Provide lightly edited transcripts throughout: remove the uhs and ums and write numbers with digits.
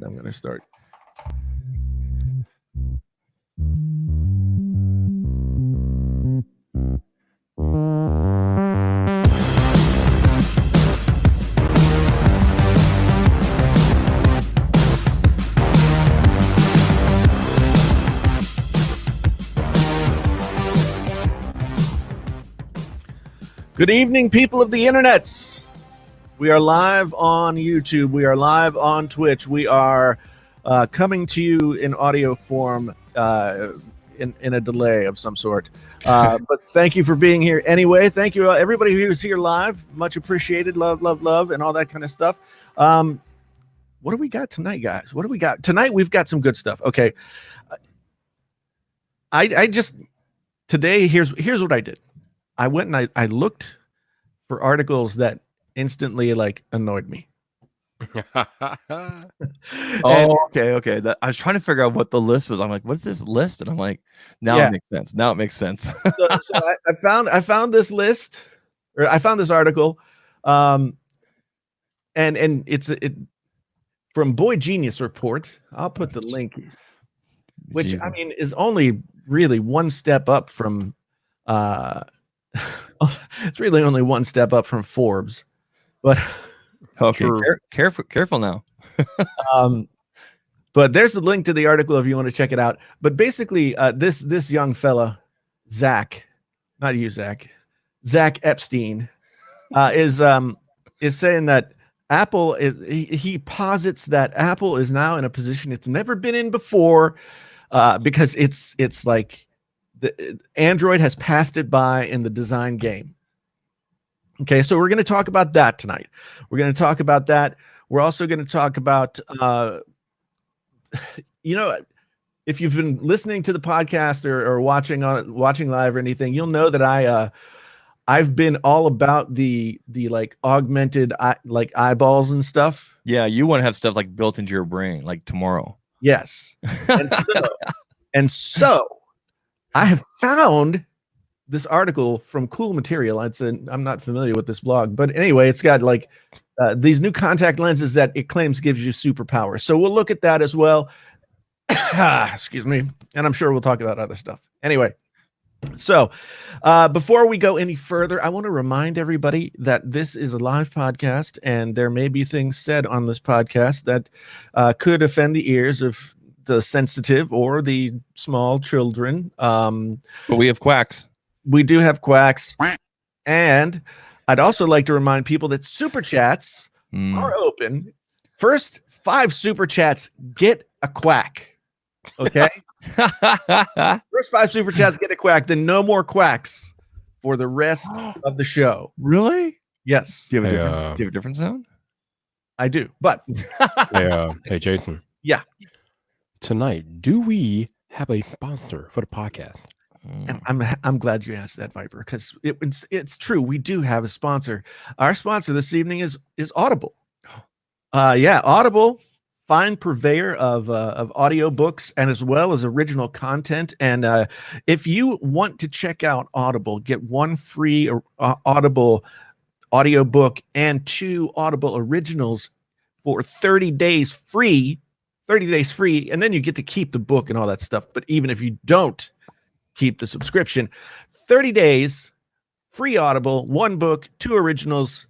second. I'm going to start. Good evening, people of the internets. We are live on YouTube. We are live on Twitch. We are coming to you in audio form in a delay of some sort. But thank you for being here anyway. Thank you, everybody who's here live. Much appreciated. Love, love, love, and all that kind of stuff. What do we got tonight, guys? What do we got? Tonight, we've got some good stuff. Okay. Today, here's what I did. I went and I looked for articles that instantly annoyed me. Okay. I was trying to figure out what the list was. I'm like, what's this list? And I'm like, now it makes sense. Now it makes sense. so I found this list, or I found this article, and it's from Boy Genius Report. I'll put the link, which I mean is only really one step up from it's really only one step up from Forbes, but okay, careful now. But there's the link to the article if you want to check it out. But basically, this young fella, Zach Epstein, is saying that Apple he posits that Apple is now in a position it's never been in before, because it's like Android has passed it by in the design game. Okay, so we're going to talk about that tonight. We're going to talk about that. We're also going to talk about, if you've been listening to the podcast or watching live or anything, you'll know that I've been all about the augmented eyeballs and stuff. Yeah, you want to have stuff built into your brain tomorrow. Yes, and so I have found this article from Cool Material. I'm not familiar with this blog, but anyway, it's got these new contact lenses that it claims gives you superpowers. So we'll look at that as well. Excuse me. And I'm sure we'll talk about other stuff. Anyway, so before we go any further, I want to remind everybody that this is a live podcast, and there may be things said on this podcast that could offend the ears of the sensitive or the small children. But we have quacks. We do have quacks. And I'd also like to remind people that super chats are open. First 5 super chats get a quack. Okay? First 5 super chats get a quack, then no more quacks for the rest of the show. Really? Yes. Do you have a different sound? I do, but hey Jason. Yeah. Tonight, do we have a sponsor for the podcast? And I'm glad you asked that, Viper, because it's true. We do have a sponsor. Our sponsor this evening is Audible. Audible, fine purveyor of audio books and as well as original content. And if you want to check out Audible, get 1 free Audible audio book and 2 Audible originals for 30 days free. 30 days free, and then you get to keep the book and all that stuff. But even if you don't keep the subscription, 30 days, free Audible, 1 book, 2 originals,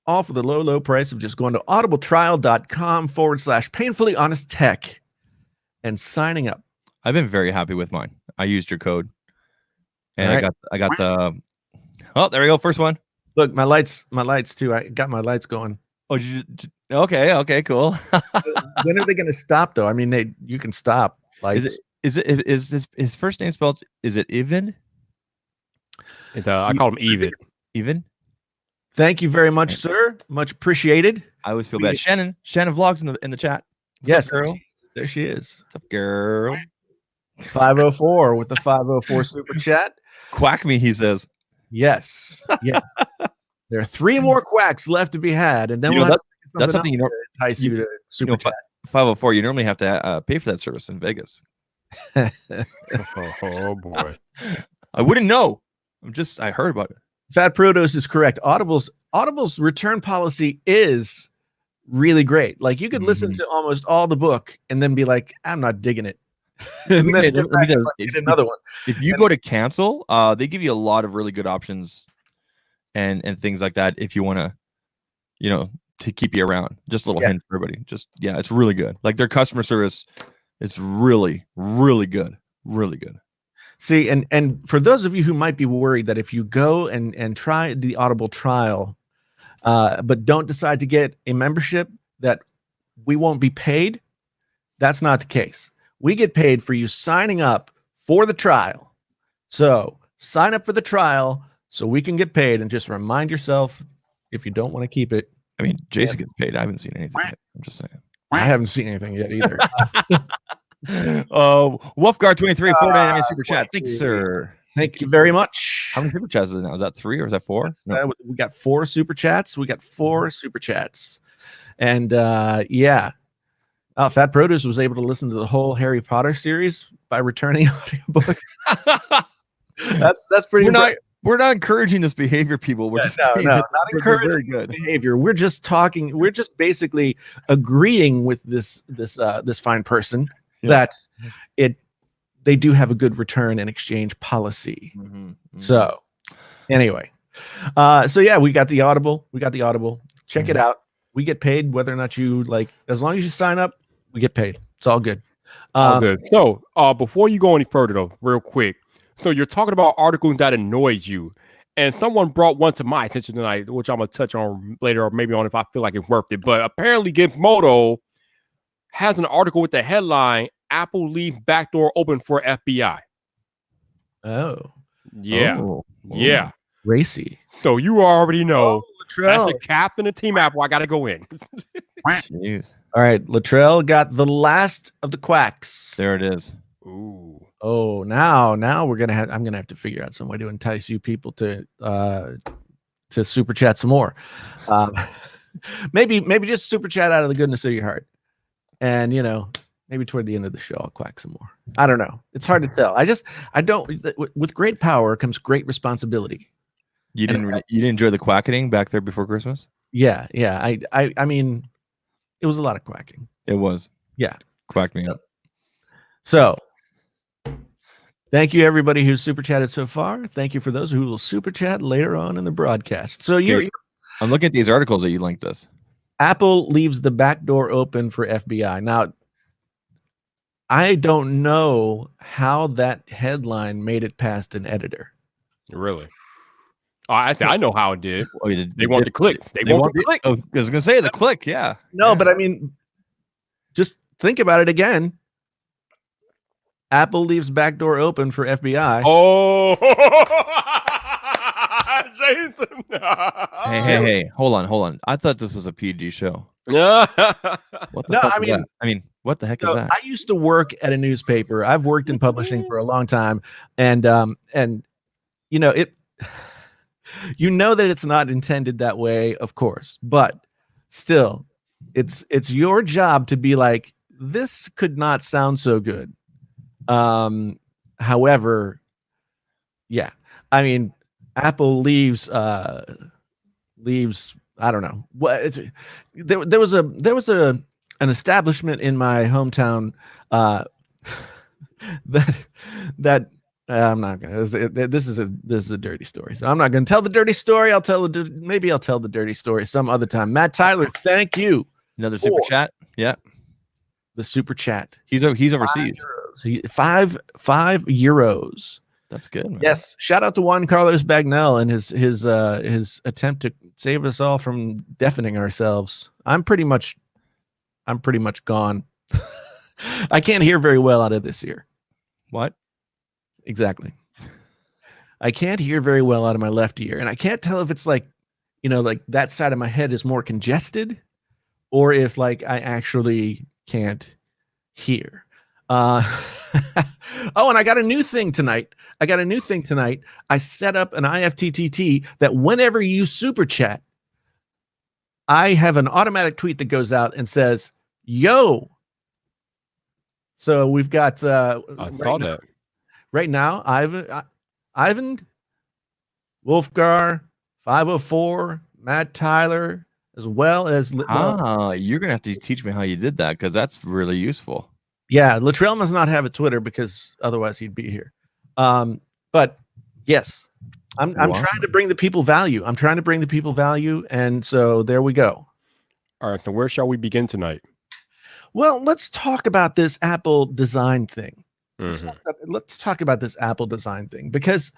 all for the low, low price of just going to audibletrial.com/painfully-honest-tech and signing up. I've been very happy with mine. I used your code, and right. I got the. Oh, there we go. First one. Look, my lights too. I got my lights going. Oh, okay, cool. When are they going to stop, though? I mean, you can stop lights. Is his first name spelled? Is it Ivan? I call him Even. Even. Thank you very much, sir. Much appreciated. I always feel bad. Shannon vlogs in the chat. Yes, girl. There she is. What's up, girl? 504 with the 504 super chat. Quack me, he says. Yes. There are 3 more quacks left to be had, and then that's something to entice you to super chat. 504. You normally have to pay for that service in Vegas. Oh boy, I wouldn't know. I heard about it. Fat Protos is correct. Audible's return policy is really great. Like you could listen Mhm. to almost all the book and then be like, I'm not digging it. Let and me then tell you- go let me back tell and you, like, if, get another one. if you And- go to cancel, they give you a lot of really good options and things like that if you want to, to keep you around. Just a little Yeah. hint for everybody. Just it's really good. Like their customer service is really, really good. Really good. See, and for those of you who might be worried that if you go and try the Audible trial, but don't decide to get a membership, that we won't be paid. That's not the case. We get paid for you signing up for the trial. So sign up for the trial so we can get paid, and just remind yourself if you don't want to keep it. I mean, Jason gets paid. I haven't seen anything yet. I'm just saying. I haven't seen anything yet either. Wolfguard23, 499 super chat. Thank you, sir. Thank you very much. How many super chats is it now? Is that 3 or is that 4? No. We got 4 super chats. We got 4 super chats. And yeah. Fat Produce was able to listen to the whole Harry Potter series by returning audiobook. That's pretty We're not encouraging this behavior, people. We're just saying not they're encouraging very good. behavior. We're just basically agreeing with this fine person that they do have a good return and exchange policy. So anyway, so yeah, we got the Audible. Check it out. We get paid whether or not you like, as long as you sign up, we get paid. It's all good. All good. So before you go any further though, real quick. So you're talking about articles that annoyed you, and someone brought one to my attention tonight, which I'm gonna touch on later, or maybe on if I feel like it's worth it. But apparently, Gizmodo has an article with the headline "Apple leaves backdoor open for FBI." Oh, yeah, yeah, racy. So you already know, Latrell. as the captain of Team Apple, I gotta go in. Jeez. All right, Latrell got the last of the quacks. There it is. Ooh. Oh, now I'm gonna have to figure out some way to entice you people to super chat some more. Maybe just super chat out of the goodness of your heart, and maybe toward the end of the show I'll quack some more. I don't know. It's hard to tell. I don't. With great power comes great responsibility. You didn't enjoy the quackening back there before Christmas? Yeah. I mean, it was a lot of quacking. It was. Yeah, quacked me up. So. Thank you, everybody who's super chatted so far. Thank you for those who will super chat later on in the broadcast. So I'm looking at these articles that you linked us. Apple leaves the back door open for FBI. Now, I don't know how that headline made it past an editor. Really? I know how it did. Oh, they want to click. They want to click. Oh, I was gonna say the click. Yeah. No, but I mean, just think about it again. Apple leaves back door open for FBI. Oh, Jason. Hey, hold on. I thought this was a PG show. What the fuck is that? I mean, what the heck is that? I used to work at a newspaper. I've worked in publishing for a long time, and that it's not intended that way, of course, but still, it's your job to be like, this could not sound so good. However, yeah, I mean, Apple leaves, I don't know what there was an establishment in my hometown, that I'm not gonna, this is a dirty story. So I'm not going to tell the dirty story. Maybe I'll tell the dirty story some other time. Matt Tyler, thank you. Another super chat. Yeah. The super chat. He's overseas. €5. €5. That's good, man. Yes. Shout out to Juan Carlos Bagnell and his attempt to save us all from deafening ourselves. I'm pretty much gone. I can't hear very well out of this ear. What? Exactly. I can't hear very well out of my left ear, and I can't tell if it's like that side of my head is more congested, or if like I actually can't hear. Oh, and I got a new thing tonight. I set up an IFTTT that whenever you super chat, I have an automatic tweet that goes out and says, "Yo." So we've got right now, Ivan, Wolfgar, 504, Matt Tyler, as well as You're gonna have to teach me how you did that because that's really useful. yeah, Latrell must not have a Twitter because otherwise he'd be here. But yes, I'm Wow. trying to bring the people value. I'm trying to bring the people value, and so there we go. All right. So where shall we begin tonight? Well, let's talk about this Apple design thing. Mhm. Let's talk about this Apple design thing because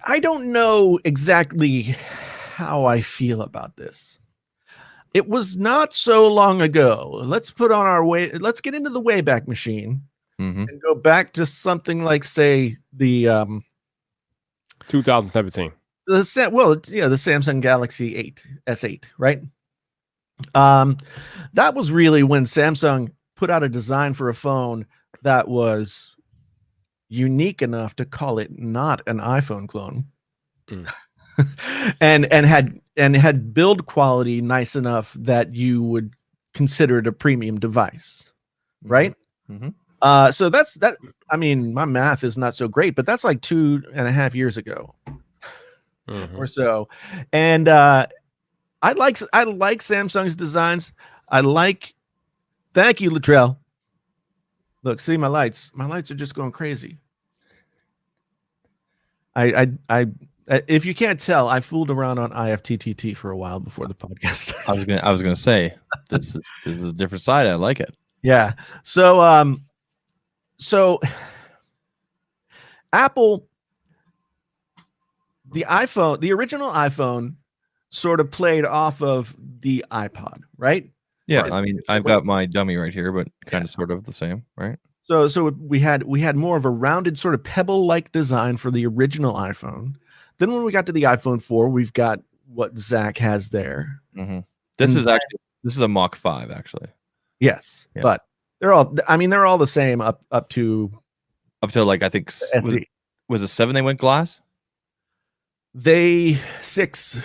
I don't know exactly how I feel about this. It was not so long ago. Let's get into the Wayback Machine Mhm. and go back to something like, say, the 2017. the Samsung Galaxy 8 S8, right? That was really when Samsung put out a design for a phone that was unique enough to call it not an iPhone clone. Mm. and had build quality nice enough that you would consider it a premium device, right? Mhm. So that's that. I mean, my math is not so great, but that's like 2.5 years ago Mhm. or so. And I like Samsung's designs. Thank you, Latrell. Look, see my lights. My lights are just going crazy. I if you can't tell, I fooled around on IFTTT for a while before the podcast. I was gonna say this is a different side. I like it. Yeah. So Apple, the original iPhone sort of played off of the iPod, right? Yeah, Right. I mean, I've got my dummy right here, but kind of sort of the same, right? So we had more of a rounded sort of pebble-like design for the original iPhone. Then when we got to the iPhone 4, we've got what Zach has there. Mm-hmm. This And is a Mach 5 actually. Yes, Yeah. but they're all the same up to like I think SE. was it 7 they went glass? The 6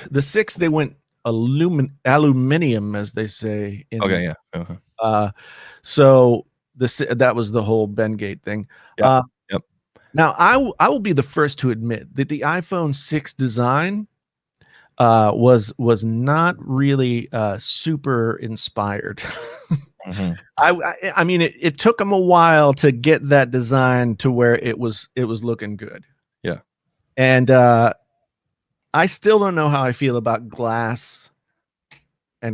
they went aluminium, as they say. Okay, yeah. Uh-huh. So that was the whole Bengate thing. Yep. Yep. Now I will be the first to admit that the iPhone 6 design was not really super inspired. Mm-hmm. I mean it took them a while to get that design to where it was looking good. Yeah. And I still don't know how I feel about glass. I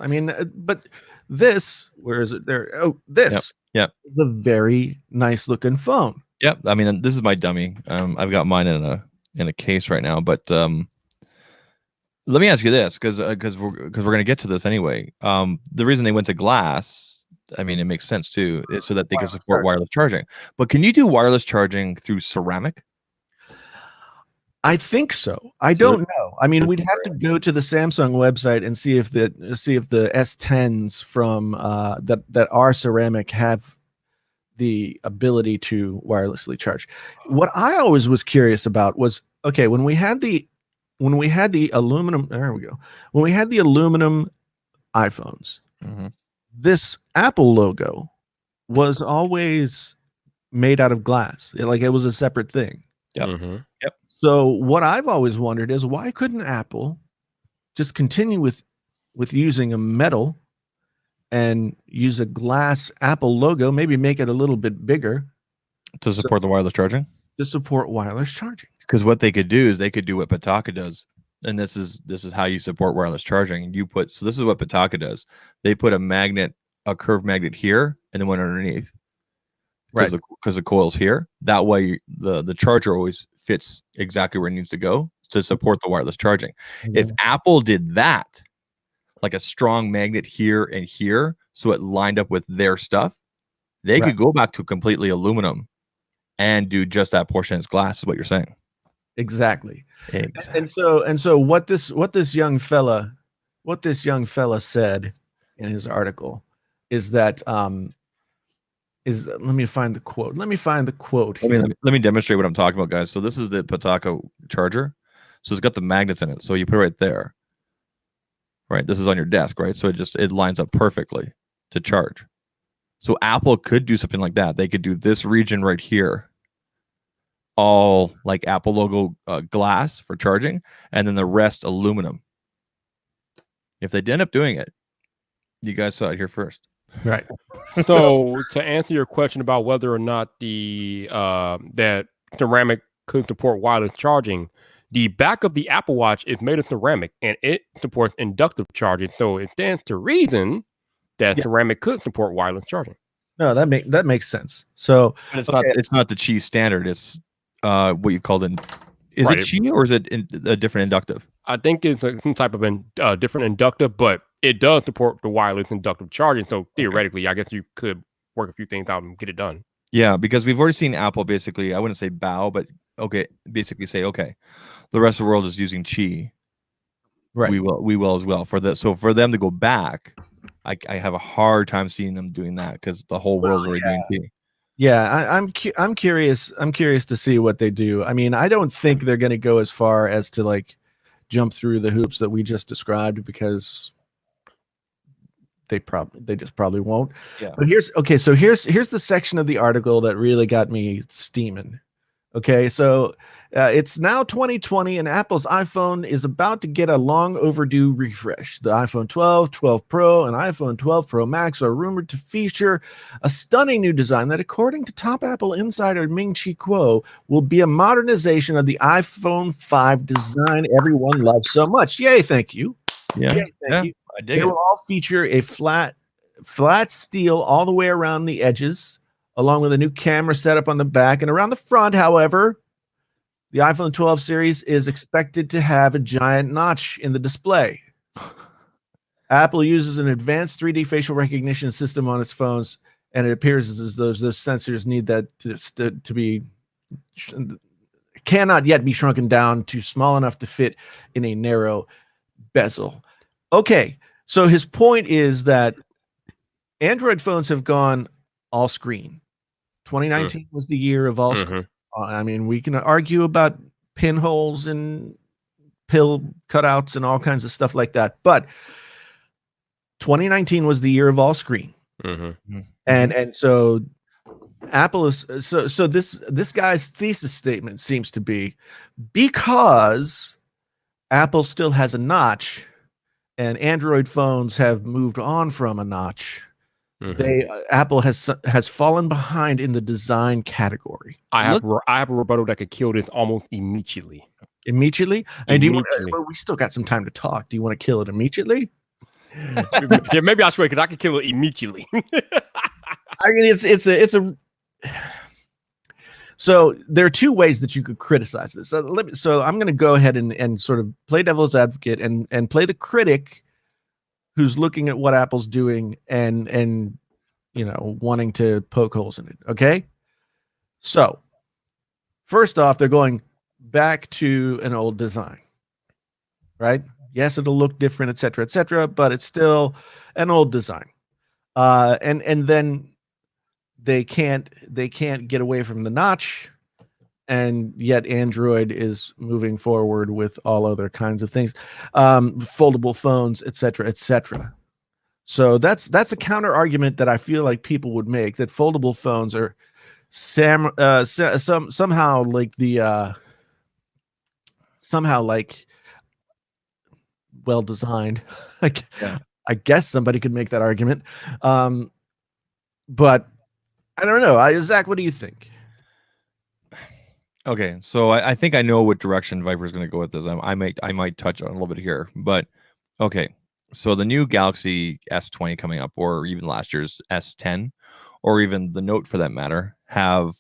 mean, but where is it there? Oh, this Yep. is a very nice looking phone. Yep. I mean, this is my dummy. I've got mine in a case right now, but let me ask you this, because we're gonna get to this anyway. The reason they went to glass, I mean, it makes sense too, is so that they can support wireless charging. But can you do wireless charging through ceramic? I think so. I don't know. I mean, we'd have to go to the Samsung website and see if the S10s from that are ceramic have the ability to wirelessly charge. What I always was curious about was, okay, when we had the aluminum, there we go. When we had the aluminum iPhones, Mm-hmm. this Apple logo was always made out of glass. It was a separate thing. Yep. Mm-hmm. Yep. So what I've always wondered is, why couldn't Apple just continue with using a metal and use a glass Apple logo, maybe make it a little bit bigger To support the wireless charging? to support wireless charging? Because what they could do is they could do what Pitaka does. And this is how you support wireless charging. So this is what Pitaka does. They put a curved magnet here and then one underneath. Right. Because the coil's here. That way the charger always fits exactly where it needs to go to support the wireless charging. If Apple did that, like a strong magnet here and here, so it lined up with their stuff, they could go back to completely aluminum and do just that portion as glass, is what you're saying. Exactly. And so what this young fella said in his article is that let me find the quote. Let me demonstrate what I'm talking about, guys. So this is the Pitaka charger. So it's got the magnets in it. So you put it right there. Right. This is on your desk, right? So it lines up perfectly to charge. So Apple could do something like that. They could do this region right here, all like Apple logo glass for charging, and then the rest aluminum. If they end up doing it, you guys saw it here first. Right. So to answer your question about whether or not the that ceramic could support wireless charging, the back of the Apple Watch is made of ceramic and it supports inductive charging. So it stands to reason that Yeah. ceramic could support wireless charging. No, that makes sense. So But it's not the Qi standard. It's what you called it. Is Right. it Qi or is it a different inductive? I think it's some type of different inductive, but it does support the wireless inductive charging. So theoretically, I guess you could work a few things out and get it done. Yeah, because we've already seen Apple basically, I wouldn't say bow, but basically say, okay, the rest of the world is using Qi. Right. We will as well. So for them to go back, I have a hard time seeing them doing that because the whole world's already doing Qi. Yeah, I'm curious. I'm curious to see what they do. I mean, I don't think they're going to go as far as to like jump through the hoops that we just described because they just probably won't. Yeah. But here's the section of the article that really got me steaming. Okay, so it's now 2020 and Apple's iPhone is about to get a long overdue refresh. The iPhone 12, 12 Pro, and iPhone 12 Pro Max are rumored to feature a stunning new design that, according to top Apple insider Ming-Chi Kuo, will be a modernization of the iPhone 5 design everyone loves so much. Yay, thank you. Yeah, Yay, thank you. I dig They it. will all feature a flat steel all the way around the edges, along with a new camera setup on the back. And around the front, however, the iPhone 12 series is expected to have a giant notch in the display. Apple uses an advanced 3D facial recognition system on its phones, and it appears as though those sensors need that to be cannot yet be shrunken down to small enough to fit in a narrow bezel. Okay, so his point is that Android phones have gone all screen. 2019 was the year of all screen. I mean, we can argue about pinholes and pill cutouts and all kinds of stuff like that, but 2019 was the year of all screen. And so Apple is so this guy's thesis statement seems to be because Apple still has a notch and Android phones have moved on from a notch. Apple has fallen behind in the design category. I have a rebuttal that could kill this almost immediately. Immediately? And we still got some time to talk. Do you want to kill it immediately? Yeah, maybe I should because I could kill it immediately. I mean, so there are two ways that you could criticize this. So I'm going to go ahead and sort of play devil's advocate and play the critic who's looking at what Apple's doing and wanting to poke holes in it. Okay. So first off, they're going back to an old design, right? Yes, it'll look different, et cetera, but it's still an old design. And then they can't get away from the notch, and yet Android is moving forward with all other kinds of things, foldable phones, et cetera. So that's a counter argument that I feel like people would make, that foldable phones are somehow like well designed. Like, yeah. I guess somebody could make that argument, but I don't know. Zach, what do you think? Okay, so I think I know what direction Viper's going to go with this. I might touch on a little bit here, but okay. So the new Galaxy S20 coming up, or even last year's S10, or even the Note for that matter, have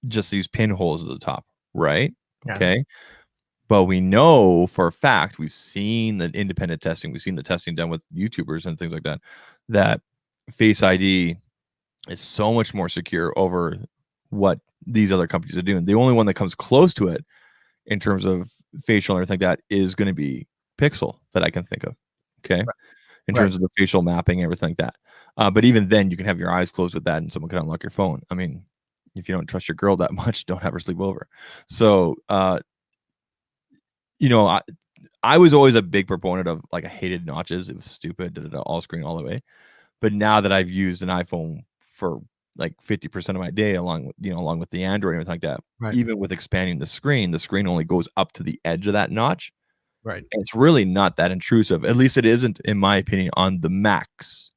just these pinholes at the top, right? Yeah. Okay. But we know for a fact, we've seen the independent testing, we've seen the testing done with YouTubers and things like that, that Face ID is so much more secure over what these other companies are doing. The only one that comes close to it in terms of facial and everything like that is going to be Pixel that I can think of. Okay. Right. In terms of the facial mapping and everything like that. But even then you can have your eyes closed with that and someone can unlock your phone. I mean, if you don't trust your girl that much, don't have her sleep over. So, I was always a big proponent of, like, I hated notches. It was stupid, all screen all the way. But now that I've used an iPhone for like 50% of my day, along with the Android and everything like that, right, even with expanding the screen only goes up to the edge of that notch. Right. It's really not that intrusive. At least it isn't, in my opinion, on the Macs.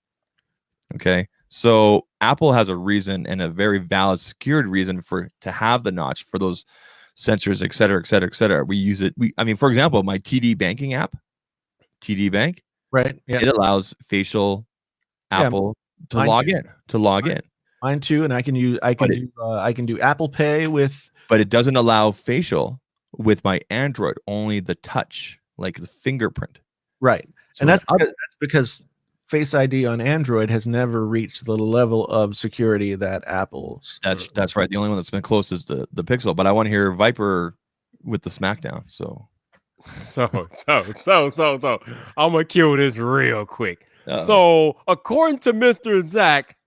Okay. So Apple has a reason, and a very valid security reason, to have the notch for those sensors, et cetera, et cetera, et cetera. We use it. I mean, for example, my TD banking app, TD Bank, Right. Yeah. it allows facial Apple to log in. Mine too, and I can do Apple Pay with. But it doesn't allow facial with my Android. Only the touch, like the fingerprint. Right. So And that's because Face ID on Android has never reached the level of security that Apple's. That's right. The only one that's been close is the Pixel. But I want to hear Viper with the Smackdown. So I'm gonna kill this real quick. Uh-oh. So, according to Mr. Zach,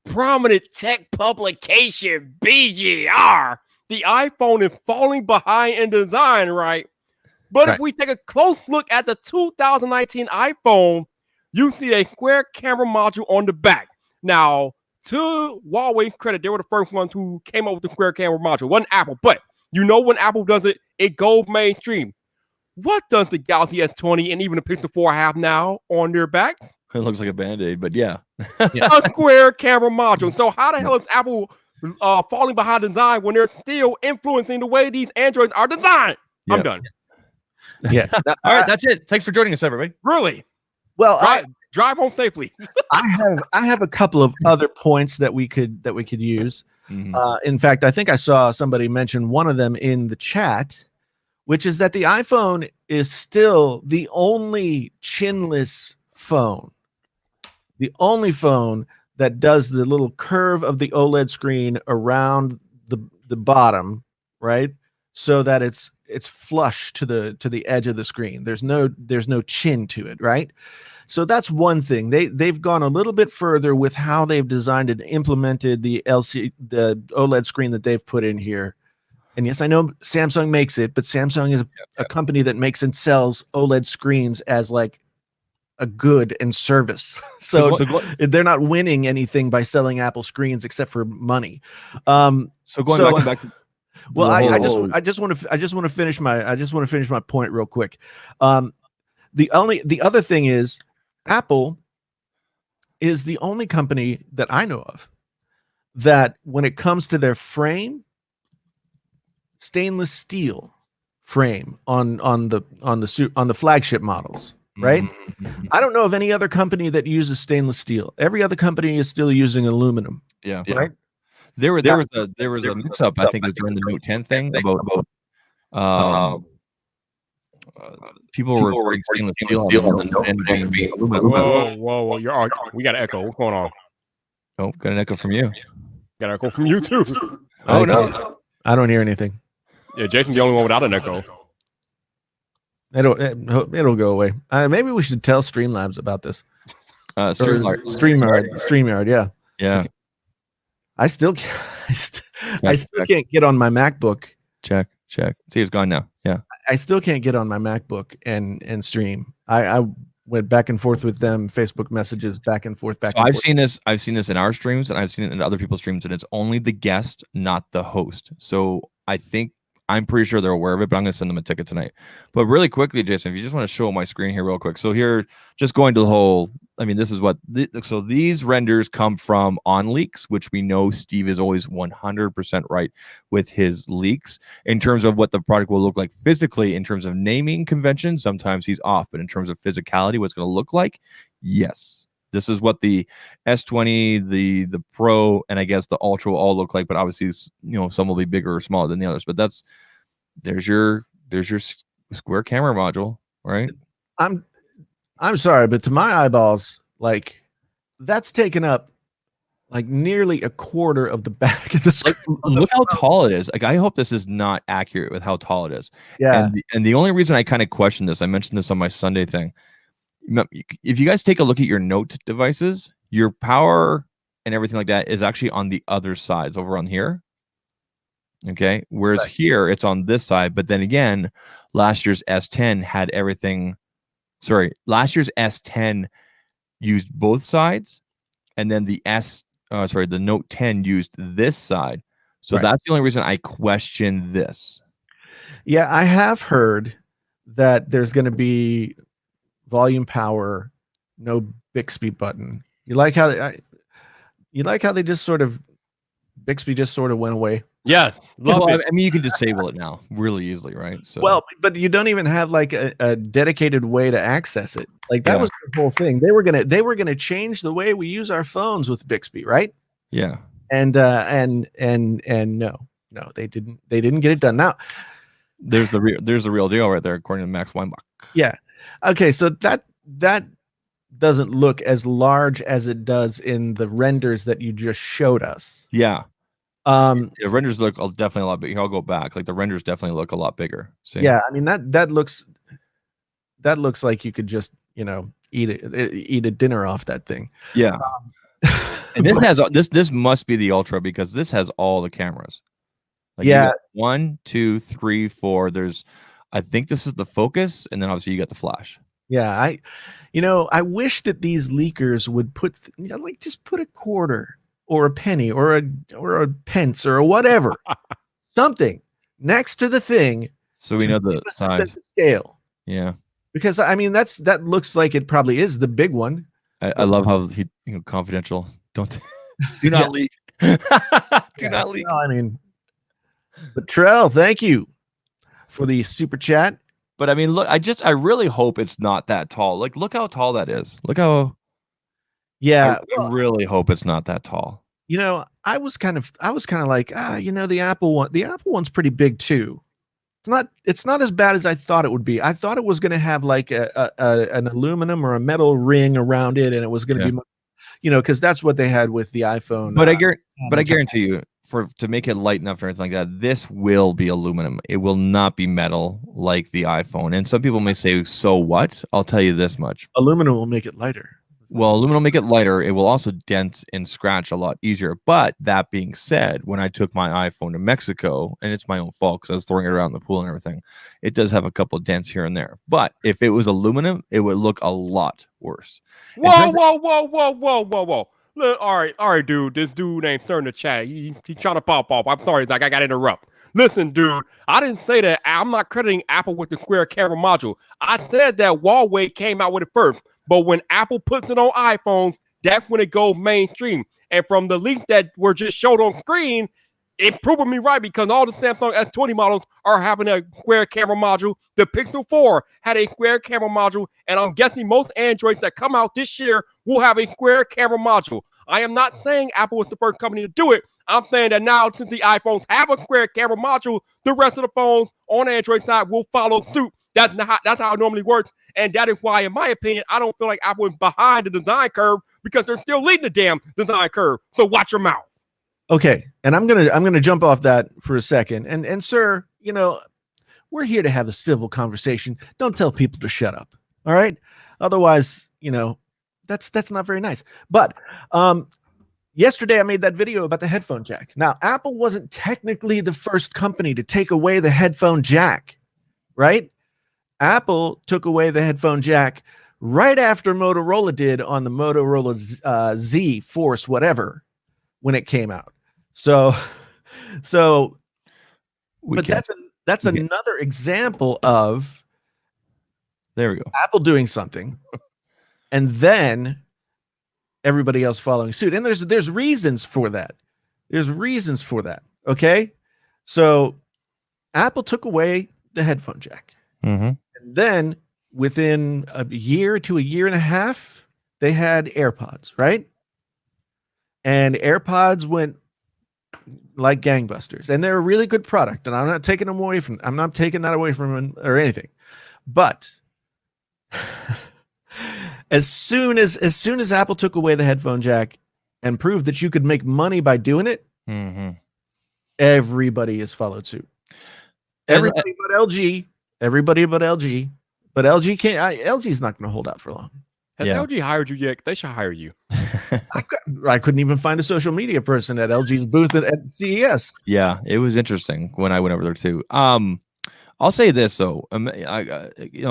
prominent tech publication BGR, the iPhone is falling behind in design, right? But Right. if we take a close look at the 2019 iPhone, you see a square camera module on the back. Now, to Huawei's credit, they were the first ones who came up with the square camera module. It wasn't Apple, but you know when Apple does it, it goes mainstream. What does the Galaxy S20 and even the Pixel 4 have now on their back? It looks like a Band-Aid, but yeah. A square camera module. So how the hell is Apple falling behind design when they're still influencing the way these Androids are designed? Yeah. I'm done. Yeah. All right, that's it. Thanks for joining us, everybody. Really? Well, Drive home safely. I have a couple of other points that we could use. Mhm. In fact, I think I saw somebody mention one of them in the chat, which is that the iPhone is still the only chinless phone. The only phone that does the little curve of the OLED screen around the bottom, right? So that it's flush to the edge of the screen. There's no chin to it, right? So that's one thing. They've gone a little bit further with how they've designed and implemented the OLED screen that they've put in here. And yes, I know Samsung makes it, but Samsung is a company that makes and sells OLED screens as like a good and service. So they're not winning anything by selling Apple screens except for money. So going back to well, I just want to finish my point real quick. The other thing is Apple is the only company that I know of that when it comes to their frame, stainless steel frame on the flagship models, right? Mhm. I don't know of any other company that uses stainless steel. Every other company is still using aluminum. Yeah. Right. There was a mix up. I think it was during the Note 10 thing about people were reporting stainless steel on the Note and being aluminum. Whoa! We got an echo. What's going on? Oh, got an echo from you. Got an echo from you too. Oh no, I don't hear anything. Yeah, Jason's the only one without an echo. It'll go away. Maybe we should tell Streamlabs about this. StreamYard. StreamYard. Yeah. Yeah. I still can't get on my MacBook. Check. See, it's gone now. Yeah. I still can't get on my MacBook and stream. I went back and forth with them, Facebook messages, back and forth. I've seen this in our streams, and I've seen it in other people's streams, and it's only the guest, not the host. So I'm pretty sure they're aware of it, but I'm going to send them a ticket tonight. But really quickly, Jason, if you just want to show my screen here real quick. So here, just going to the whole, I mean, this is what, so these renders come from OnLeaks, which we know Steve is always 100% right with his leaks in terms of what the product will look like physically. In terms of naming convention, sometimes he's off, but in terms of physicality, what's going to look like, yes. This is what the S20, the Pro, and I guess the Ultra will all look like. But obviously, some will be bigger or smaller than the others. But there's your square camera module, right? I'm sorry, but to my eyeballs, like that's taken up like nearly a quarter of the back of the screen. Look how tall it is. Like, I hope this is not accurate with how tall it is. Yeah. And the only reason I kind of question this, I mentioned this on my Sunday thing. If you guys take a look at your Note devices, your power and everything like that is actually on the other sides over on here. Okay. Whereas here it's on this side. But then again, last year's S10 had everything. Sorry, last year's S10 used both sides. And then the Note 10 used this side. So that's the only reason I question this. Yeah, I have heard that there's going to be volume power, no Bixby button. You like how they just sort of Bixby just sort of went away. Yeah, love Well, it. I mean, you can disable it now really easily, right? So Well, but you don't even have like a dedicated way to access it. Like that Yeah. was the whole thing. They were gonna change the way we use our phones with Bixby, right? yeah. And no, they didn't get it done. Now, There's the real deal right there, according to Max Weinbach. yeah, okay, so that doesn't look as large as it does in the renders that you just showed us. Yeah. Um, The renders look definitely a lot bigger. I'll go back. Like the renders definitely look a lot bigger. See? yeah, I mean that looks like you could just eat a dinner off that thing. Yeah. And this has this must be the Ultra because this has all the cameras. Like you Yeah. got 1, 2, 3, 4. I think this is the focus, and then obviously you got the flash. Yeah, I wish that these leakers would put just put a quarter or a penny or a pence or whatever, something next to the thing. So we know to the give us a size. sense of scale. Yeah. Because I mean that looks like it probably is the big one. I love how he confidential. Don't do not leak. Do not leak. No, I mean, but Trell, thank you for the super chat. But I mean, look, I really hope it's not that tall. Like, look how tall that is. Look how. Yeah, I really hope it's not that tall. I was kind of like, the Apple one's pretty big too. It's not as bad as I thought it would be. I thought it was going to have like an aluminum or a metal ring around it, and it was going to be, because that's what they had with the iPhone. But I guarantee you, to make it light enough or anything like that, this will be aluminum. It will not be metal like the iPhone. And some people may say, so what? I'll tell you this much. Aluminum will make it lighter. Well, aluminum will make it lighter. It will also dent and scratch a lot easier. But that being said, when I took my iPhone to Mexico, and it's my own fault because I was throwing it around in the pool and everything, it does have a couple of dents here and there. But if it was aluminum, it would look a lot worse. Whoa. Look, all right, dude. This dude ain't starting to chat. He trying to pop off. I'm sorry, like I got to interrupt. Listen, dude, I didn't say that. I'm not crediting Apple with the square camera module. I said that Huawei came out with it first. But when Apple puts it on iPhones, that's when it goes mainstream. And from the leaks that were just showed on screen, it proved me right because all the Samsung S20 models are having a square camera module. The Pixel 4 had a square camera module, and I'm guessing most Androids that come out this year will have a square camera module. I am not saying Apple was the first company to do it. I'm saying that now, since the iPhones have a square camera module, the rest of the phones on Android side will follow suit. That's how it normally works. And that is why, in my opinion, I don't feel like Apple is behind the design curve because they're still leading the damn design curve. So watch your mouth. Okay, and I'm gonna jump off that for a second. And sir, we're here to have a civil conversation. Don't tell people to shut up. All right. Otherwise, that's not very nice. But yesterday I made that video about the headphone jack. Now, Apple wasn't technically the first company to take away the headphone jack, right? Apple took away the headphone jack right after Motorola did on the Motorola Z Force, whatever, when it came out. So that's another example of there we go. Apple doing something and then everybody else following suit. And there's reasons for that. Okay. So Apple took away the headphone jack. Mm-hmm. And then within a year to a year and a half, they had AirPods, right? And AirPods went like gangbusters, and they're a really good product. And I'm not taking that away from them or anything. But as soon as Apple took away the headphone jack and proved that you could make money by doing it, everybody has followed suit. Everybody but LG. But LG can't. LG's not going to hold out for long. Has LG hired you yet? They should hire you. I couldn't even find a social media person at LG's booth at CES. Yeah, it was interesting when I went over there too. I'll say this though, a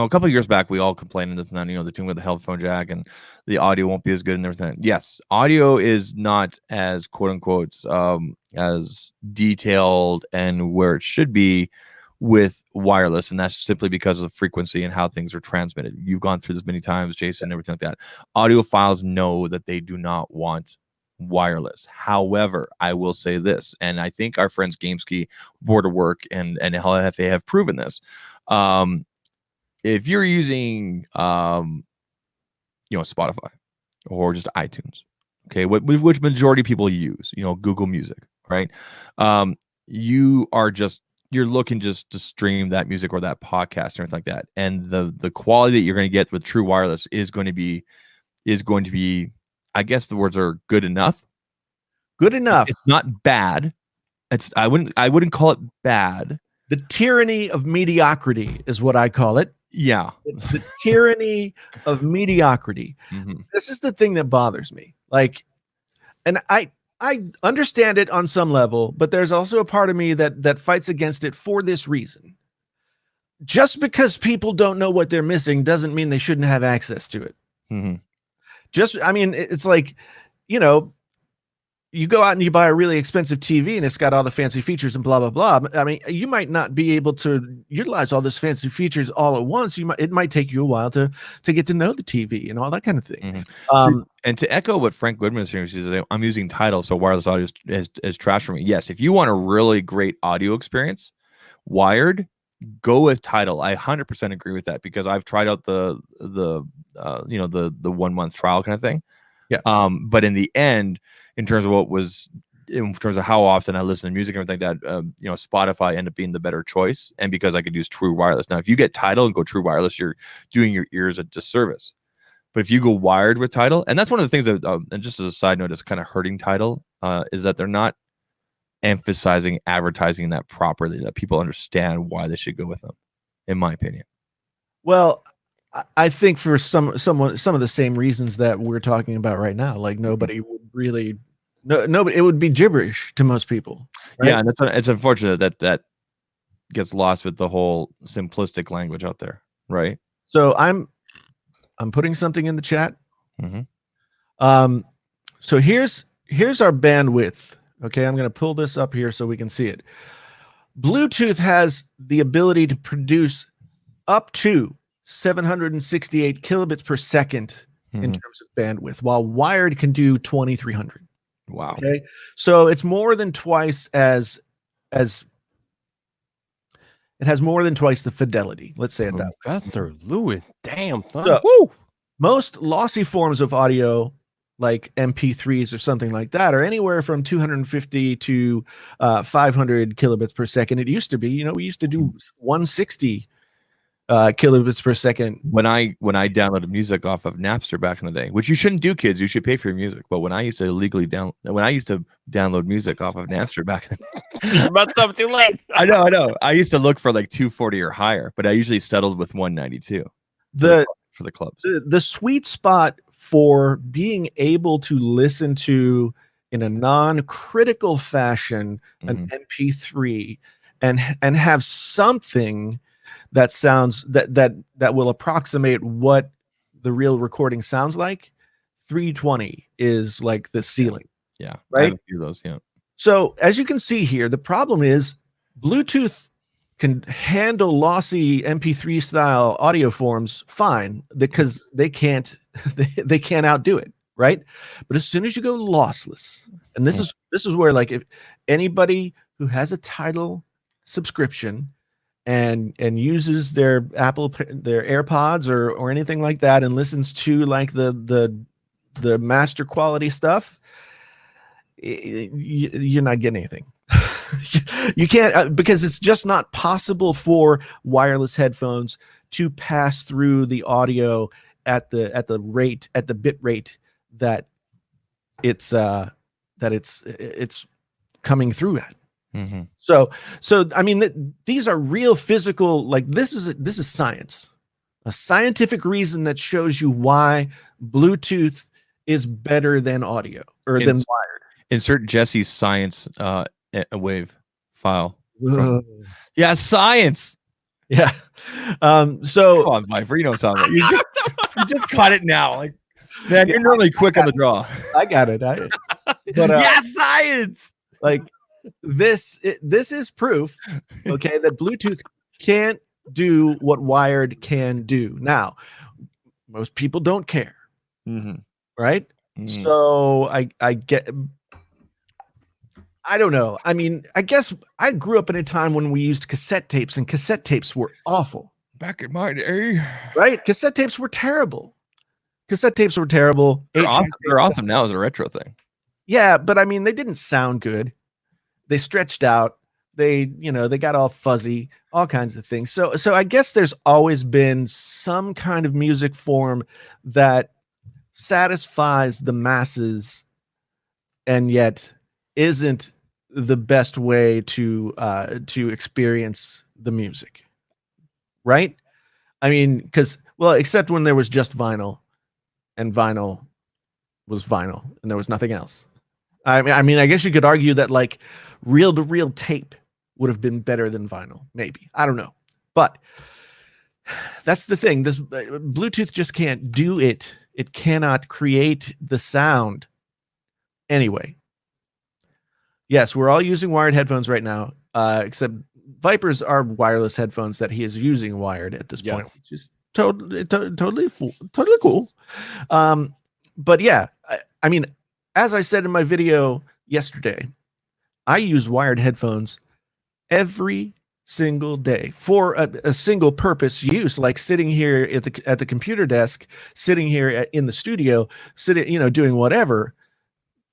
couple of years back, we all complained this and then, the thing with the headphone jack and the audio won't be as good and everything. Yes, audio is not as quote unquote as detailed and where it should be with wireless, and that's simply because of the frequency and how things are transmitted. You've gone through this many times, Jason, and everything like that. Audiophiles know that they do not want wireless. However, I will say this, and I think our friends Gameski, Borderwork, and LFA have proven this. If you're using Spotify or just iTunes, okay, which majority of people use, Google Music, right? You're looking just to stream that music or that podcast or anything like that, and the quality that you're going to get with true wireless is going to be, I guess the words are good enough. Good enough. It's not bad. I wouldn't call it bad. The tyranny of mediocrity is what I call it. Yeah. It's the tyranny of mediocrity. Mm-hmm. This is the thing that bothers me. And I understand it on some level, but there's also a part of me that fights against it for this reason. Just because people don't know what they're missing doesn't mean they shouldn't have access to it. Mm-hmm. It's like, you go out and you buy a really expensive TV and it's got all the fancy features and blah, blah, blah. I mean, you might not be able to utilize all these fancy features all at once. It might take you a while to get to know the TV and all that kind of thing. Mm-hmm. And to echo what Frank Goodman is saying, he says, I'm using Tidal, so wireless audio is trash for me. Yes, if you want a really great audio experience, wired, go with Tidal. I 100% agree with that, because I've tried out the 1 month trial kind of thing. Yeah. But in the end, in terms of how often I listen to music and everything like that, Spotify ended up being the better choice. And because I could use true wireless. Now, if you get Tidal and go true wireless, you're doing your ears a disservice. But if you go wired with Tidal, and that's one of the things that, and just as a side note, is kind of hurting Tidal, is that they're not emphasizing advertising that properly, that people understand why they should go with them, in my opinion. Well, I think for some of the same reasons that we're talking about right now, like nobody would really, nobody, it would be gibberish to most people. Right? Yeah, and it's unfortunate that gets lost with the whole simplistic language out there, right? So I'm putting something in the chat. Mm-hmm. So here's our bandwidth. Okay, I'm going to pull this up here so we can see it. Bluetooth has the ability to produce up to 768 kilobits per second in terms of bandwidth, while wired can do 2300. Wow. Okay, so it's more than twice it has more than twice the fidelity. Let's say it that way. Professor Lewis, damn. So, Woo! Most lossy forms of audio, like MP3s or something like that, are anywhere from 250 to 500 kilobits per second. It used to be, we used to do 160 kilobits per second. When I downloaded music off of Napster back in the day, which you shouldn't do, kids, you should pay for your music. But when I used to download music off of Napster back in the day, you messed up too late. I know. I used to look for like 240 or higher, but I usually settled with 192 for the clubs. The sweet spot for being able to listen to, in a non-critical fashion, an MP3 and have something that sounds that will approximate what the real recording sounds like, 320 is like the ceiling. Yeah. Right. I have a few of those, yeah. So as you can see here, the problem is Bluetooth can handle lossy MP3 style audio forms fine, because they can't outdo it, right? But as soon as you go lossless, and this is where, like, if anybody who has a Tidal subscription and uses their AirPods or anything like that and listens to like the master quality stuff, you're not getting anything. You can't, because it's just not possible for wireless headphones to pass through the audio at the bit rate that it's coming through at. Mm-hmm. So I mean, these are real physical, like this is science, a scientific reason that shows you why Bluetooth is better than audio or than wired. Insert Jesse's science wave file. Yeah, science. Yeah. So come on, Viper, you know what I'm talking about. You just caught it now. Like, man, you're normally quick on the draw. I got it. Yeah, science. Like, this is proof, okay, that Bluetooth can't do what wired can do. Now, most people don't care, right? So I get. I don't know. I mean, I guess I grew up in a time when we used cassette tapes, and cassette tapes were awful. Back in my day, right? Cassette tapes were terrible. Cassette tapes were terrible. They're awesome now as a retro thing. Yeah, but I mean, they didn't sound good. They stretched out. They got all fuzzy, all kinds of things. So I guess there's always been some kind of music form that satisfies the masses and yet isn't the best way to experience the music. Right? I mean, except when there was just vinyl, and vinyl was vinyl, and there was nothing else. I mean, I guess you could argue that like reel-to-reel tape would have been better than vinyl, maybe. I don't know, but that's the thing. This Bluetooth just can't do it. It cannot create the sound. Anyway, yes, we're all using wired headphones right now, except Viper's are wireless headphones that he is using wired at this point, which is totally cool. But yeah, I mean, as I said in my video yesterday, I use wired headphones every single day for a single purpose use, like sitting here at the computer desk, sitting here in the studio, doing whatever.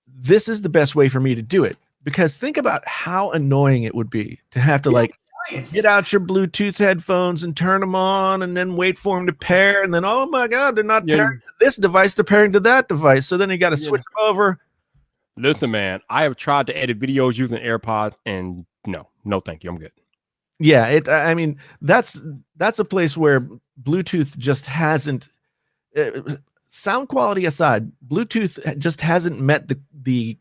This is the best way for me to do it. Because think about how annoying it would be to have to get out your Bluetooth headphones and turn them on and then wait for them to pair. And then, oh my God, they're not pairing to this device, they're pairing to that device. So then you got to switch them over. Listen, man, I have tried to edit videos using AirPods and no, thank you. I'm good. Yeah. I mean, that's a place where Bluetooth just hasn't, sound quality aside, Bluetooth just hasn't met the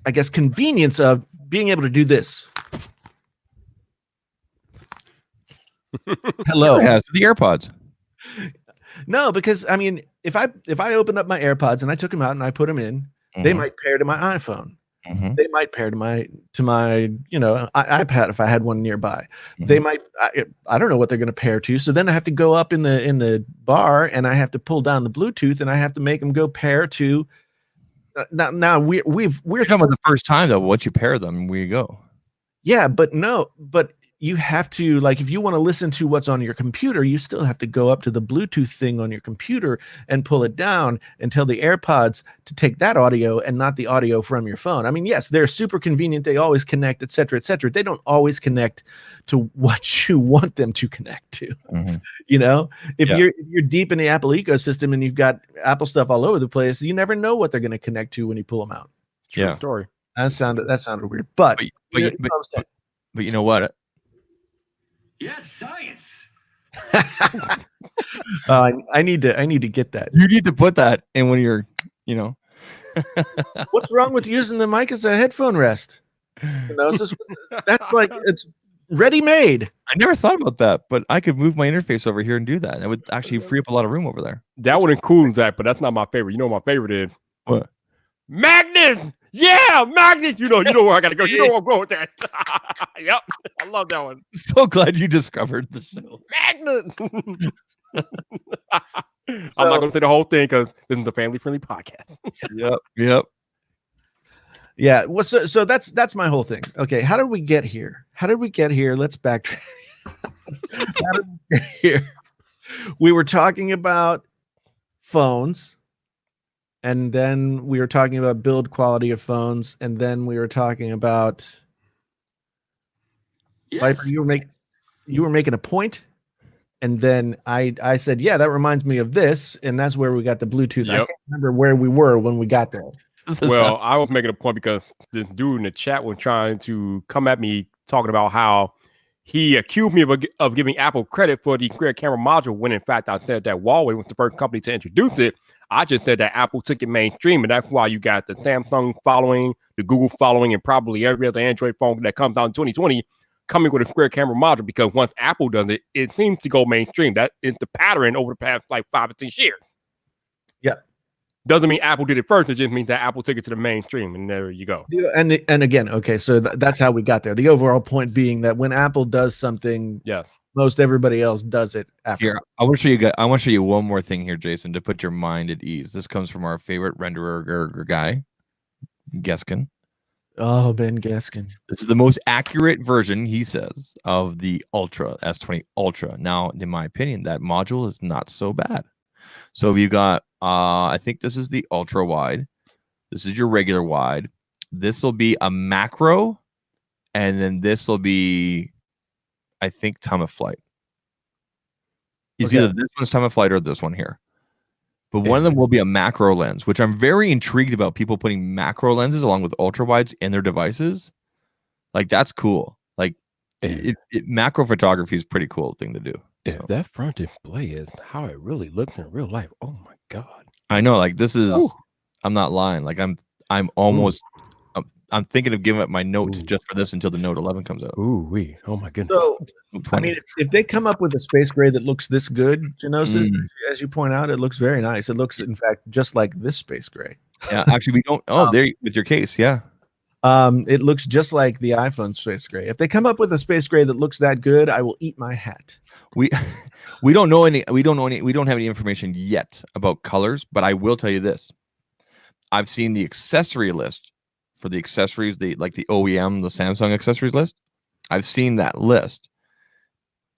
I guess convenience of being able to do this. Hello. It has the AirPods. No, because I mean, if I opened up my AirPods and I took them out and I put them in, they might pair to my iPhone. They might pair to my iPad if I had one nearby. They might. I don't know what they're going to pair to. So then I have to go up in the bar and I have to pull down the Bluetooth and I have to make them go pair to. Now we're talking about the first time though. Once you pair them, we go. Yeah, but you have to, like, if you want to listen to what's on your computer, you still have to go up to the Bluetooth thing on your computer and pull it down and tell the AirPods to take that audio and not the audio from your phone. I mean, yes, they're super convenient. They always connect, et cetera, et cetera. They don't always connect to what you want them to connect to. If you're deep in the Apple ecosystem and you've got Apple stuff all over the place, you never know what they're going to connect to when you pull them out. True story. That sounded weird, but you know what? Yes, science. I need to get that. You need to put that in when you're, What's wrong with using the mic as a headphone rest? That's like, it's ready-made. I never thought about that, but I could move my interface over here and do that. It would actually free up a lot of room over there. That would include that, but that's not my favorite. You know what my favorite is? What? Magnets! Yeah, magnets! You know where I gotta go. You know where I'm going with that. Yep. I love that one. So glad you discovered the show. Magnet! I'm not gonna say the whole thing because this is a family-friendly podcast. Yep. Yeah. Well, so that's my whole thing. Okay, how did we get here? Let's backtrack. How did we get here? We were talking about phones. And then we were talking about build quality of phones, and then we were talking about Viper. You were making a point, and then I said, yeah, that reminds me of this, and that's where we got the Bluetooth. I can't remember where we were when we got there. Well, I was making a point because this dude in the chat was trying to come at me talking about how he accused me of giving Apple credit for the Square camera module when in fact I said that Huawei was the first company to introduce it. I just said that Apple took it mainstream, and that's why you got the Samsung following, the Google following, and probably every other Android phone that comes out in 2020 coming with a Square camera module, because once Apple does it, it seems to go mainstream. That is the pattern over the past like 5 or 6 years. Yeah. Doesn't mean Apple did it first. It just means that Apple took it to the mainstream, and there you go. And again, okay, so that's how we got there. The overall point being that when Apple does something, Yes. most everybody else does it after. Here, I want to show you guys. I want to show you one more thing here, Jason, to put your mind at ease. This comes from our favorite renderer guy, Geskin. Oh, Ben Gaskin. This is the most accurate version, he says, of the Ultra S20 Ultra. Now, in my opinion, that module is not so bad. So you've got, I think this is the ultra wide. This is your regular wide. This will be a macro, and then this will be, I think, time of flight. It's Okay. either this one's time of flight or this one here. But one of them will be a macro lens, which I'm very intrigued about. People putting macro lenses along with ultra wides in their devices, like that's cool. Like macro photography is a pretty cool thing to do. If So. that front display is how it really looks in real life, oh my god! I know, like this is. Ooh. I'm not lying. Like I'm almost. I'm thinking of giving up my Note Ooh. just for this until the Note 11 comes out. Ooh wee! Oh my goodness! So, Note I 20. mean, if they come up with a space gray that looks this good, Genosis, Mm. as you point out, it looks very nice. It looks, in fact, just like this space gray. Yeah, actually, we don't. Oh, there with your case, yeah. It looks just like the iPhone space gray. If they come up with a space gray that looks that good, I will eat my hat. We we don't know any. We don't have any information yet about colors. But I will tell you this: I've seen the accessory list for the accessories, like the OEM, the Samsung accessories list. I've seen that list,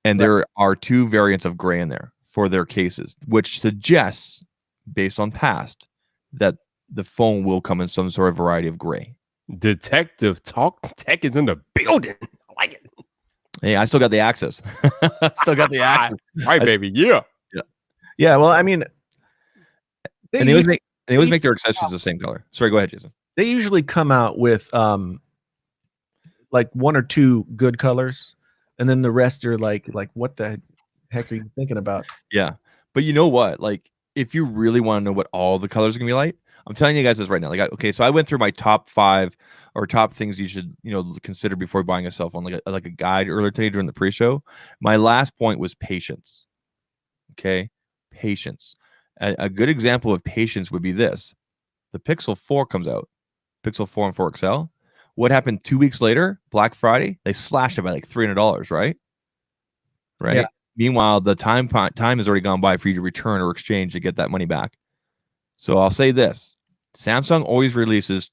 and there are two variants of gray in there for their cases, which suggests, based on past, that the phone will come in some sort of variety of gray. Detective Talk Tech is in the building. I like it. Hey, I still got the access. Still got the access. Right, baby. Yeah. Yeah, well, I mean, And they always make their accessories the same color. Sorry, go ahead, Jason. they usually come out with like one or two good colors, and then the rest are like what the heck are you thinking about? Yeah. But you know what? Like, if you really want to know what all the colors are gonna be like, I'm telling you guys this right now. Like, okay, so I went through my top 5 or top things you should, consider before buying a cell phone, like a guide earlier today during the pre-show. My last point was patience. Okay, patience. A good example of patience would be this: the Pixel 4 comes out, Pixel 4 and 4 XL. What happened 2 weeks later? Black Friday, they slashed it by like $300, right? Right. Yeah. Meanwhile, the time has already gone by for you to return or exchange to get that money back. So I'll say this: Samsung always releases,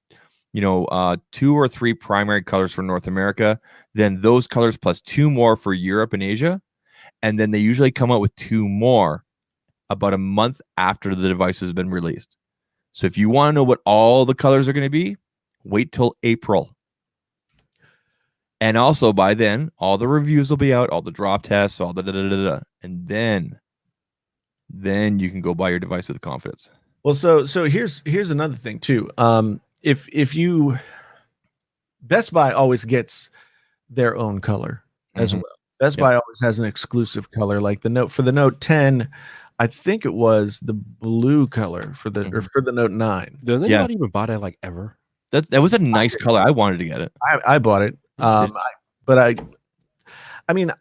2 or 3 primary colors for North America, then those colors plus 2 more for Europe and Asia, and then they usually come out with 2 more about a month after the device has been released. So if you want to know what all the colors are going to be, wait till April. And also by then, all the reviews will be out, all the drop tests, all the and then you can go buy your device with confidence. Well, so here's another thing too. If you Best Buy always gets their own color as Mhm. well. Best Buy always has an exclusive color, like the Note 10. I think it was the blue color for the Note 9. Does Yeah. anybody even buy that like ever? That was a nice color. I wanted to get it. I bought it. I mean,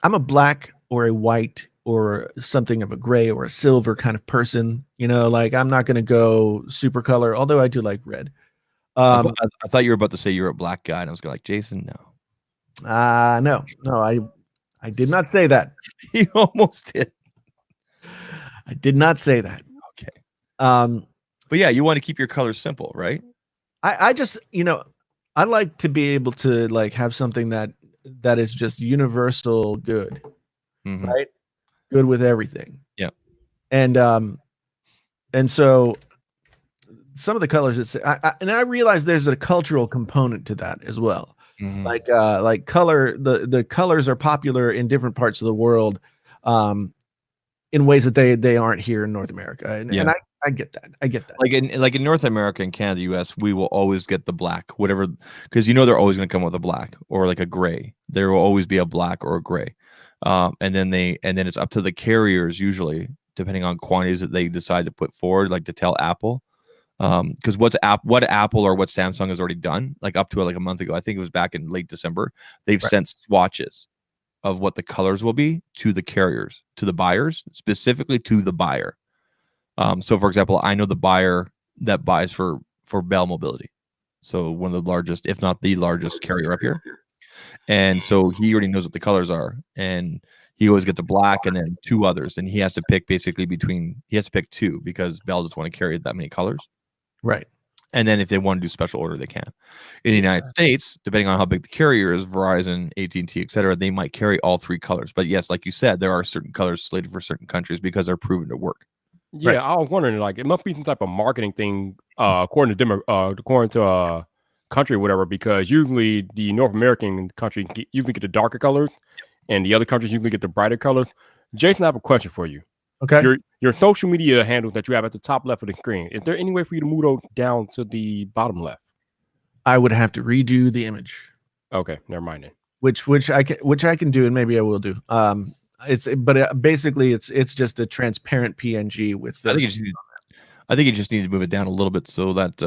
I'm a black or a white or something of a gray or a silver kind of person. Like I'm not going to go super color, although I do like red. I thought you were about to say you're a black guy, and I was like, Jason, no. No, I did not say that. You almost did. I did not say that. Okay. But yeah, you want to keep your colors simple, right? I just, I like to be able to like have something that is just universal good, Mhm. right? Good with everything. Yeah. And so some of the colors I realize there's a cultural component to that as well. Mhm. Like color, the colors are popular in different parts of the world, in ways that they aren't here in North America. And I get that. I get that. Like in North America and Canada, US, we will always get the black, whatever, because they're always going to come with a black or like a gray. There will always be a black or a gray, and then it's up to the carriers usually, depending on quantities that they decide to put forward, like to tell Apple, because what Apple or what Samsung has already done, like up to like a month ago, I think it was back in late December, they've sent swatches of what the colors will be to the carriers, to the buyers, specifically to the buyer. So for example, I know the buyer that buys for Bell Mobility. So one of the largest, if not the largest carrier up here. And so he already knows what the colors are. And he always gets a black and then 2 others. And he has to pick basically he has to pick 2 because Bell doesn't want to carry that many colors. Right. And then if they want to do special order, they can. In the United States, depending on how big the carrier is, Verizon, AT&T, et cetera, they might carry all 3 colors. But yes, like you said, there are certain colors slated for certain countries because they're proven to work. Yeah, Right. I was wondering, like, it must be some type of marketing thing, according to country or whatever, because usually the North American country usually get the darker colors, and the other countries usually get the brighter colors. Jason, I have a question for you. Okay. Your social media handles that you have at the top left of the screen. Is there any way for you to move those down to the bottom left? I would have to redo the image, Okay, never mind then. which I can do, and maybe I will do. Basically it's just a transparent PNG with. I think you just need to move it down a little bit so that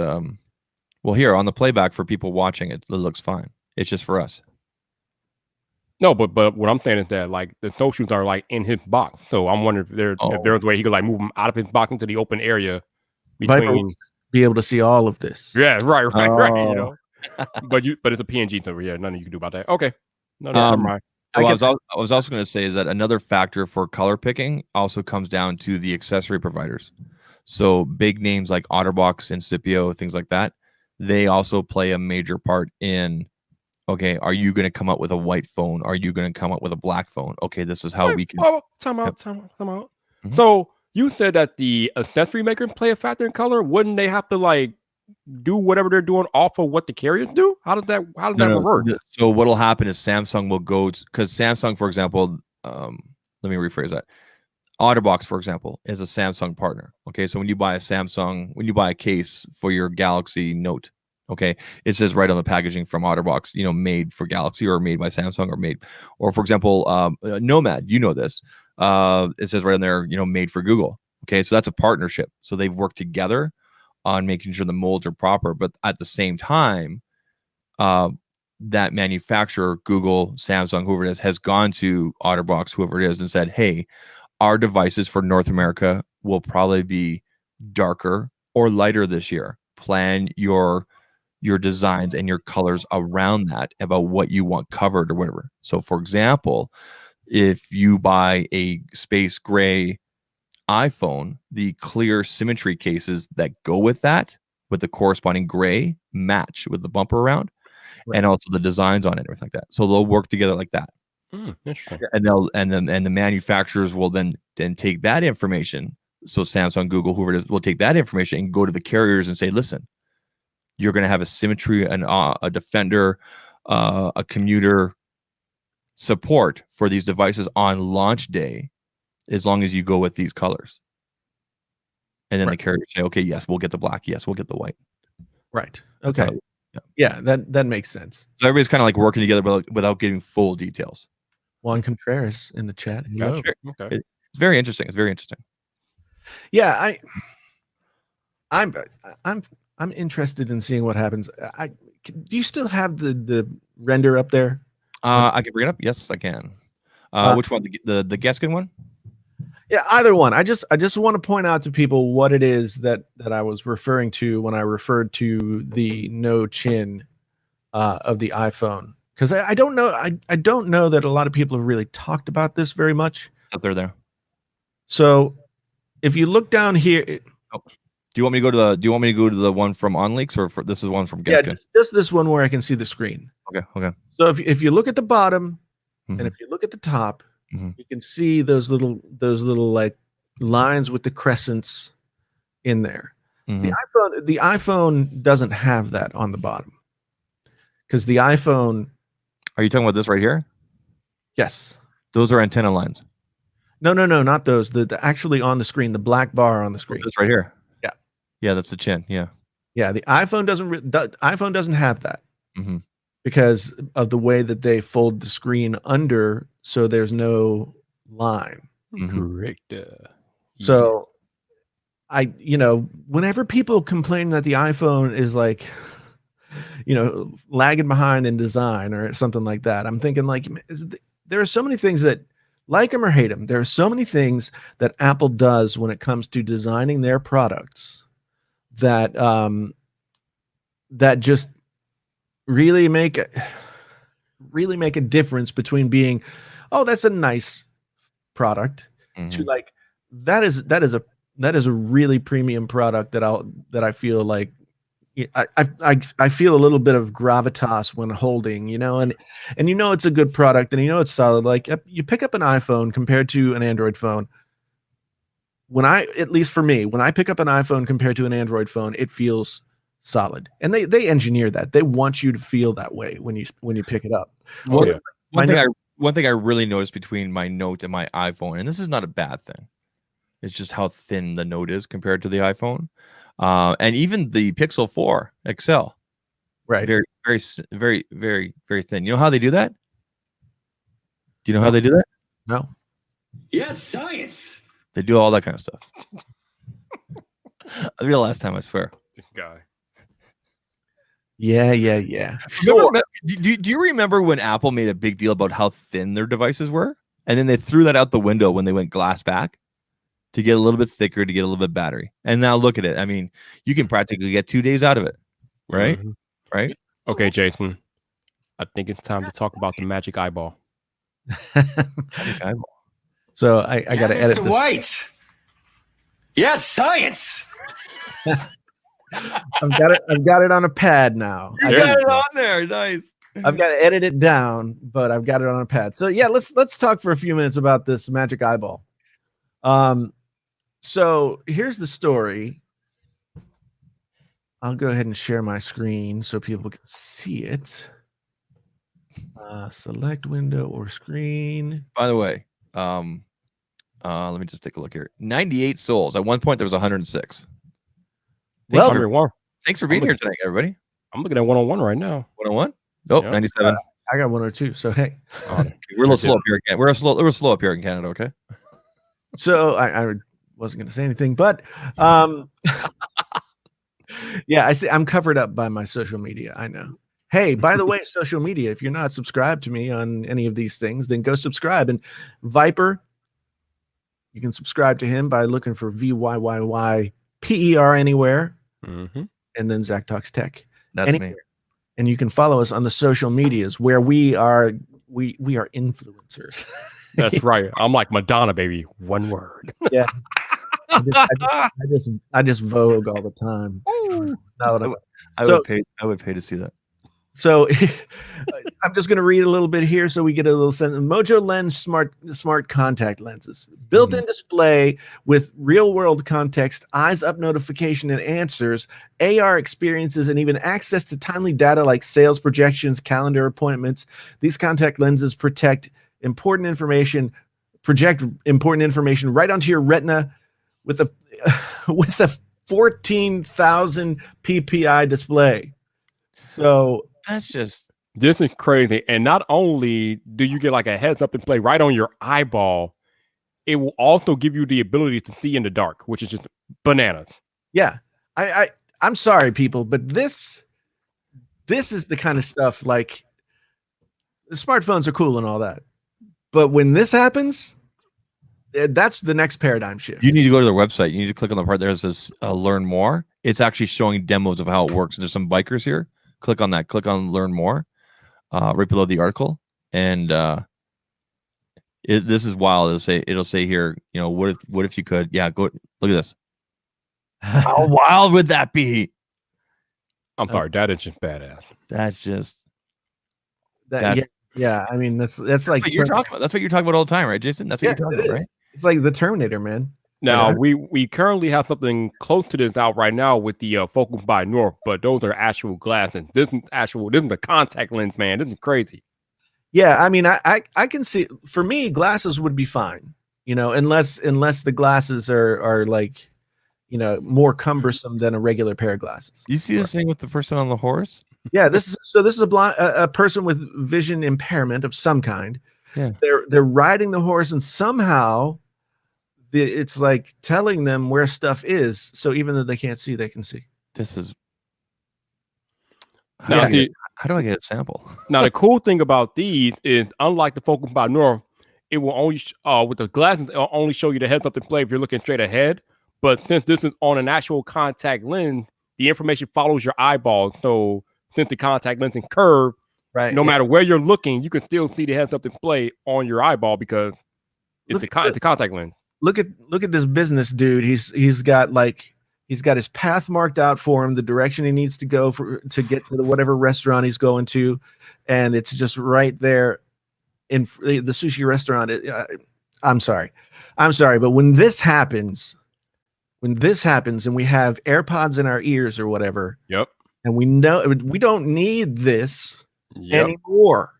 well, here on the playback for people watching it looks fine. It's just for us. No, but what I'm saying is that like the snowshoes are like in his box, so I'm wondering if there's a way he could like move them out of his box into the open area Viper between. will be able to see all of this. Yeah, right. You Oh. know, but it's a PNG, so yeah, nothing you can do about that. Okay, no, never mind. Well, I was also going to say is that another factor for color picking also comes down to the accessory providers. So big names like OtterBox, Incipio, things like that, they also play a major part in. Okay, are you going to come up with a white phone? Are you going to come up with a black phone? Okay, this is how we can. Oh, time out. Mhm. So you said that the accessory makers play a factor in color. Wouldn't they have to like do whatever they're doing off of what the carriers do? How does that work? So what'll happen is Samsung will go because Samsung, for example, let me rephrase that. OtterBox, for example, is a Samsung partner. Okay, so when you buy a case for your Galaxy Note, okay, it says right on the packaging from OtterBox, made for Galaxy or made by Samsung or for example, Nomad, this, it says right on there, made for Google. Okay, so that's a partnership. So they've worked together on making sure the molds are proper, but at the same time, that manufacturer, Google, Samsung, whoever it is, has gone to OtterBox, whoever it is, and said, hey, our devices for North America will probably be darker or lighter this year. Plan your designs and your colors around that, about what you want covered or whatever. So for example, if you buy a space gray iPhone, the clear symmetry cases that go with that, with the corresponding gray, match with the bumper around, and also the designs on it, everything like that. So they'll work together like that. Interesting. And the manufacturers will then take that information. So Samsung, Google, whoever it is, will take that information and go to the carriers and say, listen, you're going to have a symmetry and a Defender, a commuter support for these devices on launch day, as long as you go with these colors. And then the carriers say, okay, yes, we'll get the black. Yes, we'll get the white. Right. Okay. Yeah, that makes sense. So everybody's kind of like working together without getting full details. Juan Contreras in the chat. Hello. Gotcha. Okay. It's very interesting. It's very interesting. Yeah, I'm interested in seeing what happens. Do you still have the render up there? I can bring it up. Yes, I can. Which one? The Geskin one? Yeah, either one. I just want to point out to people what it is that I was referring to when I referred to the no chin of the iPhone, because I don't know I don't know that a lot of people have really talked about this very much. Up there. So if you look down here, do you want me to go to the one from OnLeaks, or this is one from Geskin? Yeah, just this one where I can see the screen. Okay. So if you look at the bottom, Mhm. and if you look at the top, Mhm. you can see those little like lines with the crescents in there. Mhm. The iPhone doesn't have that on the bottom, because the iPhone. Are you talking about this right here? Yes. Those are antenna lines. No, not those. The actually on the screen, the black bar on the screen. This right here. Yeah. Yeah, that's the chin. Yeah. Yeah, the iPhone doesn't have that, Mhm. because of the way that they fold the screen under, so there's no line. Correct. So whenever people complain that the iPhone is like, lagging behind in design or something like that, I'm thinking like, there are so many things that like them or hate them, there are so many things that Apple does when it comes to designing their products that that just really make a difference between being, oh, that's a nice product, to Mhm. like that is a really premium product that I feel like I feel a little bit of gravitas when holding, and it's a good product, and it's solid. Like you pick up an iPhone compared to an Android phone. At least for me, when I pick up an iPhone compared to an Android phone, it feels solid, and they engineer that. They want you to feel that way when you pick it up. Oh, One, yeah. My one thing I really noticed between my Note and my iPhone, and this is not a bad thing, it's just how thin the Note is compared to the iPhone, and even the Pixel 4 XL, Right. very, very, very, very, very thin. You know how they do that? Do you know how No. they do that? No. Yes, science. They do all that kind of stuff. That'll be the last time, I swear. This guy. Yeah. Remember, do you remember when Apple made a big deal about how thin their devices were? And then they threw that out the window when they went glass back to get a little bit thicker, to get a little bit battery. And now look at it. I mean, you can practically get 2 days out of it, right? Mhm. Right? Okay, Jason. I think it's time to talk about the magic eyeball. So I got to Yeah, edit Mr. this. White. Yes, science. I've got it on a pad now. You There got you it go. on there. Nice. I've got to edit it down, but I've got it on a pad. So yeah, let's talk for a few minutes about this magic eyeball. So here's the story. I'll go ahead and share my screen so people can see it. Select window or screen. By the way, let me just take a look here. 98 souls. At one point, there was 106. Well, 101. Thanks for being here tonight, everybody. I'm looking at 101 right now. 101? Oh, Yeah. 97. I got 102. So hey, Oh, We're a little slow up here again. We're slow up here in Canada, okay? so I wasn't going to say anything, but yeah, I see. I'm covered up by my social media. I know. Hey, by the way, social media, if you're not subscribed to me on any of these things, then go subscribe. And Viper, you can subscribe to him by looking for VYYYPER anywhere, mm-hmm. and then Zach Talks Tech. That's me. And you can follow us on the social medias where we are influencers. That's right. I'm like Madonna, baby. One word. Yeah. I just vogue all the time. Now that I would pay to see that. So I'm just going to read a little bit here so we get a little sense. Mojo Lens smart contact lenses. Built-in display with real-world context, eyes-up notification and answers, AR experiences, and even access to timely data like sales projections, calendar appointments. These contact lenses project important information right onto your retina with a 14,000 ppi display. So that's just, this is crazy. And not only do you get like a heads up display right on your eyeball, it will also give you the ability to see in the dark, which is just bananas. Yeah. I'm sorry, people, but this is the kind of stuff, like, the smartphones are cool and all that, but when this happens, that's the next paradigm shift. you need to go to their website. You need to click on the part there that says learn more. It's actually showing demos of how it works. There's some bikers here. Click on that. Click on learn more right below the article. And this is wild. It'll say here, what if you could? Yeah, go look at this. How wild would that be? I'm sorry, that is just badass. That's just yeah. I mean, that's like what you're talking about. That's what you're talking about all the time, right, Jason? That's what Yes, you're talking it about, is. right? It's like the Terminator, man. Now, Yeah. we currently have something close to this out right now with the Focus by North, but those are actual glasses. This is a contact lens, man. This is crazy. Yeah, I mean, I can see, for me, glasses would be fine, unless the glasses are like, more cumbersome than a regular pair of glasses. You see this thing with the person on the horse? Yeah, this is a person with vision impairment of some kind. Yeah. They're riding the horse, and somehow it's like telling them where stuff is. So even though they can't see, they can see. This is Now, how do I get a sample? Now, the cool thing about these is, unlike the Focus by North, it will only with the glasses, it'll only show you the heads up display if you're looking straight ahead. But since this is on an actual contact lens, the information follows your eyeball. So since the contact lens is curved, Right. no matter where you're looking, you can still see the heads up display on your eyeball because it's Look- it's the contact lens. Look at this business dude. He's got his path marked out for him, the direction he needs to go to get to whatever restaurant he's going to, and it's just right there in the sushi restaurant. I'm sorry, but when this happens, and we have AirPods in our ears or whatever, Yep. and we know we don't need this Yep. anymore.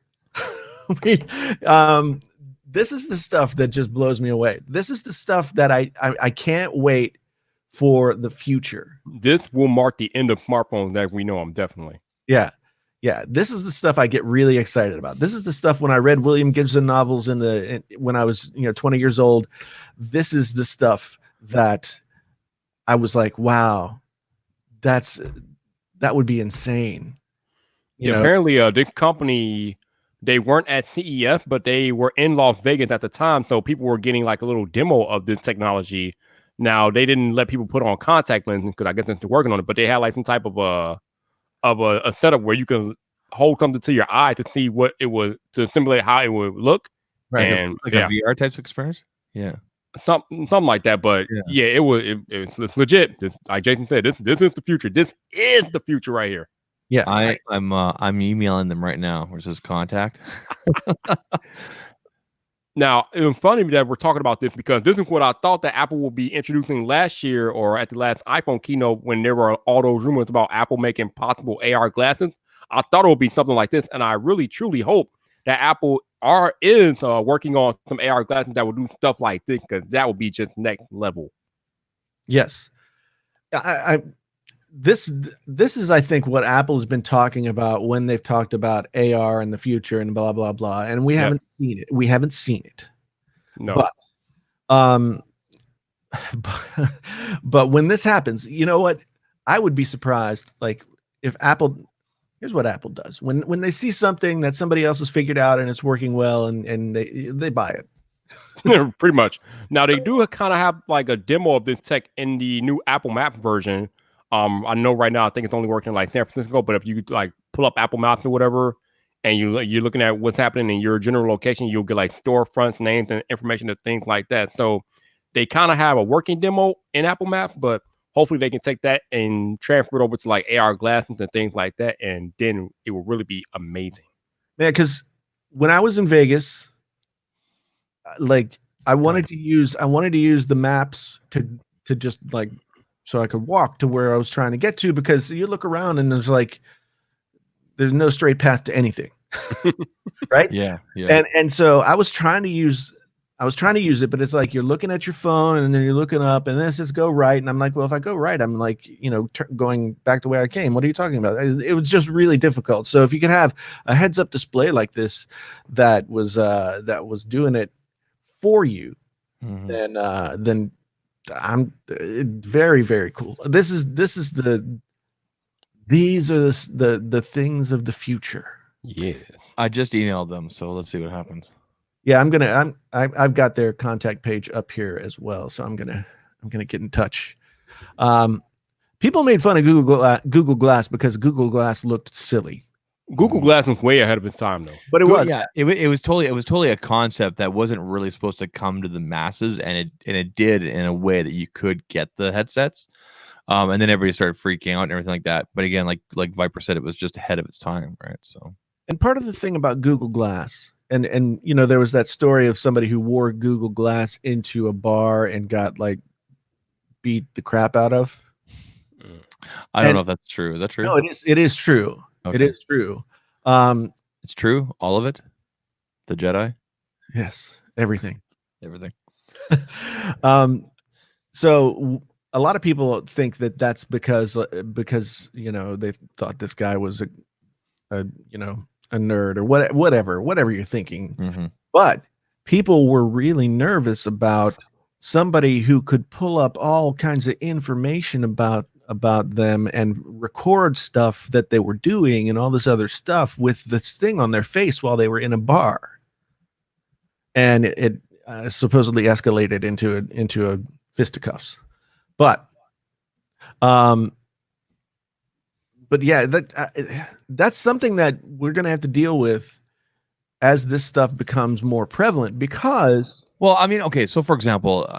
This is the stuff that just blows me away. This is the stuff that I can't wait for the future. This will mark the end of smartphones that we know them, definitely. Yeah. This is the stuff I get really excited about. This is the stuff when I read William Gibson novels when I was 20 years old. This is the stuff that I was like, wow, that would be insane. You know? Apparently, this company, they weren't at CES, but they were in Las Vegas at the time, so people were getting like a little demo of this technology. Now they didn't let people put on contact lenses because I guess they're working on it, but they had like some type of a setup where you can hold something to your eye to see what it was, to simulate how it would look. Right. And Like yeah, a VR type of experience. Yeah. something like that. But Yeah. it's legit. Like Jason said, this is the future. This is the future right here. Yeah. I'm emailing them right now, which is contact. Now, it was funny that we're talking about this because this is what I thought that Apple would be introducing last year or at the last iPhone keynote when there were all those rumors about Apple making possible AR glasses. I thought it would be something like this, and I really, truly hope that Apple is working on some AR glasses that would do stuff like this because that would be just next level. Yes. This is, I think, what Apple has been talking about when they've talked about AR in the future and blah blah blah, and we haven't seen it. We haven't seen it. No, but when this happens, you know what? I would be surprised. Like if Apple, here's what Apple does when they see something that somebody else has figured out and it's working well, and they buy it. pretty much. Now they do kind of have like a demo of this tech in the new Apple Maps version. I know right now I think it's only working in like San Francisco, but if you like pull up Apple Maps or whatever, and you're looking at what's happening in your general location, you'll get like storefronts, names, and information and things like that. So they kind of have a working demo in Apple Maps, but hopefully they can take that and transfer it over to like AR glasses and things like that, and then it will really be amazing. Yeah, because when I was in Vegas, like I wanted to use the maps to just like so I could walk to where I was trying to get to, because you look around and there's no straight path to anything. Right? Yeah. And so I was trying to use it, but it's like you're looking at your phone and then you're looking up and then it says go right, and I'm like, well, if I go right, I'm like, going back the way I came. What are you talking about? It was just really difficult. So if you could have a heads up display like this that was doing it for you, Mhm. then I'm very, very cool. These are the things of the future. Yeah. I just emailed them, so let's see what happens. Yeah, I've got their contact page up here as well, so I'm gonna get in touch. People made fun of Google Glass because Google Glass looked silly, Google Glass was way ahead of its time though. but it was. Yeah, it was totally a concept that wasn't really supposed to come to the masses, and it did in a way that you could get the headsets. And then everybody started freaking out and everything like that. But again, like Viper said, it was just ahead of its time, right? So, And part of the thing about Google Glass, and there was that story of somebody who wore Google Glass into a bar and got like beat the crap out of. I don't know if that's true. Is that true? No, it is true. It Okay. is true. It's true. All of it. The Jedi. Yes, everything. Everything. So a lot of people think that that's because they thought this guy was a nerd or whatever you're thinking. Mm-hmm. But people were really nervous about somebody who could pull up all kinds of information about them and record stuff that they were doing and all this other stuff with this thing on their face while they were in a bar. and it supposedly escalated into a fisticuffs. But yeah, that's something that we're going to have to deal with as this stuff becomes more prevalent, because Well, I mean, okay. So, for example,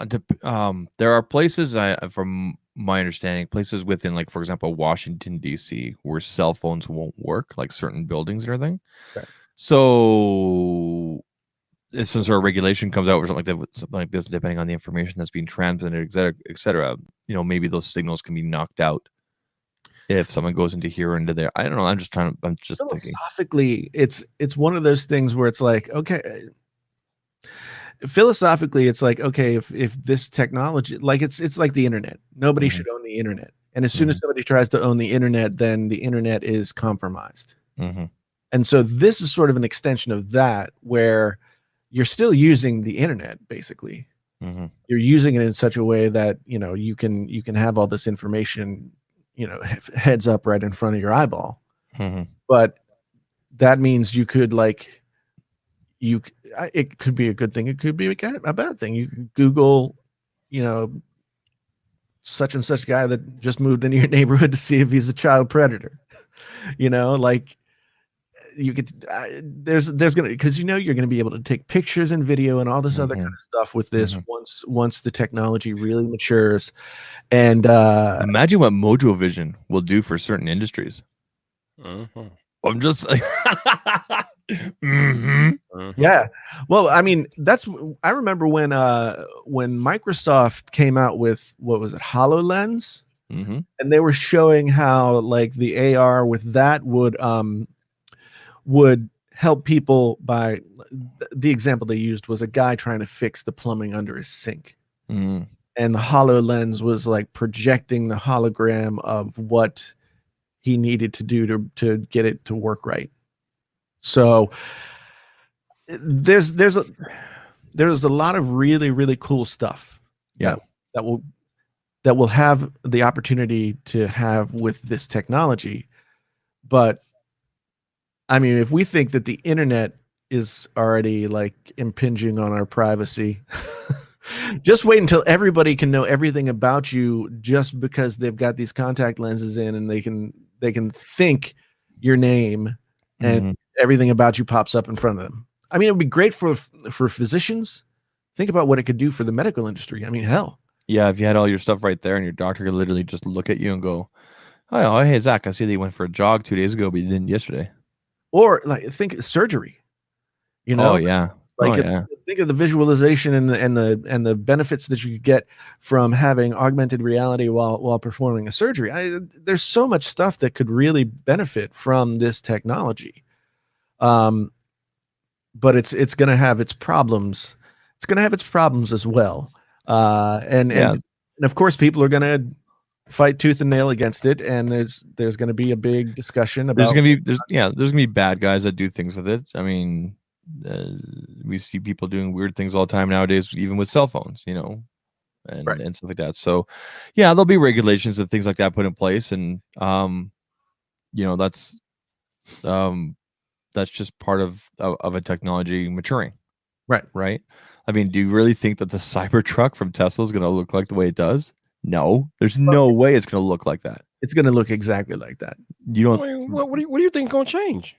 there are places, from my understanding, places within, like, for example, Washington D.C., where cell phones won't work, like certain buildings and everything. Okay. So, if some sort of regulation comes out or something like this, depending on the information that's being transmitted, et cetera, maybe those signals can be knocked out if someone goes into here or into there. I don't know. I'm just thinking. Philosophically, it's one of those things where it's like, okay, philosophically, it's like, okay, if this technology, like it's like the internet, nobody Mhm. should own the internet, and as soon as somebody tries to own the internet, then the internet is compromised. Mm-hmm. And so this is sort of an extension of that, where you're still using the internet. Basically, Mm-hmm. you're using it in such a way that you can have all this information heads up right in front of your eyeball. Mm-hmm. But that means you could, like, it could be a good thing, it could be a bad thing. You can Google such and such guy that just moved into your neighborhood to see if he's a child predator. Like, you could there's gonna, because you're gonna be able to take pictures and video and all this other kind of stuff with this, once the technology really matures. And imagine what Mojo Vision will do for certain industries. I'm just like, yeah. Well, I mean, I remember when Microsoft came out with, what was it, HoloLens, and they were showing how, like, the AR with that would help people. By the example they used was a guy trying to fix the plumbing under his sink. Mm-hmm. And the HoloLens was like projecting the hologram of what he needed to do to get it to work right. So there's a lot of really, really cool stuff that will have the opportunity to have with this technology. But I mean, if we think that the internet is already, like, impinging on our privacy, just wait until everybody can know everything about you just because they've got these contact lenses in, and they can think your name, and everything about you pops up in front of them. I mean, it would be great for physicians. Think about what it could do for the medical industry. I mean, hell. Yeah, if you had all your stuff right there, and your doctor could literally just look at you and go, "Oh, hey, Zach, I see that you went for a jog 2 days ago, but you didn't yesterday." Or, like, think surgery. Oh yeah. Like, think of the visualization and the benefits that you could get from having augmented reality while performing a surgery. There's so much stuff that could really benefit from this technology. But it's going to have its problems. It's going to have its problems as well. And of course, people are going to fight tooth and nail against it, and there's going to be a big discussion about. There's gonna be bad guys that do things with it. I mean, we see people doing weird things all the time nowadays, even with cell phones, and stuff like that. So, yeah, there'll be regulations and things like that put in place, and that's just part of a technology maturing. Right. I mean, do you really think that the Cybertruck from Tesla is going to look like the way it does? No, there's no way it's going to look like that. It's going to look exactly like that. You don't. I mean, what do you think is going to change?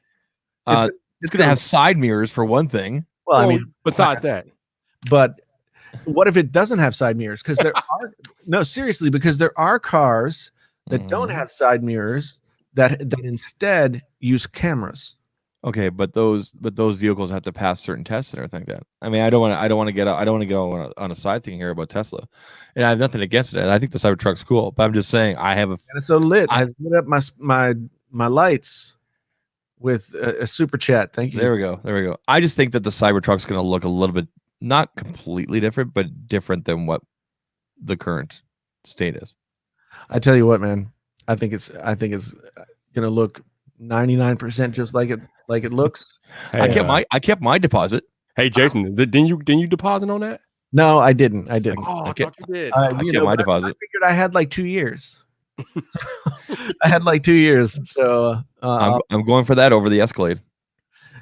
It's going to have side mirrors for one thing. Well, I mean, besides that. But what if it doesn't have side mirrors? Because there are seriously, because there are cars that don't have side mirrors that instead use cameras. Okay, but those vehicles have to pass certain tests and everything like that. I mean, I don't want to get on a side thing here about Tesla, and I have nothing against it. I think the Cybertruck's cool, but I'm just saying and it's so lit. I lit up my lights with a super chat. Thank you. There we go. I just think that the Cybertruck's going to look a little bit, not completely different, but different than what the current state is. I tell you what, man. I think it's going to look 99% just like it looks. Hey, I kept my deposit. Hey, Jason, didn't you deposit on that? No, I didn't. Oh, I thought you did. I kept my deposit. I figured I had like 2 years. I had like 2 years, so I'm going for that over the Escalade.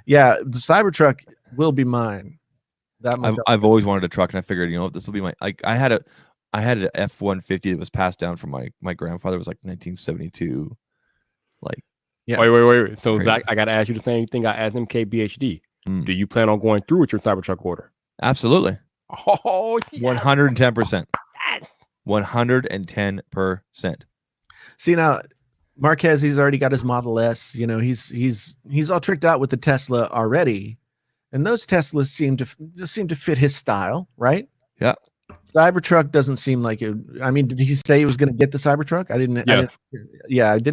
Yeah, the Cybertruck will be mine. That much. I've always wanted a truck, and I figured, this will be my. I had an F-150 that was passed down from my grandfather. It was like 1972. Like, Yeah. Wait. So Crazy. Zach, I got to ask you the same thing I asked MKBHD. Mm. Do you plan on going through with your Cybertruck order? absolutely, Oh, 110%, 110%. See now, Marquez, he's already got his Model S. He's all tricked out with the Tesla already, and those Teslas seem to fit his style, right? Yeah. Cybertruck doesn't seem like it. I mean, did he say he was going to get the Cybertruck? I didn't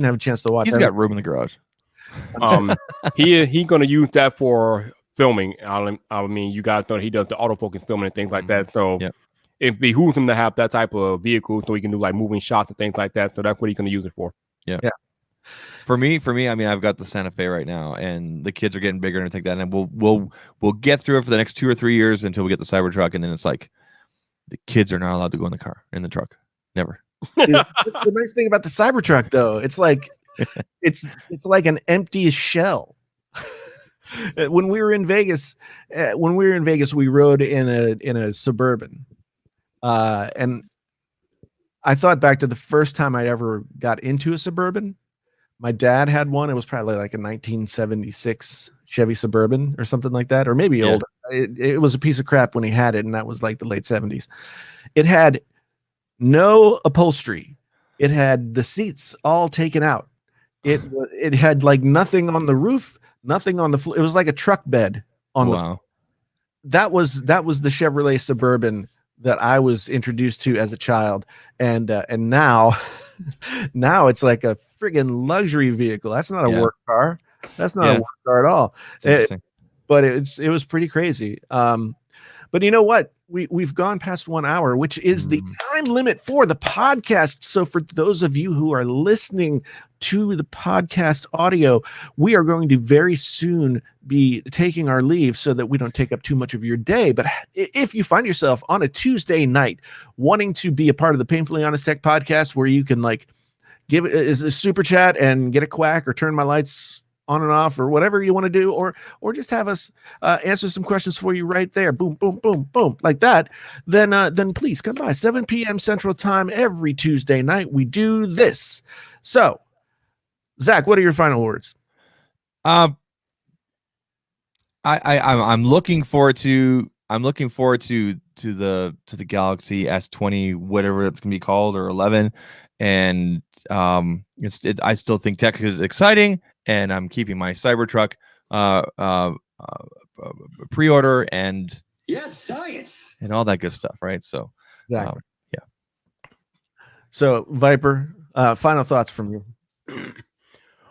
have a chance to watch. He's got room in the garage. He gonna use that for filming. I mean, you guys know he does the autofocus filming and things like that. So Yep. it behooves him to have that type of vehicle so he can do like moving shots and things like that. So that's what he's gonna use it for. For me, I mean, I've got the Santa Fe right now, and the kids are getting bigger and things like that. And we'll get through it for the next 2 or 3 years until we get the Cybertruck, and then it's like the kids are not allowed to go in the truck. Never. That's the nice thing about the Cybertruck, though. It's like it's like an empty shell. When we were in Vegas, we rode in a Suburban, and I thought back to the first time I ever got into a Suburban. My dad had one. It was probably like a 1976 Chevy Suburban or something like that, or maybe Yeah. older. It was a piece of crap when he had it, and that was like the late 70s. It had no upholstery. It had the seats all taken out. It had like nothing on the roof, nothing on the floor. It was like a truck bed on the. Wow. That was the Chevrolet Suburban that I was introduced to as a child, and now it's like a friggin' luxury vehicle. That's not a Yeah. work car. That's not Yeah. a work car at all. It's interesting. But it was pretty crazy. But you know what? We've gone past 1 hour, which is the time limit for the podcast. So for those of you who are listening to the podcast audio, we are going to very soon be taking our leave so that we don't take up too much of your day. But if you find yourself on a Tuesday night wanting to be a part of the Painfully Honest Tech podcast, where you can like give it a super chat and get a quack or turn my lights on and off or whatever you want to do, or just have us answer some questions for you right there, boom, boom, boom, boom, like that, then please come by 7 p.m. Central Time every Tuesday night. We do this. So, Zach, what are your final words? I'm looking forward to the Galaxy S20, whatever it's gonna be called, or 11, and I still think tech is exciting, and I'm keeping my Cybertruck pre-order and Yes, science. and all that good stuff, right? So Exactly. So, Viper, final thoughts from you.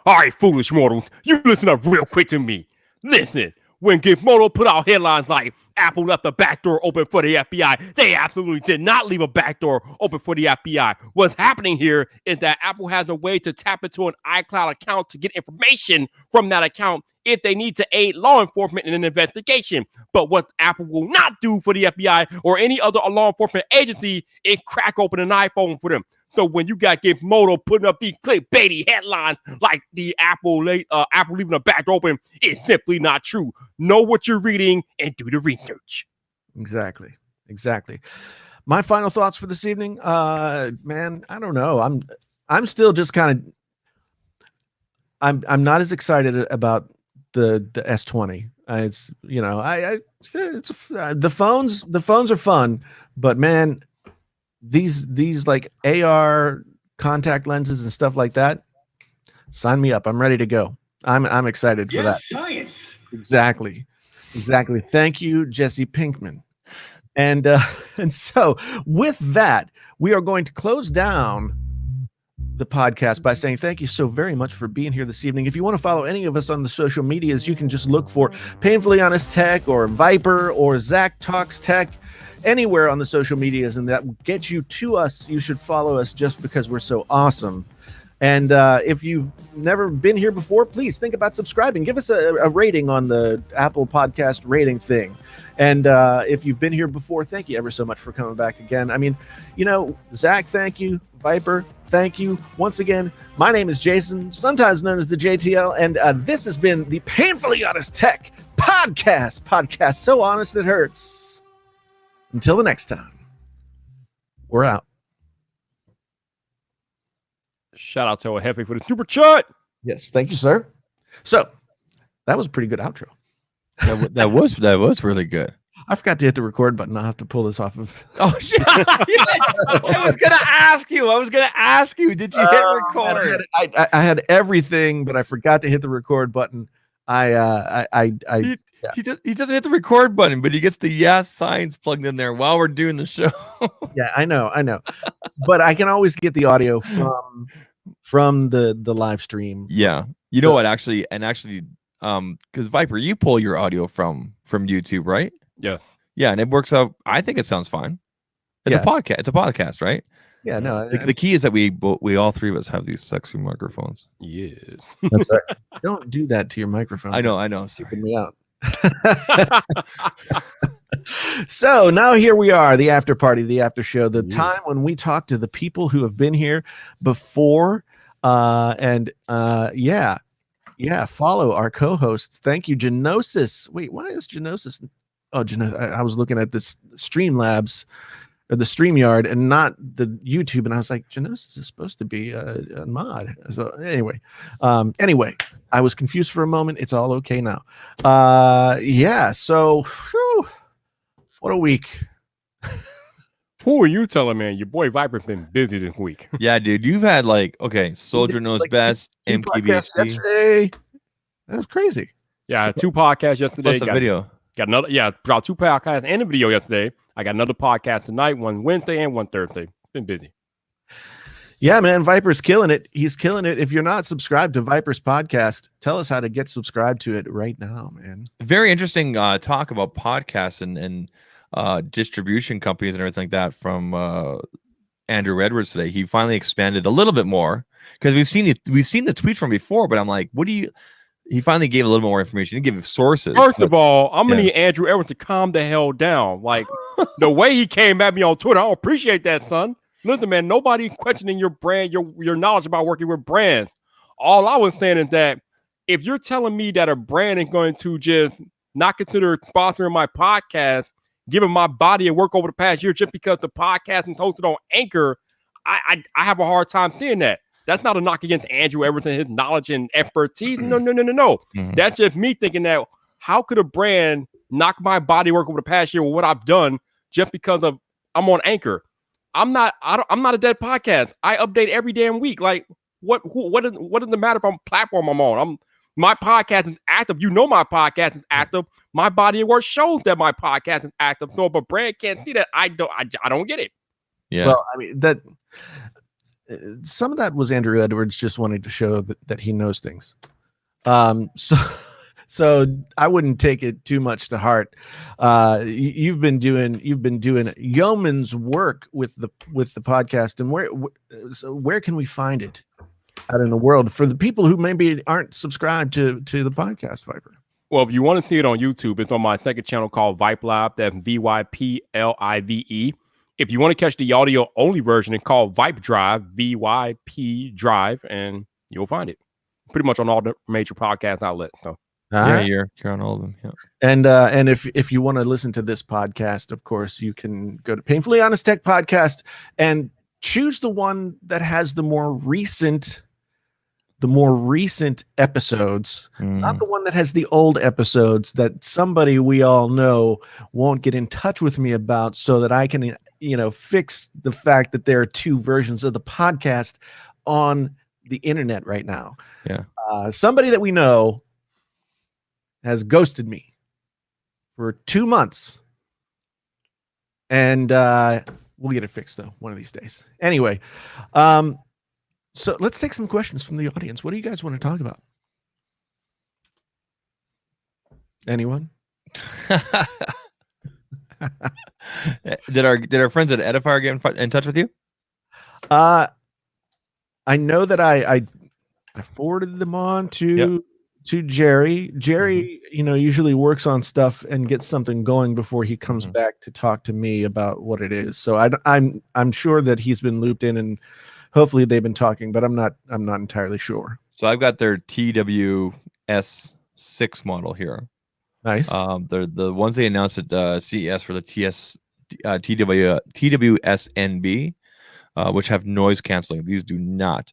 All right, foolish mortals, you listen up real quick to me. Listen, when Gizmodo put out headlines like Apple left the back door open for the FBI, they absolutely did not leave a back door open for the FBI. What's happening here is that Apple has a way to tap into an iCloud account to get information from that account if they need to aid law enforcement in an investigation. But what Apple will not do for the FBI or any other law enforcement agency is crack open an iPhone for them. So when you got Gizmodo putting up these clickbaity headlines like the Apple leaving the back door open, it's simply not true. Know what you're reading and do the research. Exactly. My final thoughts for this evening, man, I don't know. I'm still just kind of. I'm not as excited about the S20. It's the phones are fun, but man, these like AR contact lenses and stuff like that, sign me up. I'm ready to go. I'm excited for that. Yes, science. Exactly. Thank you, Jesse Pinkman. And so with that, we are going to close down the podcast by saying thank you so very much for being here this evening. If you want to follow any of us on the social medias, you can just look for Painfully Honest Tech or Viper or Zach Talks Tech anywhere on the social medias, and that will get you to us. You should follow us just because we're so awesome. And if you've never been here before, please think about subscribing. Give us a rating on the Apple Podcast rating thing. And if you've been here before, thank you ever so much for coming back again. I mean, Zach, thank you. Viper, thank you. Once again, my name is Jason, sometimes known as the JTL, and this has been the Painfully Honest Tech Podcast. Podcast so honest it hurts. Until the next time, we're out. Shout out to El Jefe for the super chat. Yes, thank you, sir. So that was a pretty good outro. That was really good. I forgot to hit the record button. I'll have to pull this off of. Oh shit! I was gonna ask you. Did you hit record? I had everything, but I forgot to hit the record button. He doesn't hit the record button, but he gets the yes signs plugged in there while we're doing the show. Yeah, I know. But I can always get the audio from the live stream. Yeah, you know what? Actually, because Viper, you pull your audio from YouTube, right? Yeah. Yeah, and it works out. I think it sounds fine. It's a podcast. It's a podcast, right? Yeah, no. The key is that we all three of us have these sexy microphones. Yes. That's right. Don't do that to your microphone. I know. Keeping me out. So now here we are, the after party, the after show, the time when we talk to the people who have been here before. Follow our co-hosts. Thank you, Genosis. Wait, why is Genosis? Oh, I was looking at this Streamlabs or the StreamYard and not the YouTube, and I was like, Genosis is supposed to be a mod. So anyway, I was confused for a moment. It's all okay now. So whew, what a week. Who are you telling, man? Your boy Viper's been busy this week. Yeah, dude, you've had Soldier Knows Best, Two podcasts MKBHD. yesterday. That was crazy. Yeah, 2 podcasts yesterday. Plus a video. Got another. Yeah, about 2 podcasts and a video yesterday. I got another podcast tonight, one Wednesday and one Thursday. Been busy. Yeah, man, Viper's killing it. He's killing it. If you're not subscribed to Viper's podcast, tell us how to get subscribed to it right now, man. Very interesting talk about podcasts and distribution companies and everything like that from Andrew Edwards today. He finally expanded a little bit more because we've seen the tweets from before, but I'm like, he finally gave a little more information. He gave sources. First of all, I'm gonna need Andrew Edwards to calm the hell down. Like the way he came at me on Twitter, I don't appreciate that, son. Listen, man, nobody questioning your brand, your knowledge about working with brands. All I was saying is that if you're telling me that a brand is going to just not consider sponsoring my podcast, given my body of work over the past year, just because the podcast is hosted on Anchor, I have a hard time seeing that. That's not a knock against Andrew Edwards and his knowledge and expertise. No. Mm-hmm. That's just me thinking that how could a brand knock my body work over the past year with what I've done just because of I'm on Anchor? I'm not a dead podcast. I update every damn week. Like what does it matter if I'm platform I'm on? My podcast is active. You know my podcast is active. My body of work shows that my podcast is active. So if a brand can't see that, I don't get it. Yeah. Well, I mean that some of that was Andrew Edwards just wanting to show that he knows things. So I wouldn't take it too much to heart. You've been doing yeoman's work with the podcast, and where can we find it out in the world for the people who maybe aren't subscribed to the podcast, Viper? Well, if you want to see it on YouTube, it's on my second channel called Vipe Lab. That's VYPLIVE. If you want to catch the audio only version, it's called Vipe Drive, VYP Drive, and you'll find it pretty much on all the major podcast outlets. So. Yeah, you're on all of them. Yeah. And if you want to listen to this podcast, of course, you can go to Painfully Honest Tech Podcast and choose the one that has the more recent episodes, not the one that has the old episodes that somebody we all know won't get in touch with me about, so that I can, fix the fact that there are 2 versions of the podcast on the internet right now. Yeah. Somebody that we know has ghosted me for 2 months, and we'll get it fixed though one of these days. Anyway, so let's take some questions from the audience. What do you guys want to talk about? Anyone? Did our friends at Edifier get in touch with you? I know that I forwarded them on to Jerry. Jerry, usually works on stuff and gets something going before he comes back to talk to me about what it is. So I'm sure that he's been looped in, and hopefully they've been talking, but I'm not entirely sure. So I've got their TWS6 model here. Nice. They're the ones they announced at CES for the TWSNB, which have noise canceling. These do not.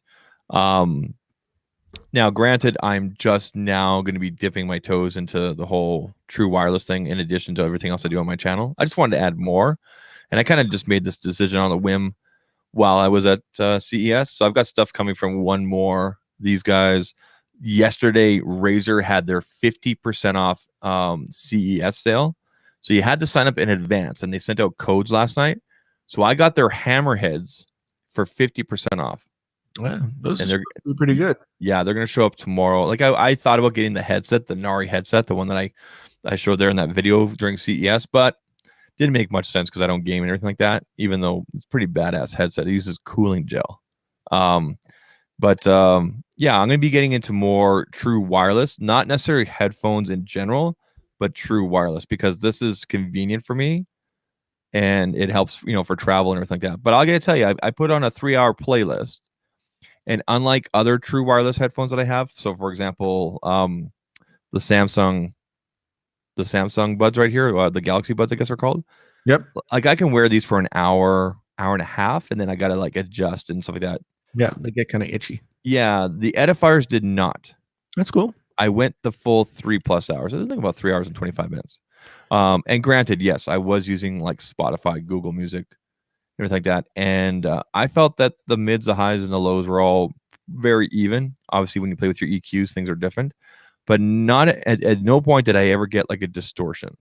Now, granted, I'm just now going to be dipping my toes into the whole true wireless thing in addition to everything else I do on my channel. I just wanted to add more. And I kind of just made this decision on a whim while I was at CES. So I've got stuff coming from One More. These guys, yesterday, Razer had their 50% off CES sale. So you had to sign up in advance, and they sent out codes last night. So I got their Hammerheads for 50% off. Yeah, those And are pretty good. Yeah, they're going to show up tomorrow. Like I thought about getting the headset, the Nari headset, the one that I showed there in that video during CES, but didn't make much sense because I don't game and everything like that, even though it's a pretty badass headset. It uses cooling gel. Yeah, I'm going to be getting into more true wireless, not necessarily headphones in general, but true wireless, because this is convenient for me and it helps, for travel and everything like that. But I'll get to tell you, I put on a 3-hour playlist. And unlike other true wireless headphones that I have, so for example, the Samsung Buds right here, the Galaxy Buds, I guess are called. Yep. Like I can wear these for an hour and a half, and then I gotta like adjust and stuff like that. Yeah, they get kind of itchy. Yeah, the Edifiers did not. That's cool. I went the full 3+ hours. I was thinking about 3 hours and 25 minutes. And granted, yes, I was using like Spotify, Google Music, everything like that. And I felt that the mids, the highs, and the lows were all very even. Obviously, when you play with your EQs, things are different. But not at no point did I ever get like a distortion.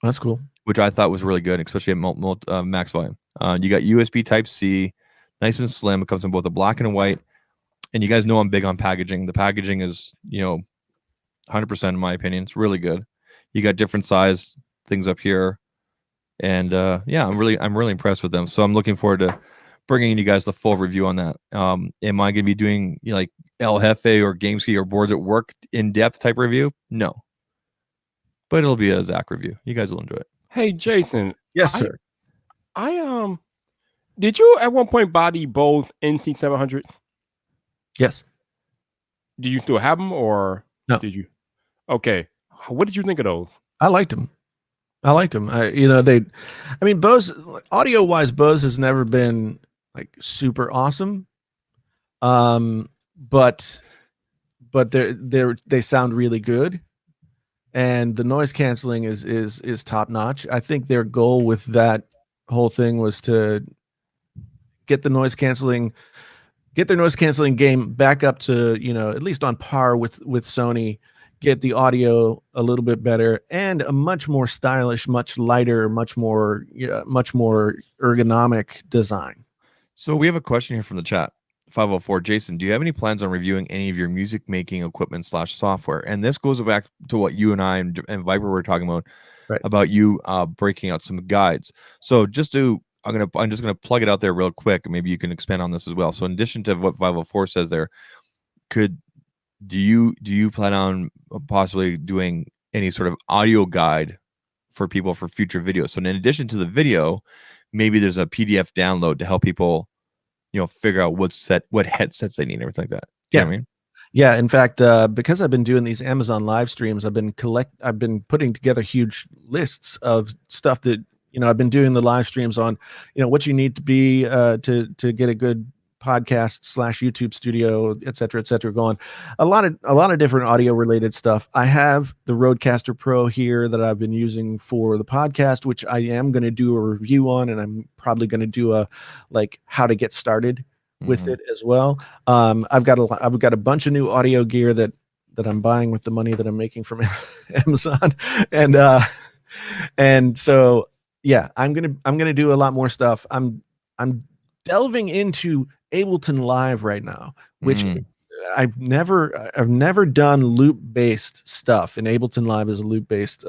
That's cool. Which I thought was really good, especially at max volume. You got USB Type-C, nice and slim. It comes in both a black and a white. And you guys know I'm big on packaging. The packaging is, 100% in my opinion. It's really good. You got different size things up here. And I'm really impressed with them. So I'm looking forward to bringing you guys the full review on that. Am I going to be doing like El Jefe or GameSkey or Boards at Work in-depth type review? No. But it'll be a Zach review. You guys will enjoy it. Hey, Jason. Yes, sir. I did you at one point body both NT700s? Yes. Do you still have them, or no? Did you? Okay. What did you think of those? I liked them. Bose, audio wise, Bose has never been like super awesome. But they sound really good, and the noise canceling is top notch. I think their goal with that whole thing was to get their noise canceling game back up to, at least on par with Sony, get the audio a little bit better, and a much more stylish, much lighter, much more ergonomic design. So we have a question here from the chat. 504, Jason, do you have any plans on reviewing any of your music making equipment / software? And this goes back to what you and I and Viper were talking about, right, about you breaking out some guides. So I'm just gonna plug it out there real quick, and maybe you can expand on this as well. So in addition to what 504 says there, do you plan on possibly doing any sort of audio guide for people for future videos? So in addition to the video, maybe there's a PDF download to help people, figure out what headsets they need and everything like that. You know what I mean? Yeah. In fact, because I've been doing these Amazon live streams, I've been putting together huge lists of stuff that, I've been doing the live streams on, what you need to be to get a good podcast / YouTube studio, et cetera, going. A lot of different audio related stuff. I have the Rodecaster Pro here that I've been using for the podcast, which I am going to do a review on, and I'm probably going to do a how to get started with it as well. I've got a bunch of new audio gear that I'm buying with the money that I'm making from Amazon, and so yeah, I'm gonna do a lot more stuff. I'm delving into Ableton Live right now, which I've never done loop-based stuff, and Ableton Live is a loop-based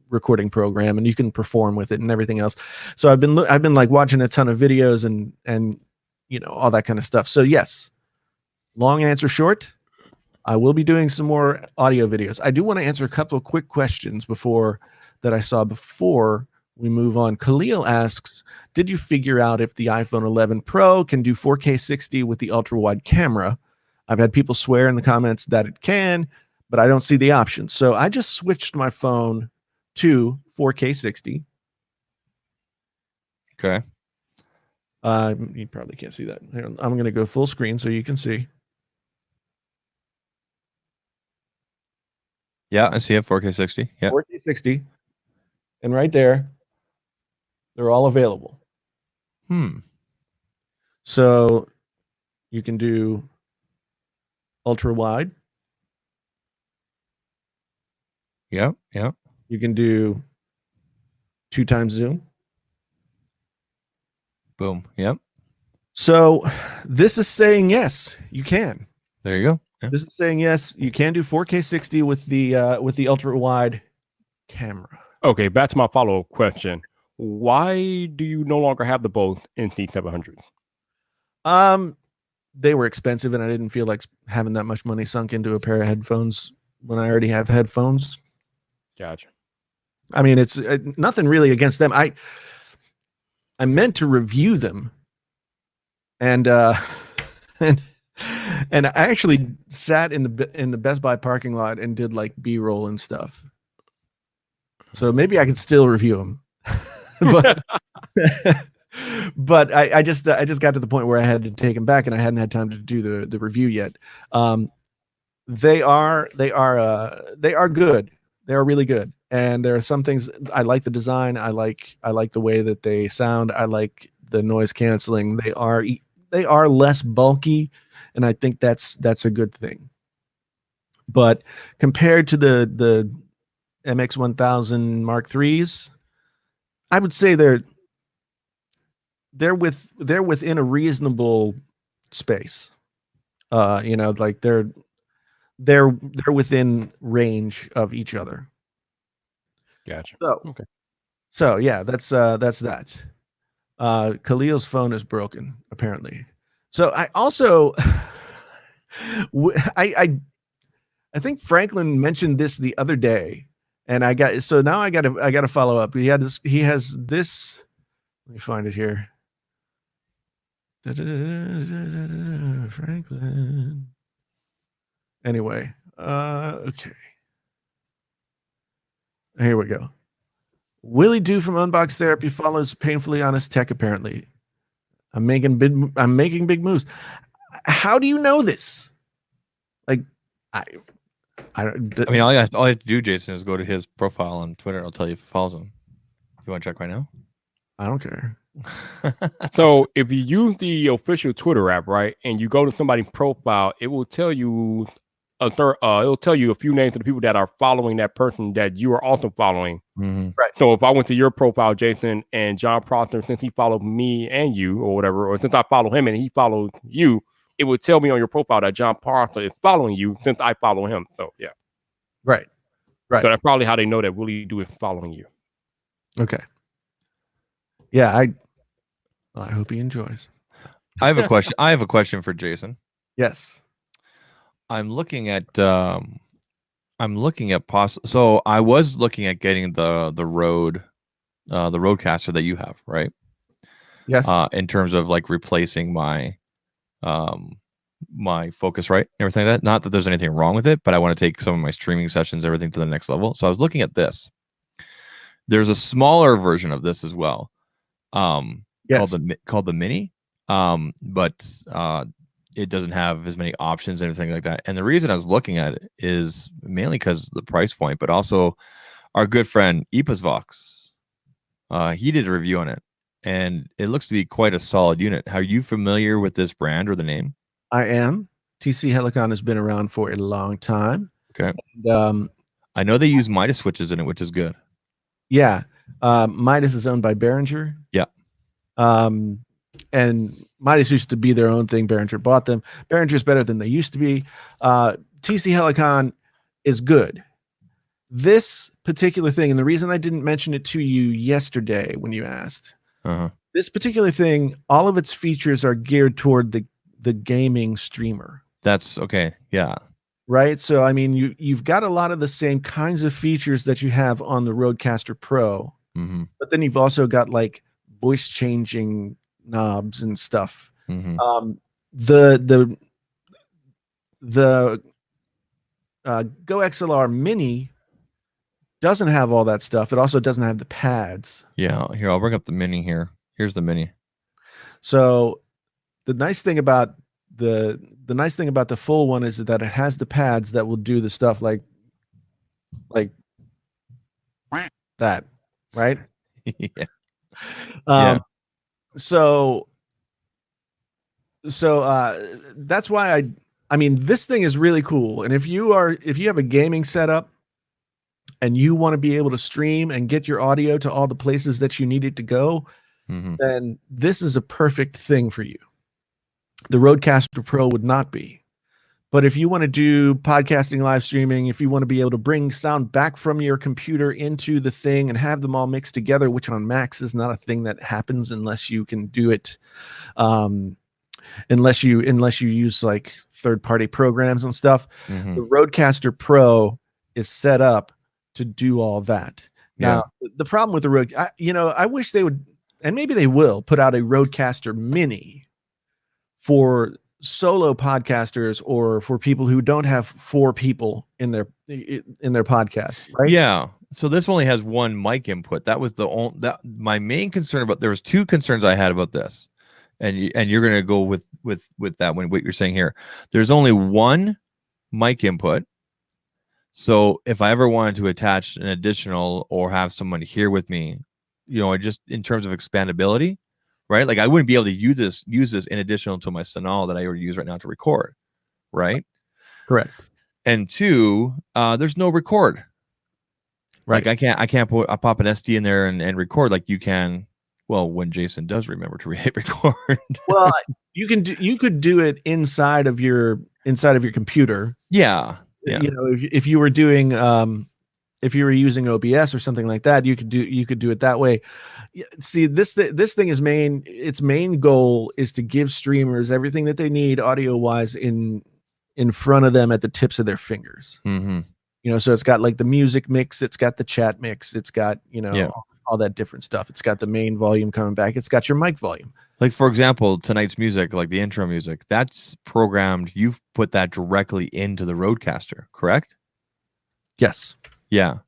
recording program, and you can perform with it and everything else. So I've been like watching a ton of videos and all that kind of stuff. So yes, long answer short, I will be doing some more audio videos. I do want to answer a couple of quick questions before we move on. Khalil asks, did you figure out if the iPhone 11 Pro can do 4K 60 with the ultra wide camera? I've had people swear in the comments that it can, but I don't see the option. So I just switched my phone to 4K 60. Okay. You probably can't see that. Here, I'm going to go full screen so you can see. Yeah, I see it. 4K 60. Yeah. 4K 60. And right there, they're all available. So you can do ultra wide. Yeah. Yeah. You can do 2x zoom. Boom. Yep. So this is saying yes, you can. There you go. Yeah. This is saying yes, you can do 4K 60 with the ultra wide camera. Okay, back to my follow-up question. Why do you no longer have the both NC700s? They were expensive, and I didn't feel like having that much money sunk into a pair of headphones when I already have headphones. Gotcha. I mean, it's nothing really against them. I meant to review them, and and I actually sat in the Best Buy parking lot and did like B-roll and stuff. So maybe I could still review them, but but I just got to the point where I had to take them back, and I hadn't had time to do the review yet. They are good. They are really good. And there are some things I like the design. I like the way that they sound. I like the noise canceling. They are less bulky, and I think that's a good thing. But compared to the MX1000 Mark IIIs, I would say they're within a reasonable space. Like they're within range of each other. Gotcha. So yeah, that's that. Khalil's phone is broken, apparently. So I also I think Franklin mentioned this the other day, and now I got to follow up. He has this. Let me find it here. Franklin. Anyway, okay. Here we go. Willie Do from Unbox Therapy follows Painfully Honest Tech. Apparently, I'm making big moves. How do you know this? Like, I mean, all you have to do, Jason, is go to his profile on Twitter. I'll tell you if he follows him. You want to check right now? I don't care. So if you use the official Twitter app, right, and you go to somebody's profile, it will tell you it'll tell you a few names of the people that are following that person that you are also following. Mm-hmm. Right. So if I went to your profile, Jason, and John Proctor, since he followed me and you or whatever, or since I follow him and he followed you, it would tell me on your profile that John Proctor is following you since I follow him. So yeah. Right. So that's probably how they know that Willie Do is following you. Okay. Yeah, I hope he enjoys. I have a question. I have a question for Jason. Yes. I'm looking at so I was looking at getting the Rodecaster that you have, right? Yes. In terms of like replacing my my Focusrite and everything like that. Not that there's anything wrong with it, but I want to take some of my streaming sessions, everything to the next level. So I was looking at this. There's a smaller version of this as well. Yes. called the Mini. But it doesn't have as many options and everything like that. And the reason I was looking at it is mainly because of the price point, but also our good friend Epasvox. He did a review on it, and it looks to be quite a solid unit. Are you familiar with this brand or the name? I am. TC Helicon has been around for a long time. Okay. And, I know they use Midas switches in it, which is good. yeah. Midas is owned by Behringer. Yeah. And Midas used to be their own thing. Behringer bought them. Behringer is better than they used to be. TC Helicon is good. This particular thing, and the reason I didn't mention it to you yesterday when you asked, this particular thing, all of its features are geared toward the gaming streamer. That's okay. Yeah. Right. So, I mean, you've got a lot of the same kinds of features that you have on the Rodecaster Pro, but then you've also got like voice changing knobs and stuff. The Go XLR Mini doesn't have all that stuff. It also doesn't have the pads. Yeah, here I'll bring up the Mini here. Here's the Mini. So the nice thing about the full one is that it has the pads that will do the stuff like that, right? Yeah. Um, so that's why I mean, this thing is really cool. And if you have a gaming setup and you want to be able to stream and get your audio to all the places that you need it to go, then this is a perfect thing for you. The Rodecaster Pro would not be. But if you want to do podcasting, live streaming, if you want to be able to bring sound back from your computer into the thing and have them all mixed together, which on Macs is not a thing that happens unless you can do it, unless you use like third-party programs and stuff. The Rodecaster Pro is set up to do all that. Now, the problem with the Rode, I wish they would, and maybe they will, put out a Rodecaster Mini for solo podcasters or for people who don't have 4 people in their podcast, right? Yeah. So this only has one mic input. That was my main concern about. There was 2 concerns I had about this, and you're going to go with that when what you're saying here. There's only one mic input. So if I ever wanted to attach an additional or have someone here with me, just in terms of expandability, right? Like I wouldn't be able to use this in addition to my Sonal that I already use right now to record, right? Correct. And 2, there's no record. Right. Like I can't pop an SD in there and record like you can. Well, when Jason does remember to hit record. Well, you could do it inside of your computer. Yeah. If you were doing if you were using OBS or something like that, you could do it that way. See, this thing is its main goal is to give streamers everything that they need audio wise in front of them at the tips of their fingers. So it's got like the music mix, it's got the chat mix, it's got all that different stuff. It's got the main volume coming back, it's got your mic volume. Like for example, tonight's music, like the intro music, that's programmed. You've put that directly into the Rodecaster, correct? Yes. Yeah.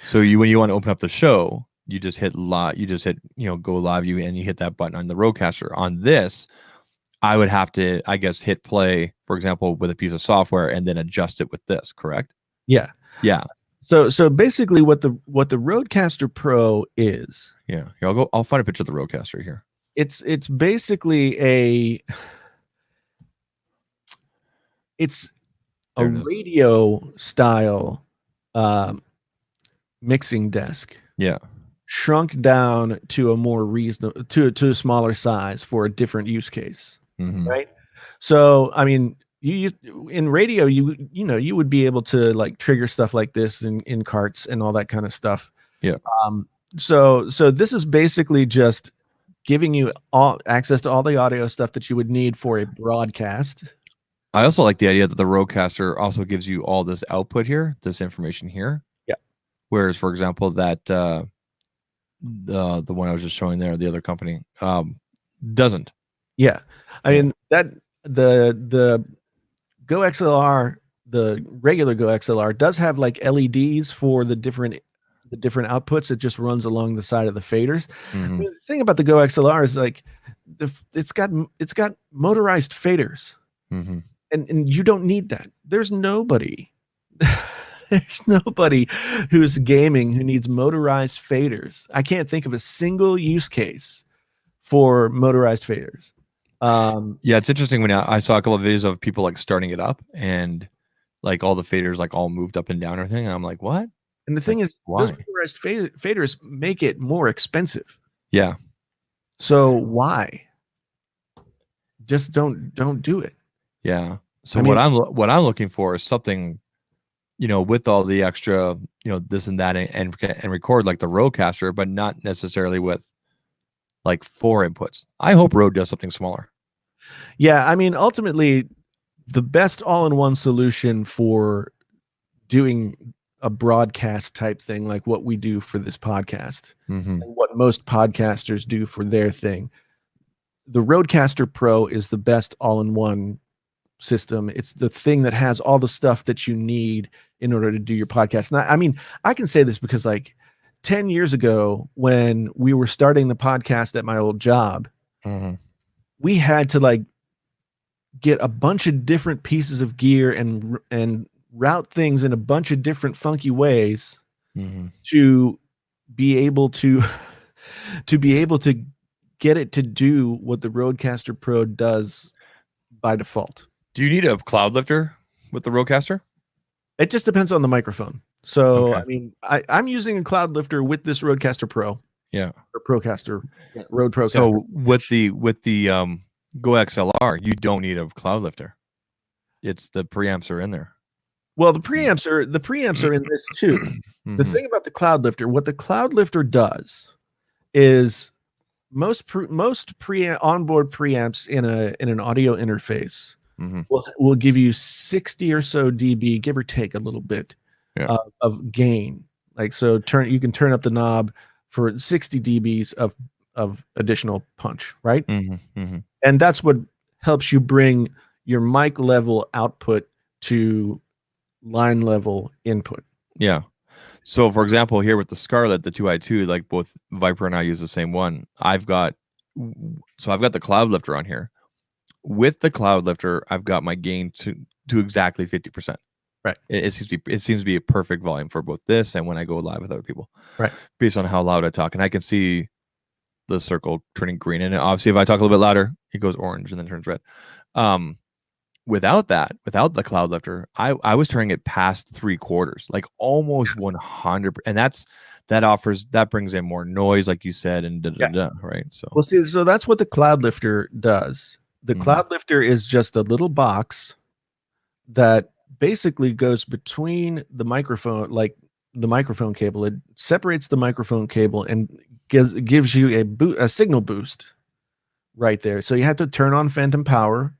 So when you want to open up the show, you just hit live. You just hit go live you, and you hit that button on the Rodecaster. On this, I would have to, I guess, hit play, for example, with a piece of software, and then adjust it with this. Correct? Yeah. Yeah. So basically, what the Rodecaster Pro is. Yeah. Here, I'll find a picture of the Rodecaster here. It's basically a radio style mixing desk. Yeah. Shrunk down to a more reasonable to a smaller size for a different use case. Right. So I mean, you in radio, you would be able to like trigger stuff like this in carts and all that kind of stuff. Yeah. So this is basically just giving you all access to all the audio stuff that you would need for a broadcast. I also like the idea that the Rodecaster also gives you all this output here, this information here. Yeah. Whereas, for example, that the one I was just showing there, the other company, doesn't. Yeah. I mean that the Go XLR, the regular Go XLR does have like LEDs for the different outputs. It just runs along the side of the faders. I mean, the thing about the Go XLR is like it's got motorized faders. And you don't need that. There's nobody who's gaming who needs motorized faders. I can't think of a single use case for motorized faders. Yeah, it's interesting when I saw a couple of videos of people like starting it up and like all the faders like all moved up and down and everything. And I'm like, what? And the thing is, why? those motorized faders make it more expensive. Yeah. So why? Just don't do it. Yeah. So what I'm looking for is something, with all the extra, this and that and record like the Rodecaster, but not necessarily with like 4 inputs. I hope Rode does something smaller. Yeah, I mean, ultimately, the best all-in-one solution for doing a broadcast type thing like what we do for this podcast, and what most podcasters do for their thing, the Rodecaster Pro is the best all-in-one system. It's the thing that has all the stuff that you need in order to do your podcast. And I mean, I can say this because like 10 years ago, when we were starting the podcast at my old job, we had to like get a bunch of different pieces of gear and route things in a bunch of different funky ways to be able to get it to do what the Rodecaster Pro does by default. Do you need a cloud lifter with the Rodecaster? It just depends on the microphone. So, Okay. I mean, I'm using a cloud lifter with this Rodecaster Pro. Yeah. Or Procaster. Yeah, Rode Procaster. So with the Go XLR, you don't need a cloud lifter. It's the preamps are in there. Well, the preamps are in this too. The thing about the cloud lifter, what the cloud lifter does is most onboard preamps in an audio interface will give you 60 or so dB, give or take a little bit, of gain. Like so, you can turn up the knob for 60 dBs of additional punch, right? And that's what helps you bring your mic level output to line level input. Yeah. So for example, here with the Scarlett, the 2i2, like both Viper and I use the same one. I've got the cloud lifter on here. With the cloud lifter, I've got my gain to exactly 50%. Right. It seems to be a perfect volume for both this and when I go live with other people. Right. Based on how loud I talk. And I can see the circle turning green. And obviously if I talk a little bit louder, it goes orange and then turns red. Without the cloud lifter, I was turning it past 3/4, like almost 100%. And that brings in more noise, like you said, and right? So well, see, so that's what the cloud lifter does. The cloud lifter is just a little box that basically goes between the microphone, like the microphone cable. It separates the microphone cable and gives you a signal boost right there. So you have to turn on phantom power,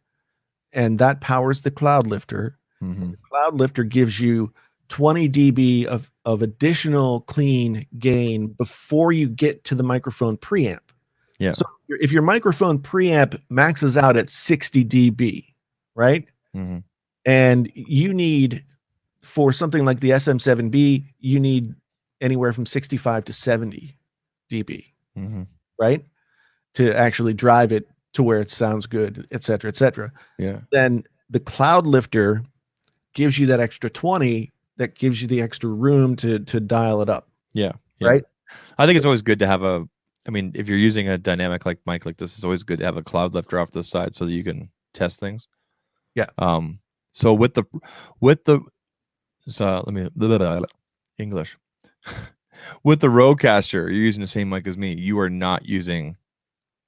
and that powers the cloud lifter. The cloud lifter gives you 20 dB of additional clean gain before you get to the microphone preamp. Yeah. So if your microphone preamp maxes out at 60 dB, right? And you need, for something like the SM7B, you need anywhere from 65 to 70 dB, right? To actually drive it to where it sounds good, et cetera, et cetera. Yeah. Then the cloud lifter gives you that extra 20 that gives you the extra room to dial it up. Yeah. Right. I think it's always good to have if you're using a dynamic like mic like this, it's always good to have a cloud lifter off the side so that you can test things. Yeah. So let me English. With the Rodecaster, you're using the same mic as me. You are not using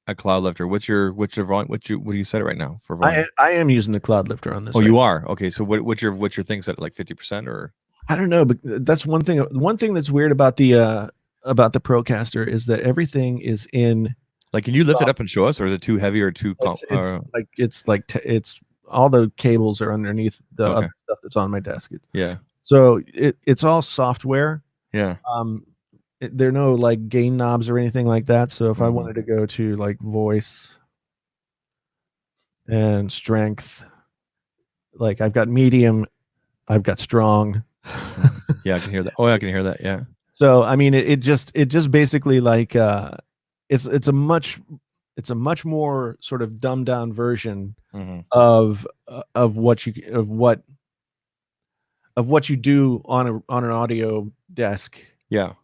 a cloud lifter. What's your volume? What do you set it right now for volume? I am using the cloud lifter on this. Oh, you are? Okay. So what's your thing set at, like 50% or? I don't know, but that's one thing. One thing that's weird about the Procaster is that everything is in. Like, can you lift it up and show us, or is it too heavy or too? It's all the cables are underneath the other stuff that's on my desk. So it's all software. Yeah. There are no like gain knobs or anything like that. So if I wanted to go to like voice and strength, like I've got medium, I've got strong. Yeah, I can hear that. Oh, I can hear that. Yeah. So I mean, it just basically like it's a much more sort of dumbed down version of what you do on an audio desk. Yeah.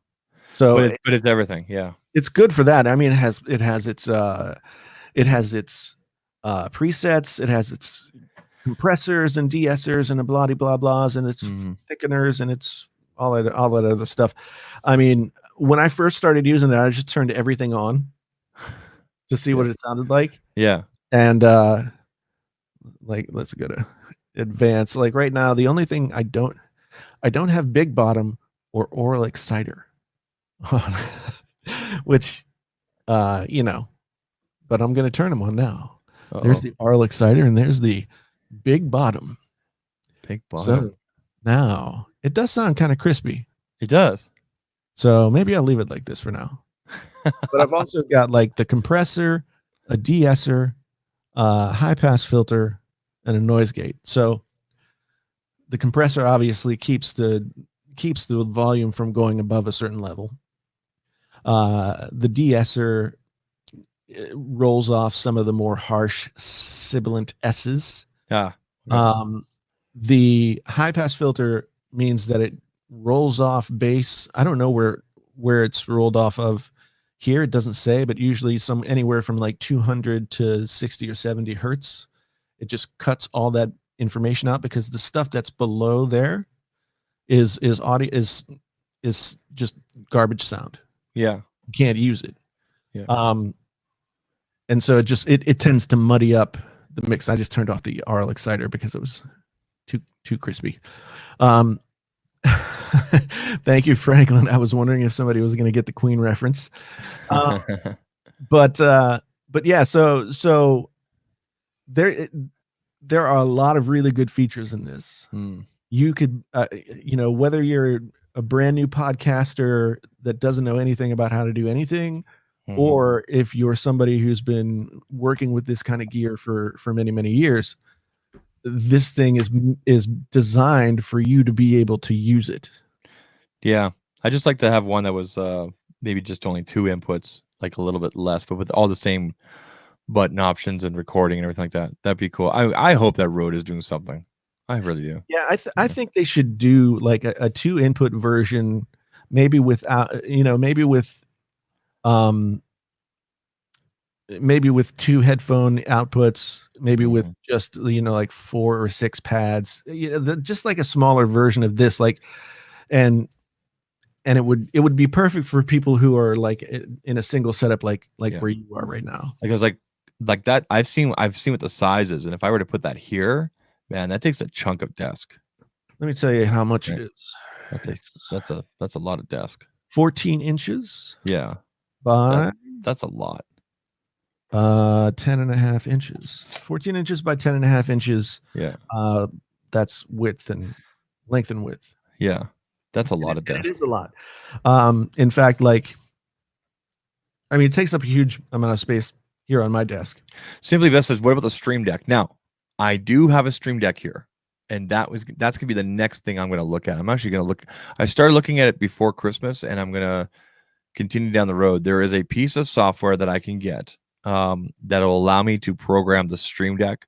So but it's everything. Yeah. It's good for that. I mean, it has its presets, it has its compressors and de-essers and blah blah blahs and its thickeners and it's all that other stuff. I mean, when I first started using it, I just turned everything on to see what it sounded like. Yeah. And like let's go to advanced. Like right now, the only thing I don't have big bottom or oral exciter on, which but I'm gonna turn them on now. There's the oral exciter and there's the big bottom. Big bottom. So now it does sound kind of crispy. It does. So maybe I'll leave it like this for now. But I've also got like the compressor, a de-esser, high pass filter, and a noise gate. So the compressor obviously keeps the volume from going above a certain level. The de-esser rolls off some of the more harsh sibilant S's. Yeah. The high pass filter means that it rolls off bass. I don't know where it's rolled off of here. It doesn't say, but usually anywhere from like 200 to 60 or 70 hertz. It just cuts all that information out, because the stuff that's below there is audio is just garbage sound. Yeah. You can't use it. Yeah. And so it tends to muddy up the mix. I just turned off the RL exciter because it was too crispy. Thank you, Franklin. I was wondering if somebody was going to get the Queen reference. But yeah, so there are a lot of really good features in this. You could, whether you're a brand new podcaster that doesn't know anything about how to do anything, or if you're somebody who's been working with this kind of gear for many, many years, this thing is designed for you to be able to use it. Yeah. I just like to have one that was maybe just only 2 inputs, like a little bit less, but with all the same button options and recording and everything like that. That'd be cool. I hope that Rode is doing something. I really do. Yeah, I think they should do like a 2 input version, maybe without, maybe with 2 headphone outputs, maybe with just, like 4 or 6 pads, just like a smaller version of this, like, and it would be perfect for people who are like in a single setup, like where you are right now. Because like that, I've seen what the size is, and if I were to put that here, man, that takes a chunk of desk. Let me tell you how much it is. That's a lot of desk. 14 inches. Yeah. By that's a lot. 10.5 inches. 14 inches by 10.5 inches. Yeah. That's width and length and width. Yeah. That's a lot of desk. It is a lot. In fact, it takes up a huge amount of space here on my desk. Simply Best says, what about the Stream Deck? Now, I do have a Stream Deck here, and that's gonna be the next thing I'm gonna look at. I'm actually gonna look. I started looking at it before Christmas, and I'm gonna continue down the road. There is a piece of software that I can get that'll allow me to program the Stream Deck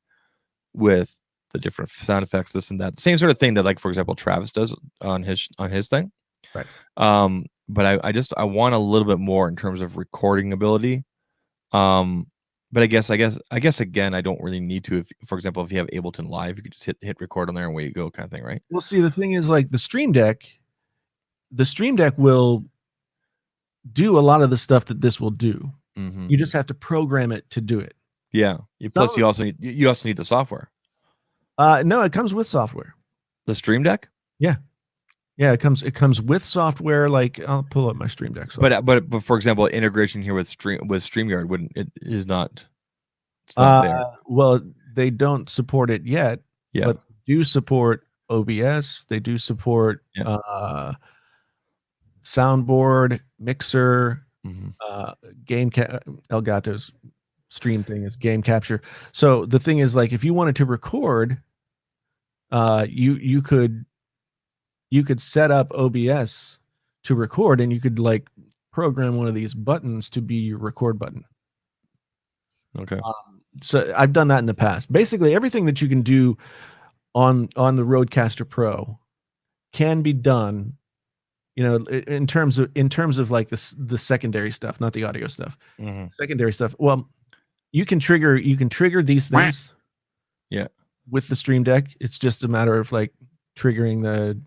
with the different sound effects, this and that, the same sort of thing that, like, for example, Travis does on his thing. Right. But I want a little bit more in terms of recording ability. But I guess again, I don't really need to. If, for example, if you have Ableton Live, you could just hit record on there and away you go, kind of thing, right? Well, see, the thing is, like, the Stream Deck will do a lot of the stuff that this will do. You just have to program it to do it. Yeah. Plus, you also need the software. No, it comes with software. The Stream Deck? Yeah, it comes with software. Like, I'll pull up my Stream Deck software. But for example, integration here with StreamYard it's not there. Well, they don't support it yet. Yeah. But do support OBS. They do support soundboard, mixer, Elgato's stream thing is game capture. So the thing is, like, if you wanted to record, you could set up OBS to record, and you could, like, program one of these buttons to be your record button. Okay. So I've done that in the past. Basically, everything that you can do on the Rodecaster Pro can be done, in terms of like the secondary stuff, not the audio stuff. Secondary stuff. Well, you can trigger these things. Yeah. With the Stream Deck, it's just a matter of, like, putting the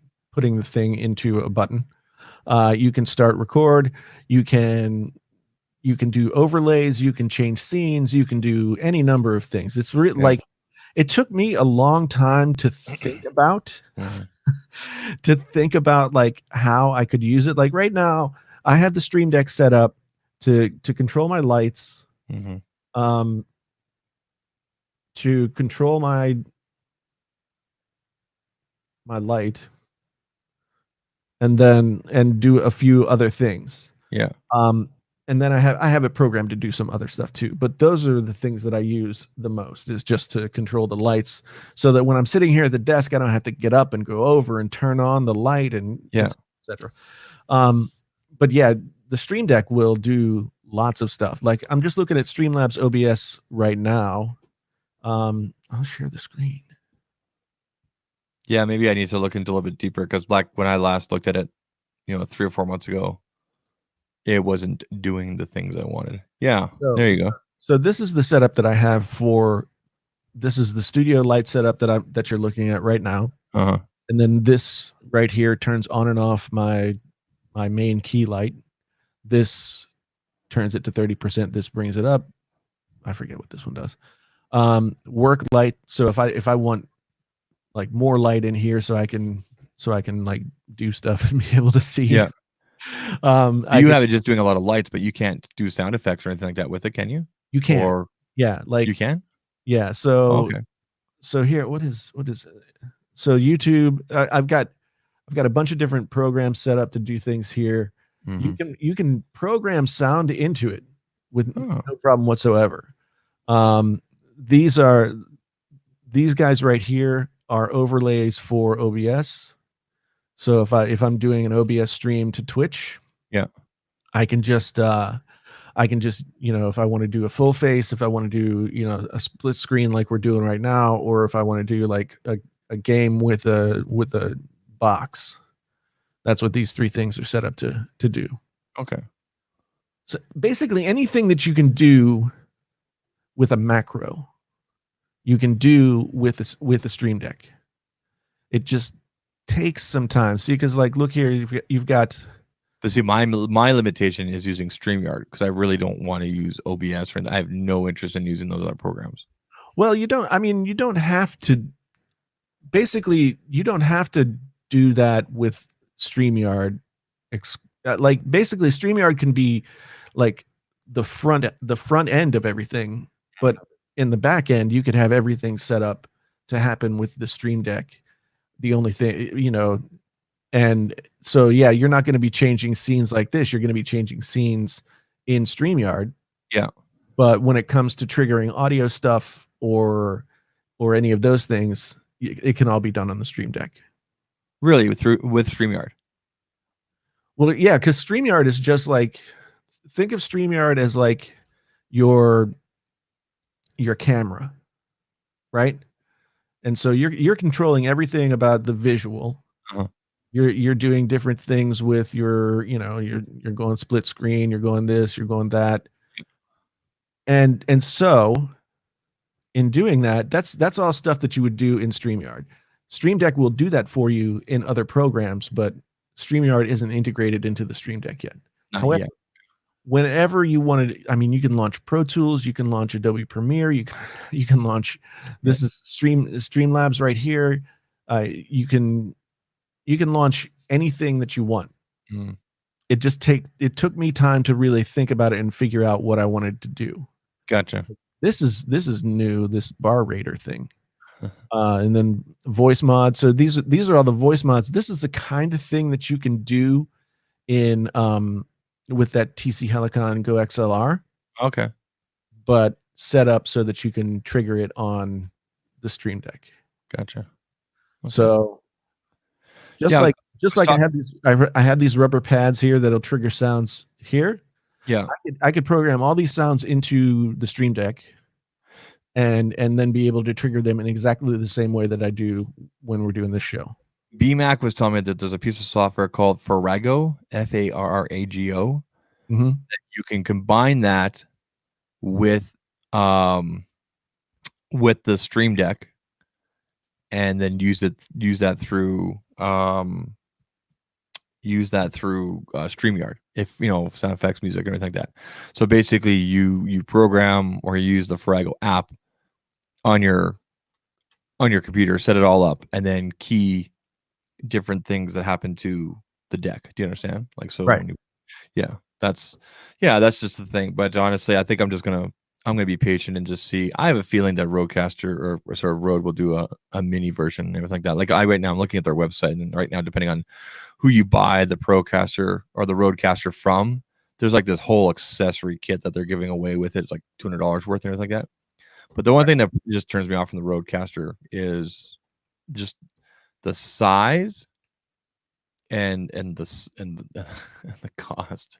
thing into a button. You can start record. You can do overlays. You can change scenes. You can do any number of things. It's like, it took me a long time to think about. To think about, like, how I could use it. Like, right now, I have the Stream Deck set up to control my lights, to control my light, and do a few other things. Yeah. and then I have it programmed to do some other stuff too. But those are the things that I use the most, is just to control the lights, so that when I'm sitting here at the desk, I don't have to get up and go over and turn on the light and Yeah. etc. But yeah, the Stream Deck will do lots of stuff. Like I'm just looking at Streamlabs OBS right now. I'll share the screen. Yeah, maybe I need to look into a little bit deeper, because like when I last looked at it, 3 or 4 months ago, it wasn't doing the things I wanted. Yeah, So- there you go. So this is the setup that I have for. This is the studio light setup that you're looking at right now, Uh-huh. and then this right here turns on and off my main key light. This turns it to 30%. This brings it up. I forget what this one does. Work light. So if I want like more light in here, so I can like do stuff and be able to see. Yeah. I You can- have it just doing a lot of lights, but you can't do sound effects or anything like that with it, can you? you can. Or Yeah, like you can? yeah. So Okay. so here, what is so YouTube? I've got a bunch of different programs set up to do things here. Mhm. You can program sound into it with Oh. no problem whatsoever. These guys right here are overlays for OBS. So if I'm doing an OBS stream to Twitch, Yeah. I can just if I want to do a full face, if I want to do a split screen like we're doing right now, or if I want to do like a game with a box, that's what these three things are set up to do. Okay. So basically anything that you can do with a macro, you can do with a Stream Deck. It just takes some time. See, because like look here, you've got. But see, my limitation is using StreamYard, because I really don't want to use OBS for I have no interest in using those other programs. Well, you don't have to. Basically, you don't have to do that with StreamYard. Like basically, StreamYard can be like the front end of everything, but in the back end, you could have everything set up to happen with the Stream Deck. The only thing, and so yeah, you're not going to be changing scenes like this. You're going to be changing scenes in StreamYard. Yeah. But when it comes to triggering audio stuff or any of those things, it can all be done on the Stream Deck. Really, with StreamYard? Well, yeah, because StreamYard is just like, think of StreamYard as like your camera, right? And so you're controlling everything about the visual. Uh-huh. You're doing different things with you're going split screen, you're going this, you're going that. And so in doing that, that's all stuff that you would do in StreamYard. Stream Deck will do that for you in other programs, but StreamYard isn't integrated into the Stream Deck yet. Not However, yet. whenever you wanted, you can launch Pro Tools, you can launch Adobe Premiere, you can launch. This is Streamlabs right here. You can launch anything that you want. Mm. It took me time to really think about it and figure out what I wanted to do. Gotcha. This is new, this bar rater thing. And then voice mods. So these are all the voice mods. This is the kind of thing that you can do in with that TC Helicon Go XLR, Okay. but set up so that you can trigger it on the Stream Deck. Gotcha. Okay. So just Yeah, like stop- I have these rubber pads here that'll trigger sounds here. Yeah. I could program all these sounds into the Stream Deck and then be able to trigger them in exactly the same way that I do when we're doing this show. BMAC was telling me that there's a piece of software called Farrago, Farrago. Mm-hmm. You can combine that with the Stream Deck, and then use that through StreamYard, if sound effects, music, or anything like that. So basically, you program or use the Farrago app on your computer, set it all up, and then key different things that happen to the deck. Do you understand? Like, so Right. that's just the thing. But honestly, I think I'm gonna be patient and just see. I have a feeling that Rodecaster or sort of Rode will do a mini version and everything like that. Like right now I'm looking at their website, and right now, depending on who you buy the Procaster or the Rodecaster from, there's like this whole accessory kit that they're giving away with it. It's like $200 worth and everything like that. But the one thing that just turns me off from the Rodecaster is just the size and the cost.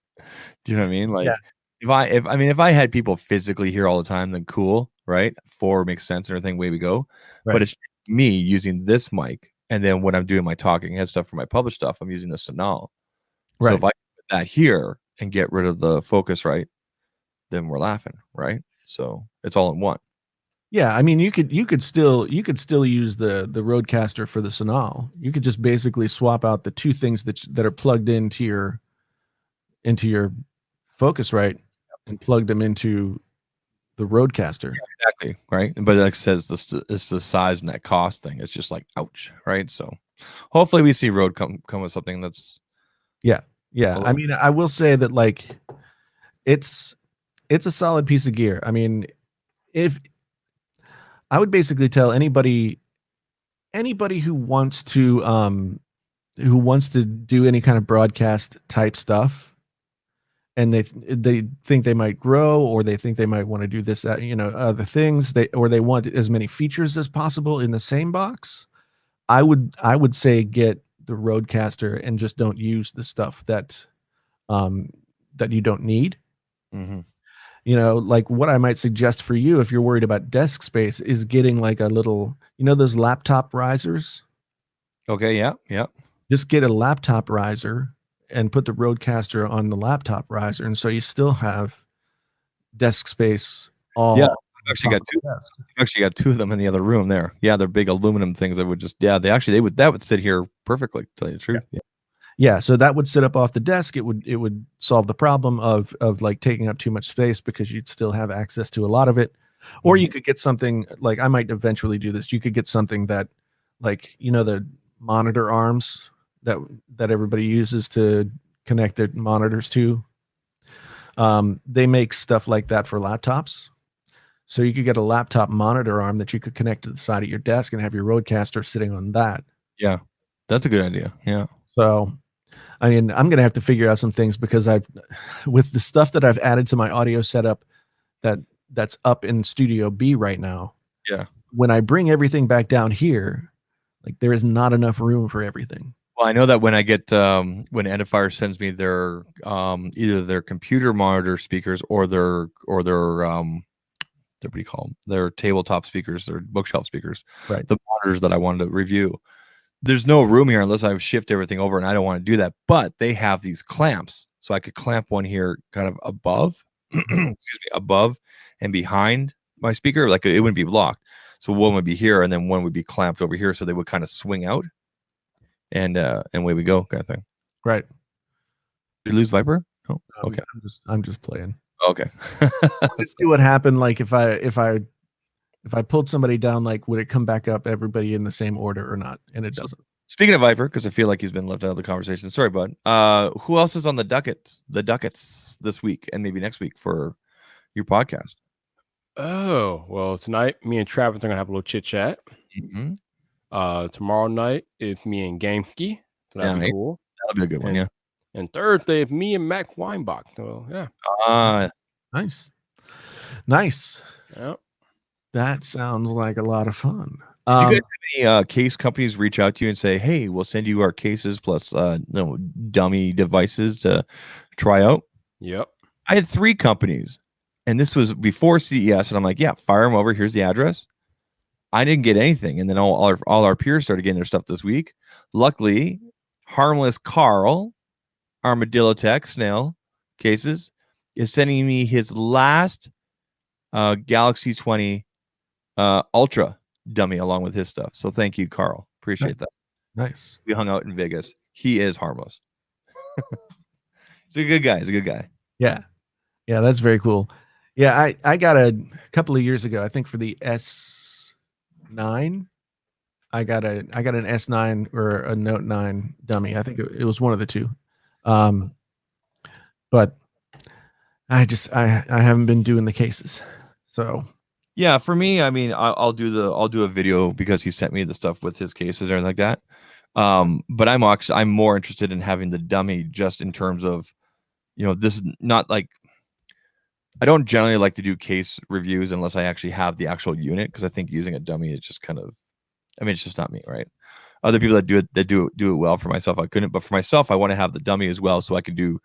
Do you know what I mean? Like if I had people physically here all the time, then cool, right? 4 makes sense and everything, way we go. Right. But it's me using this mic, and then when I'm doing my talking head stuff for my published stuff, I'm using the Sonal. So Right. if I put that here and get rid of the Focusrite, then we're laughing, right? So it's all in one. Yeah, I mean, you could still use the Rodecaster for the Sonal. You could just basically swap out the 2 things that are plugged into your Focusrite and plug them into the Rodecaster. Exactly, right? But like I said, it's the size and that cost thing. It's just like ouch, right? So hopefully we see Rode come with something that's Yeah, I mean, I will say that like it's a solid piece of gear. I mean, if I would basically tell anybody who wants to do any kind of broadcast type stuff, and they think they might grow, or they think they might want to do this, other things, they want as many features as possible in the same box. I would say get the Rodecaster and just don't use the stuff that you don't need. mm-hmm. Like what I might suggest for you, if you're worried about desk space, is getting like a little, those laptop risers. Okay, yeah. Just get a laptop riser and put the Rodecaster on the laptop riser, and so you still have desk space. I've actually got 2 of them in the other room there. Yeah, they're big aluminum things that would just that would sit here perfectly, to tell you the truth. Yeah, so that would sit up off the desk. It would solve the problem of like taking up too much space, because you'd still have access to a lot of it. Or you could get something like, I might eventually do this. You could get something that, like, the monitor arms that everybody uses to connect their monitors to. They make stuff like that for laptops. So you could get a laptop monitor arm that you could connect to the side of your desk and have your Rodecaster sitting on that. Yeah, that's a good idea. Yeah. So, I mean, I'm going to have to figure out some things, because with the stuff that I've added to my audio setup that's up in Studio B right now. Yeah. When I bring everything back down here, like, there is not enough room for everything. Well, I know that when I get when Edifier sends me their either their computer monitor speakers or their what do you call them? Their tabletop speakers, their bookshelf speakers, right? The monitors that I wanted to review. There's no room here unless I shift everything over, and I don't want to do that. But they have these clamps, so I could clamp one here, kind of above, above and behind my speaker. Like, it wouldn't be blocked. So one would be here, and then one would be clamped over here, so they would kind of swing out, and away we go, kind of thing. Right. Did you lose Viper? Oh, okay. I'm just playing. Okay. Let's see what happened. Like, if I pulled somebody down, like, would it come back up everybody in the same order or not? And it doesn't. Speaking of Viper, because I feel like he's been left out of the conversation. Sorry, bud. Who else is on the ducats this week and maybe next week for your podcast? Oh, well, tonight me and Travis are gonna have a little chit chat. Mm-hmm. Tomorrow night it's me and Gamesky. So that'll be cool. That'll be a good one, yeah. And Thursday it's me and Mac Weinbach. So yeah. Nice. Yep. That sounds like a lot of fun. Did you guys have any case companies reach out to you and say, "Hey, we'll send you our cases plus dummy devices to try out"? Yep. I had 3 companies, and this was before CES, and I'm like, "Yeah, fire them over. Here's the address." I didn't get anything, and then all our peers started getting their stuff this week. Luckily, Harmless Carl, Armadillo Tech Snail cases, is sending me his last Galaxy 20 Ultra dummy along with his stuff. So thank you, Carl. Appreciate that. Nice. We hung out in Vegas. He is harmless. He's a good guy. He's a good guy. Yeah. Yeah, that's very cool. Yeah, I got a couple of years ago, I think for the S9, I got an S9 or a Note 9 dummy. I think it was one of the two. But I haven't been doing the cases. So yeah, for me, I mean, I'll do a video because he sent me the stuff with his cases and everything like that. But I'm more interested in having the dummy just in terms of this is not like, I don't generally like to do case reviews unless I actually have the actual unit, because I think using a dummy is just kind of, it's just not me, right? Other people that do it well. For myself, I couldn't, but for myself, I want to have the dummy as well, so I can do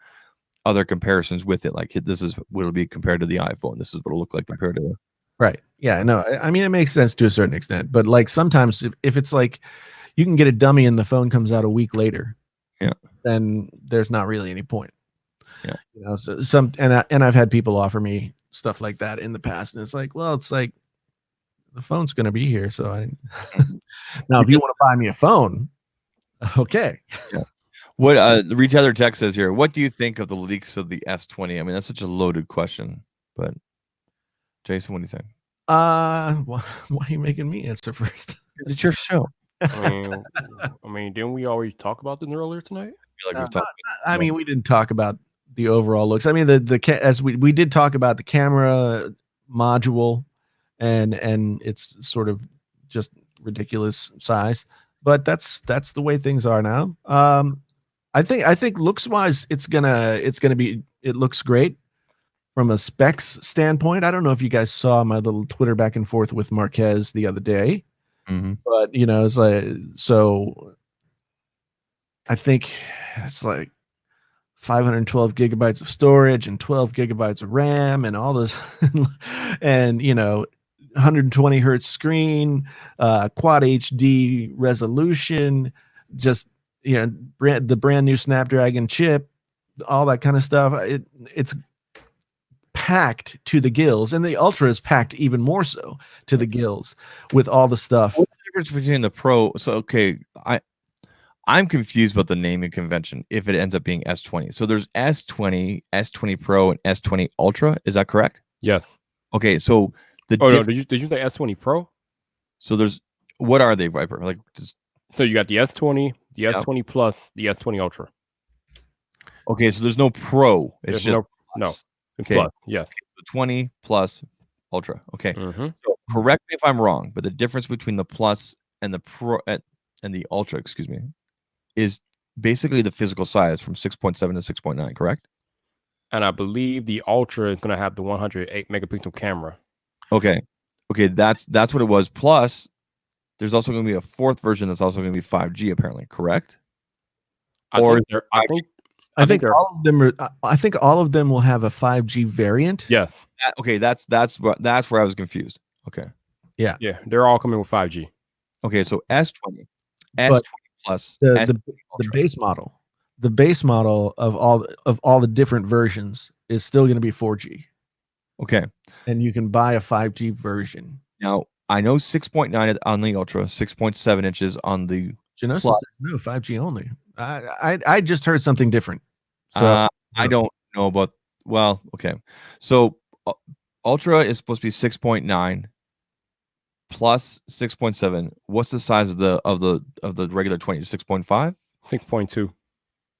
other comparisons with it. Like, this is what it'll be compared to the iPhone. This is what it'll look like compared to. Right. Yeah. No. I mean, it makes sense to a certain extent, but like sometimes if it's like you can get a dummy and the phone comes out a week later, yeah, then there's not really any point. Yeah. So and I've had people offer me stuff like that in the past, and it's like, well, it's like the phone's going to be here, so now if you want to buy me a phone, okay. Yeah. What the retailer tech says here, what do you think of the leaks of the S20? I mean, that's such a loaded question, but Jason, what do you think? Why are you making me answer first? It's your show. I mean, didn't we already talk about this earlier tonight? I mean, we didn't talk about the overall looks. I mean, as we did talk about the camera module, and it's sort of just ridiculous size, but that's the way things are now. I think looks wise, it looks great from a specs standpoint. I don't know if you guys saw my little Twitter back and forth with Marquez the other day, but it's like, so I think it's like 512 gigabytes of storage and 12 gigabytes of RAM and all this, and 120 hertz screen, quad HD resolution, just the brand new Snapdragon chip, all that kind of stuff. It's packed to the gills, and the Ultra is packed even more so to the gills with all the stuff. What's the difference between the Pro? So okay, I'm confused about the naming convention if it ends up being S20. So there's S20, S20 Pro, and S20 Ultra. Is that correct? Yes. Okay, so no, did you say S20 Pro? So there's, what are they, Viper? Like, so you got the S20, the S20 Plus, the S20 Ultra. Okay, so there's no Pro. It's There's just no. Okay. Plus, yeah. Okay, so 20 plus Ultra. Okay. Mm-hmm. So correct me if I'm wrong, but the difference between the Plus and the Pro and the Ultra, excuse me, is basically the physical size from 6.7 to 6.9, correct? And I believe the Ultra is going to have the 108 megapixel camera. Okay, that's what it was. Plus, there's also going to be a fourth version that's also going to be 5G, apparently, correct? I think all of them are. I think all of them will have a 5G variant. Yes. Okay, that's where I was confused. Okay. Yeah, they're all coming with 5G. Okay, so S20, S20 Plus, the base model, of all the different versions is still going to be 4G. Okay. And you can buy a 5G version. Now, I know 6.9 on the Ultra, 6.7 inches on the Genesis says no, 5G only. I just heard something different. So I don't know about, well, okay. So Ultra is supposed to be 6.9 plus 6.7. What's the size of the regular 20? 6.5? 6.2.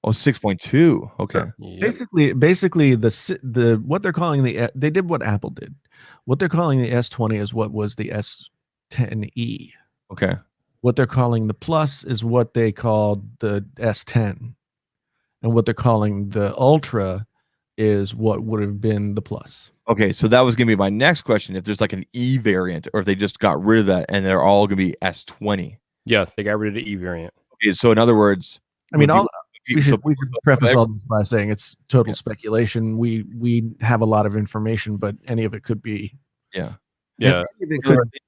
Oh, 6.2. Okay. Yep. Basically the what they're calling they did what Apple did. What they're calling the S20 is what was the S10e. Okay. What they're calling the Plus is what they called the S10. And what they're calling the Ultra is what would have been the Plus. Okay, so that was going to be my next question. If there's like an E variant, or if they just got rid of that and they're all going to be S20. Yes, they got rid of the E variant. Okay, so in other words, I mean, we should preface all this by saying it's total speculation. We have a lot of information, but any of it could be Yeah. It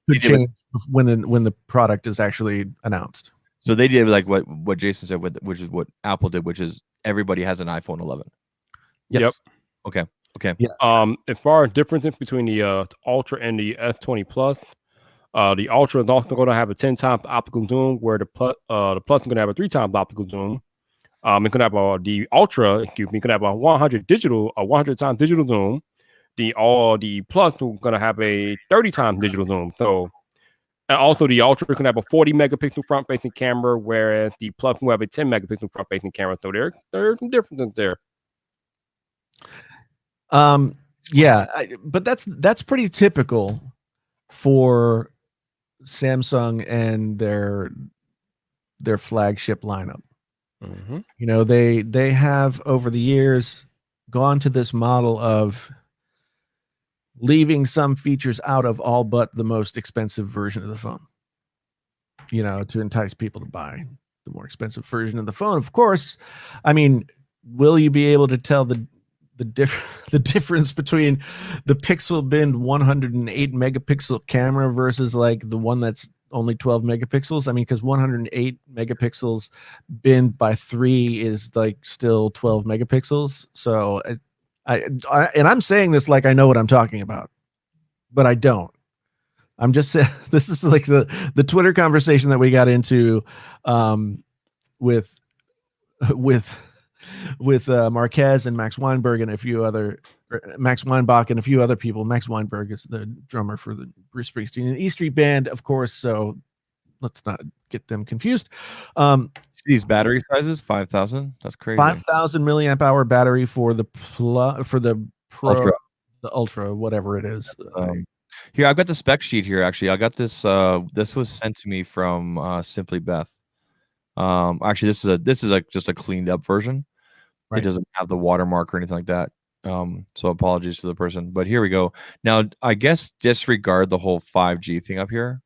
could change when the product is actually announced. So they did like what Jason said, which is what Apple did, which is everybody has an iPhone 11. Yes. Yep. Okay. Yeah. As far as differences between the Ultra and the S20 Plus, the Ultra is also going to have a 10 times optical zoom, where the Plus is going to have a 3 times optical zoom. It's going to have the Ultra, excuse me, going to have a 100 times digital zoom. The Plus is going to have a 30 times digital zoom. So, and also the Ultra is going to have a 40 megapixel front facing camera, whereas the Plus will have a 10 megapixel front facing camera. So there's some differences there. Yeah, but that's pretty typical for Samsung and their flagship lineup. Mm-hmm. They have over the years gone to this model of leaving some features out of all but the most expensive version of the phone, you know, to entice people to buy the more expensive version of the phone. Of course, I mean, will you be able to tell the difference between the pixel bin 108 megapixel camera versus like the one that's only 12 megapixels? I mean, because 108 megapixels binned by 3 is like still 12 megapixels. So I and I'm saying this like I know what I'm talking about, but I don't. I'm just saying this is like the Twitter conversation that we got into with Marquez and Max Weinberg and a few other Max Weinbach and a few other people. Max Weinberg is the drummer for the Bruce Springsteen and E Street Band, of course. So let's not get them confused. These battery sizes, 5,000. That's crazy. 5,000 milliamp hour battery for the Pro, Ultra. the Ultra, whatever it is. Here, I've got the spec sheet here. Actually, I got this. This was sent to me from Simply Beth. Actually, this is just a cleaned up version. Right. It doesn't have the watermark or anything like that. So apologies to the person, but here we go. Now, I guess disregard the whole 5G thing up here,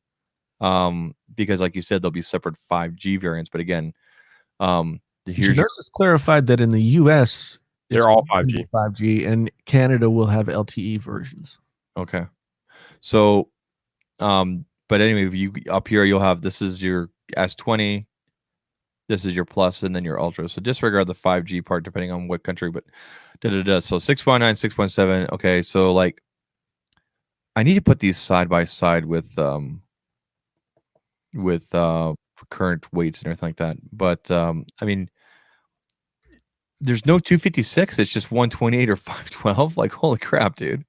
because like you said, there'll be separate 5G variants. But again, here's Genosis clarified that in the US, they're all 5G. 5G, and Canada will have LTE versions. Okay. So, but anyway, if you up here, you'll have, this is your S20. This is your Plus, and then your Ultra. So disregard the 5G part, depending on what country, but So 6.9, 6.7. Okay, so like, I need to put these side by side with current weights and everything like that. But I mean, there's no 256. It's just 128 or 512. Like, holy crap, dude!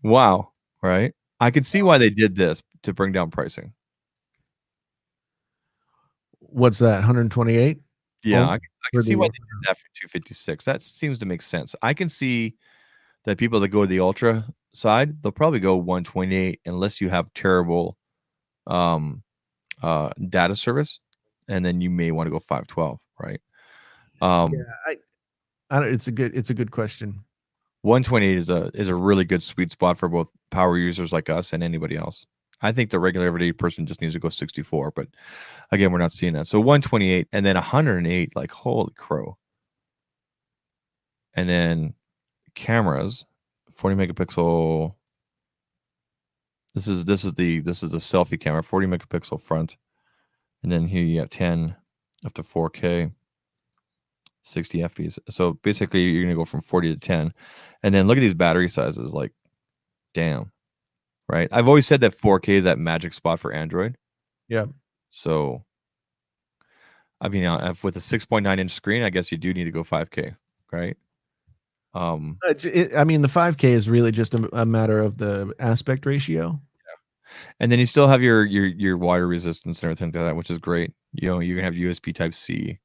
Wow, right? I could see why they did this to bring down pricing. What's that? 128? Yeah, I can see why they did that for 256. That seems to make sense. I can see that people that go to the Ultra side, they'll probably go 128 unless you have terrible data service, and then you may want to go 512, right? Yeah, I don't. It's a good question. 128 is a really good sweet spot for both power users like us and anybody else. I think the regular everyday person just needs to go 64, but again, we're not seeing that. So 128 and then 108, like holy crow. And then cameras, 40 megapixel. This is the selfie camera, 40 megapixel front. And then here you have 10 up to 4K, 60 FPS. So basically you're gonna go from 40 to 10. And then look at these battery sizes, like damn. Right. I've always said that 4K is that magic spot for Android. Yeah. So, I mean, with a 6.9 inch screen, I guess you do need to go 5K, right? I mean, the 5K is really just a matter of the aspect ratio. Yeah. And then you still have your water resistance and everything like that, which is great. You know, you can have USB Type-C.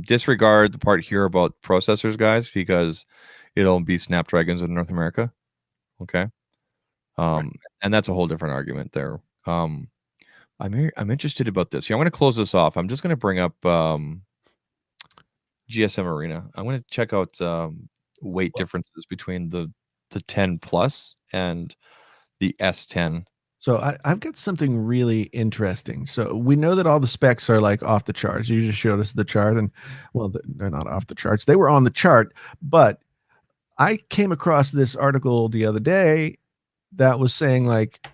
Disregard the part here about processors, guys, because it'll be Snapdragons in North America. Okay. And that's a whole different argument there. I'm interested about this. Here, I'm going to close this off. I'm just going to bring up GSM Arena. I'm going to check out weight differences between the 10 Plus and the S10. So I've got something really interesting. So we know that all the specs are like off the charts. You just showed us the chart, and well, they're not off the charts. They were on the chart, but I came across this article the other day that was saying like,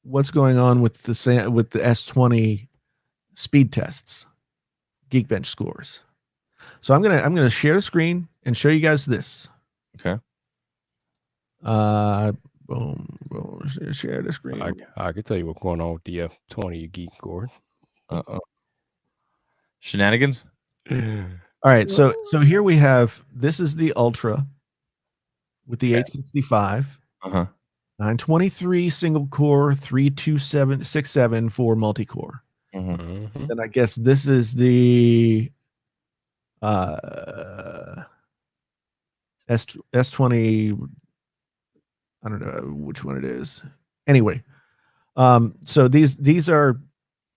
what's going on with the S20 speed tests, Geekbench scores. So I'm gonna share the screen and show you guys this. Okay. Boom. Share the screen. I can tell you what's going on with the F20 Geek scores. Shenanigans. All right. So here we have. This is the Ultra with the 865. 923 single core, 32767 for multi-core. Then I guess this is the S20. I don't know which one it is. Anyway, so these are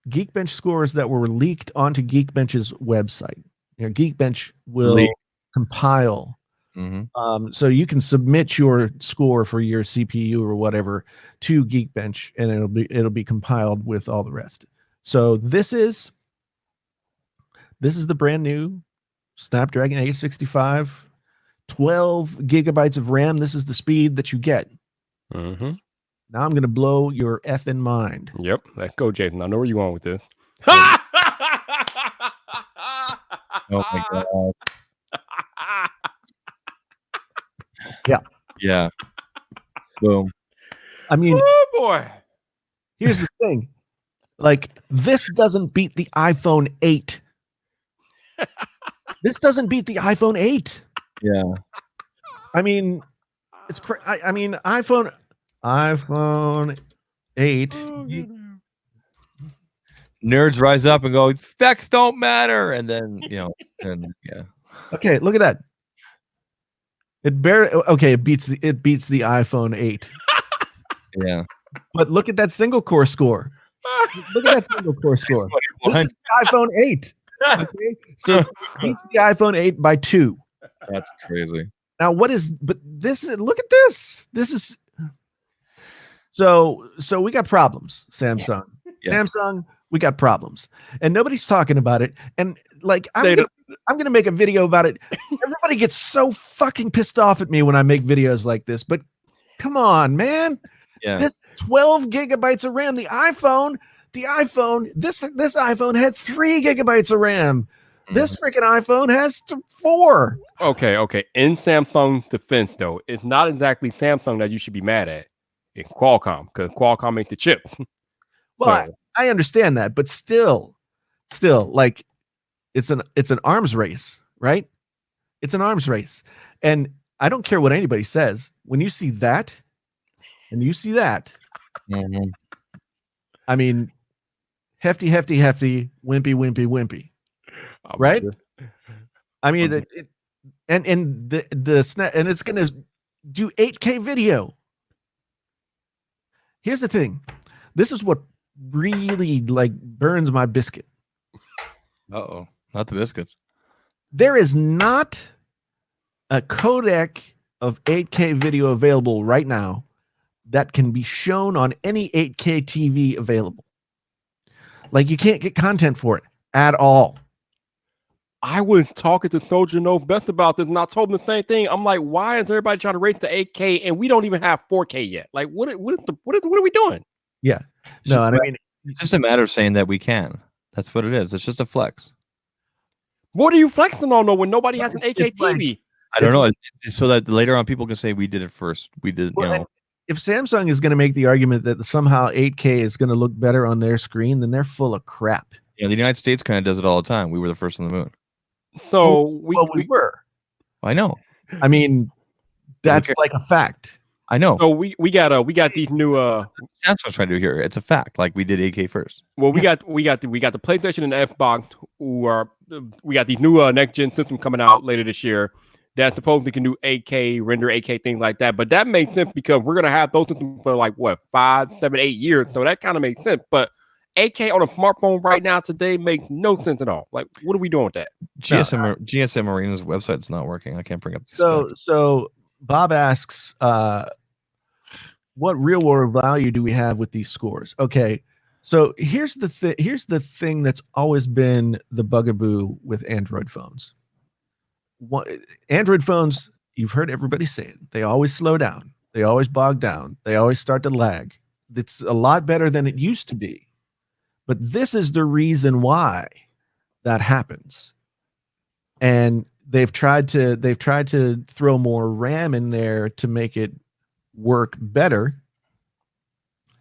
Geekbench scores that were leaked onto Geekbench's website. You know, Geekbench will compile Mm-hmm. So you can submit your score for your CPU or whatever to Geekbench, and it'll be compiled with all the rest. So this is the brand new Snapdragon 865, 12 gigabytes of RAM. This is the speed that you get. Mm-hmm. Now I'm gonna blow your effing mind. Yep. Let's go, Jason. I know where you're going with this. Oh my god. Yeah. Boom. I mean, Oh boy. here's the thing. Like, this doesn't beat the iPhone 8. This doesn't beat the iPhone 8. Yeah. I mean, it's I mean, iPhone 8. Nerds rise up and go, specs don't matter, and then and yeah. Okay, look at that. It beats the iPhone 8. Yeah. But look at that single core score. Look at that single core score. This is the iPhone 8. Okay, so it beats the iPhone 8 by 2. That's crazy. Now, look at this. This is so we got problems, Samsung. Yeah. Samsung, we got problems. And nobody's talking about it. And like I'm gonna make a video about it. Everybody gets so fucking pissed off at me when I make videos like this, but come on, man. Yeah. This 12 gigabytes of RAM, this iPhone had 3 gigabytes of RAM. This freaking iPhone has 4. Okay. In Samsung's defense, though, it's not exactly Samsung that you should be mad at. It's Qualcomm, because Qualcomm makes the chip. Well, I understand that, but still, like, it's an arms race, right? It's an arms race, and I don't care what anybody says. When you see that, and you see that, Mhm. I mean, hefty, wimpy. Right? I mean, and the snap, and it's gonna do 8K video. Here's the thing. This is what really like burns my biscuit. Uh-oh. Not the biscuits. There is not a codec of 8K video available right now that can be shown on any 8K TV available. Like, you can't get content for it at all. I was talking to Soldier No Best about this, and I told him the same thing. I'm like, why is everybody trying to race to 8K and we don't even have 4K yet? Like, what are we doing? Yeah. No, and I mean, It's just a matter of saying that we can. That's what it is. It's just a flex. What are you flexing on though when nobody has an It's 8K like- TV? I don't It's know. It's so that later on people can say we did it first. We did, Well, if Samsung is going to make the argument that somehow 8K is going to look better on their screen, then they're full of crap. the United States kind of does it all the time. We were the first on the moon. So we were. I know. I mean, that's care. like a fact. I know. so we got these new Samsung's trying to do here. It's a fact. Like we did 8K first. well we got the PlayStation and the Xbox we got these new next gen systems coming out later this year that supposedly can do 8K render 8K things like that. But that makes sense because we're gonna have those systems for like what 5, 7, 8 years. So that kind of makes sense. But 8K on a smartphone right now today makes no sense at all. Like, what are we doing with that? GSM Marina's website's not working. I can't bring up the specs. So Bob asks, what real world value do we have with these scores? Okay, so here's the thing that's always been the bugaboo with Android phones. Android phones, you've heard everybody say it, they always slow down, they always bog down, they always start to lag. It's a lot better than it used to be, but this is the reason why that happens. And they've tried to throw more RAM in there to make it work better,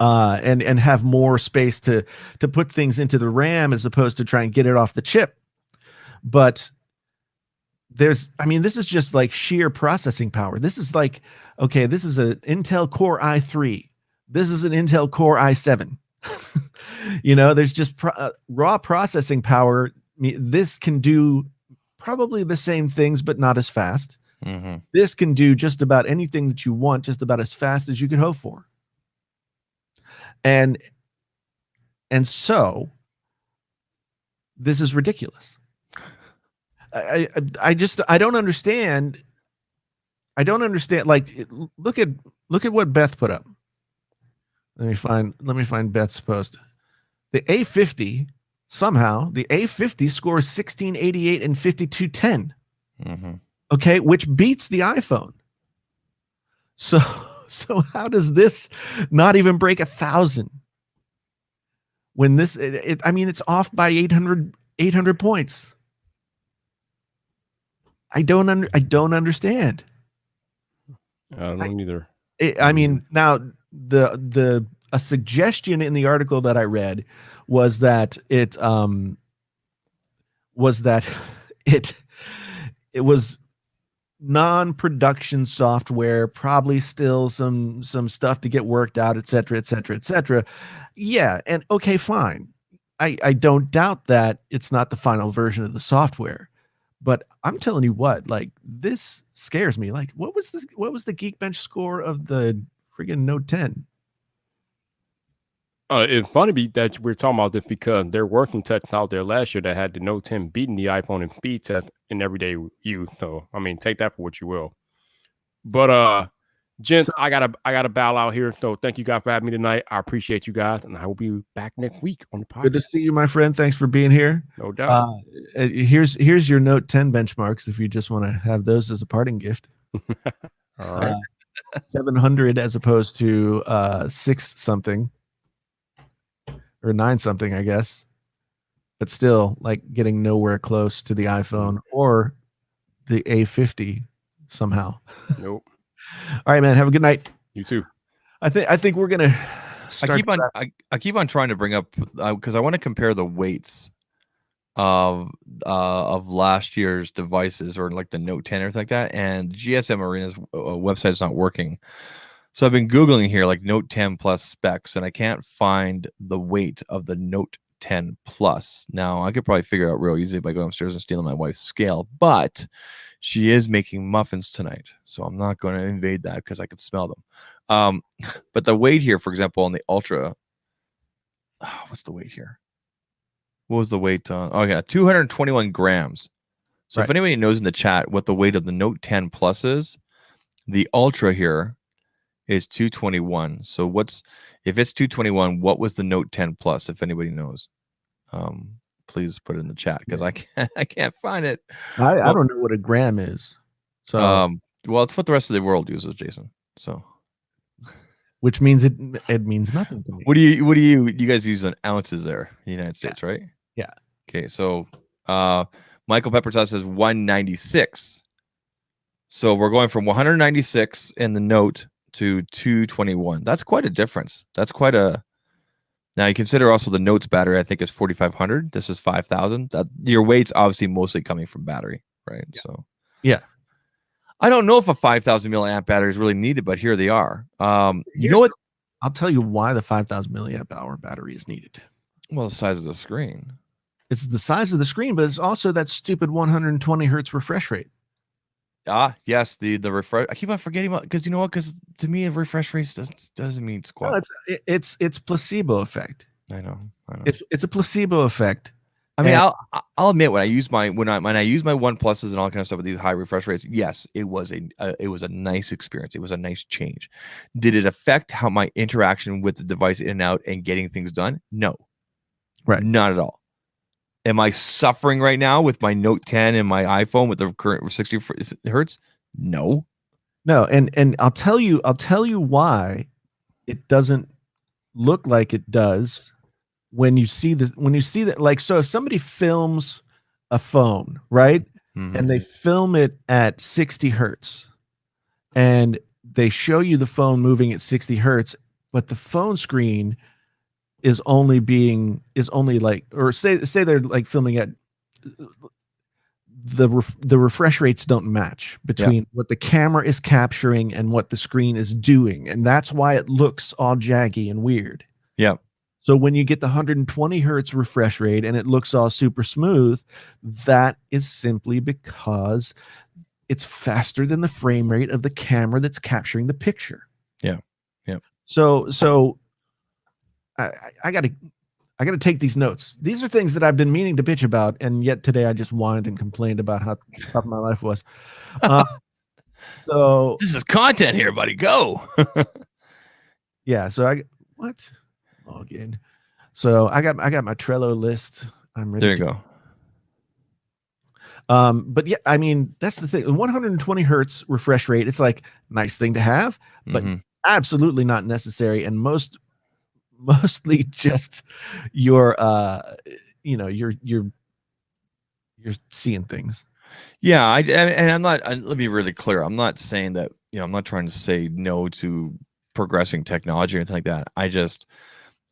and have more space to put things into the RAM as opposed to try and get it off the chip. But this is just like sheer processing power. This is like, okay, this is an Intel Core i3. This is an Intel Core i7. There's just raw processing power. This can do probably the same things, but not as fast. Mm-hmm. This can do just about anything that you want, just about as fast as you could hope for. And so this is ridiculous. I don't understand I don't understand. Like, look at what Beth put up. Let me find Beth's post. The A50 somehow the A50 scores 1688 and 5210. Mm-hmm. Okay, which beats the iPhone. So how does this not even break 1,000? When this, I mean, it's off by 800 points. I don't understand. I don't either. I mean, now a suggestion in the article that I read was that it was non-production software, probably still some stuff to get worked out, et cetera. Yeah, and okay, fine. I don't doubt that it's not the final version of the software. But I'm telling you what, like, this scares me. Like, what was the Geekbench score of the friggin' Note 10? It's funny that we're talking about this because there were some tests out there last year that had the Note 10 beating the iPhone in speed test in everyday use. So, I mean, take that for what you will. But, gents, I gotta bow out here. So, thank you guys for having me tonight. I appreciate you guys, and I will be back next week on the podcast. Good to see you, my friend. Thanks for being here. No doubt. Here's your Note 10 benchmarks if you just want to have those as a parting gift. All right. 700 as opposed to 6 something or 9 something, I guess. But still, like, getting nowhere close to the iPhone or the A50 somehow. Nope. All right, man. Have a good night. You too. I think we're gonna start. I keep on trying to bring up because I want to compare the weights of last year's devices, or like the Note 10 or anything like that, and GSM Arena's website is not working. So I've been Googling here like Note 10 Plus specs, and I can't find the weight of the Note 10 Plus. Now, I could probably figure it out real easy by going upstairs and stealing my wife's scale, but she is making muffins tonight, so I'm not going to invade that because I could smell them. But the weight here, for example, on the Ultra, what's the weight here? What was the weight on? Oh, yeah, 221 grams. So Right. if anybody knows in the chat what the weight of the Note 10 Plus is, the Ultra here is 221. So if it's 221, what was the Note 10 Plus, if anybody knows? Please put it in the chat because I can't find it. I don't know what a gram is. So well, it's what the rest of the world uses, Jason. So which means it means nothing to me. what do you guys use in ounces there in the United States, right? Yeah. Okay, so Michael Peppertop says 196. So we're going from 196 in the Note to 221. That's quite a difference. That's quite a. Now you consider also the Note's battery, I think, is 4,500. This is 5,000. Your weight's obviously mostly coming from battery, right? Yeah. So yeah, I don't know if a 5,000 milliamp battery is really needed, but here they are. You know what? I'll tell you why the 5,000 milliamp hour battery is needed. Well, the size of the screen. It's the size of the screen, but it's also that stupid 120 hertz refresh rate. Yes, the refresh. I keep on forgetting about, because you know what? Because to me, a refresh rate doesn't mean squat. No, it's placebo effect. I know. It's a placebo effect. I mean, I'll admit when I use my when I use my One Pluses and all that kind of stuff with these high refresh rates, yes, it was a nice experience. It was a nice change. Did it affect how my interaction with the device in and out and getting things done? No, right, not at all. Am I suffering right now with my Note 10 and my iPhone with the current 60 hertz? No. And I'll tell you why it doesn't look like it does when you see this. When you see that, like, so if somebody films a phone, right, Mm-hmm. and they film it at 60 hertz, and they show you the phone moving at 60 hertz, but the phone screen is only like, or say they're like filming at the refresh rates don't match between what the camera is capturing and what the screen is doing, and that's why it looks all jaggy and weird. Yeah. So when you get the 120 hertz refresh rate and it looks all super smooth, that is simply because it's faster than the frame rate of the camera that's capturing the picture. Yeah. So I gotta take these notes. These are things that I've been meaning to bitch about, and yet today I just whined and complained about how tough my life was. So This is content here, buddy. Go. yeah, so I log in. So I got my Trello list. I'm ready. There you go. But yeah, I mean that's the thing. 120 hertz refresh rate. It's like nice thing to have, but Mhm. absolutely not necessary, and mostly just your you're seeing things. Yeah, and I'm not. Let me be really clear. I'm not saying that. I'm not trying to say no to progressing technology or anything like that.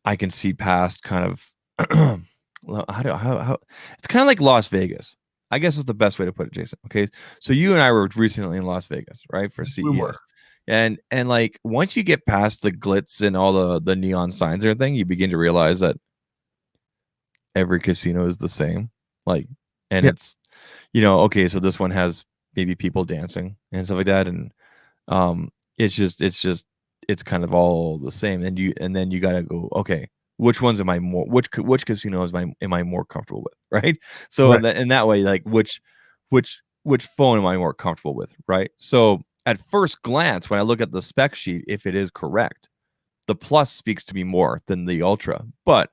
I can see past kind of how it's kind of like Las Vegas. I guess is the best way to put it, Jason. Okay, so you and I were recently in Las Vegas, right, for CES. We were. And like once you get past the glitz and all the neon signs and everything, you begin to realize that every casino is the same. Like, and Yep. it's okay, so this one has maybe people dancing and stuff like that, and it's kind of all the same. And then you gotta go, okay, which ones am I more which casinos am I more comfortable with, right? So Right. in that way, like which phone am I more comfortable with, right? So at first glance, when I look at the spec sheet, if it is correct, the Plus speaks to me more than the Ultra. But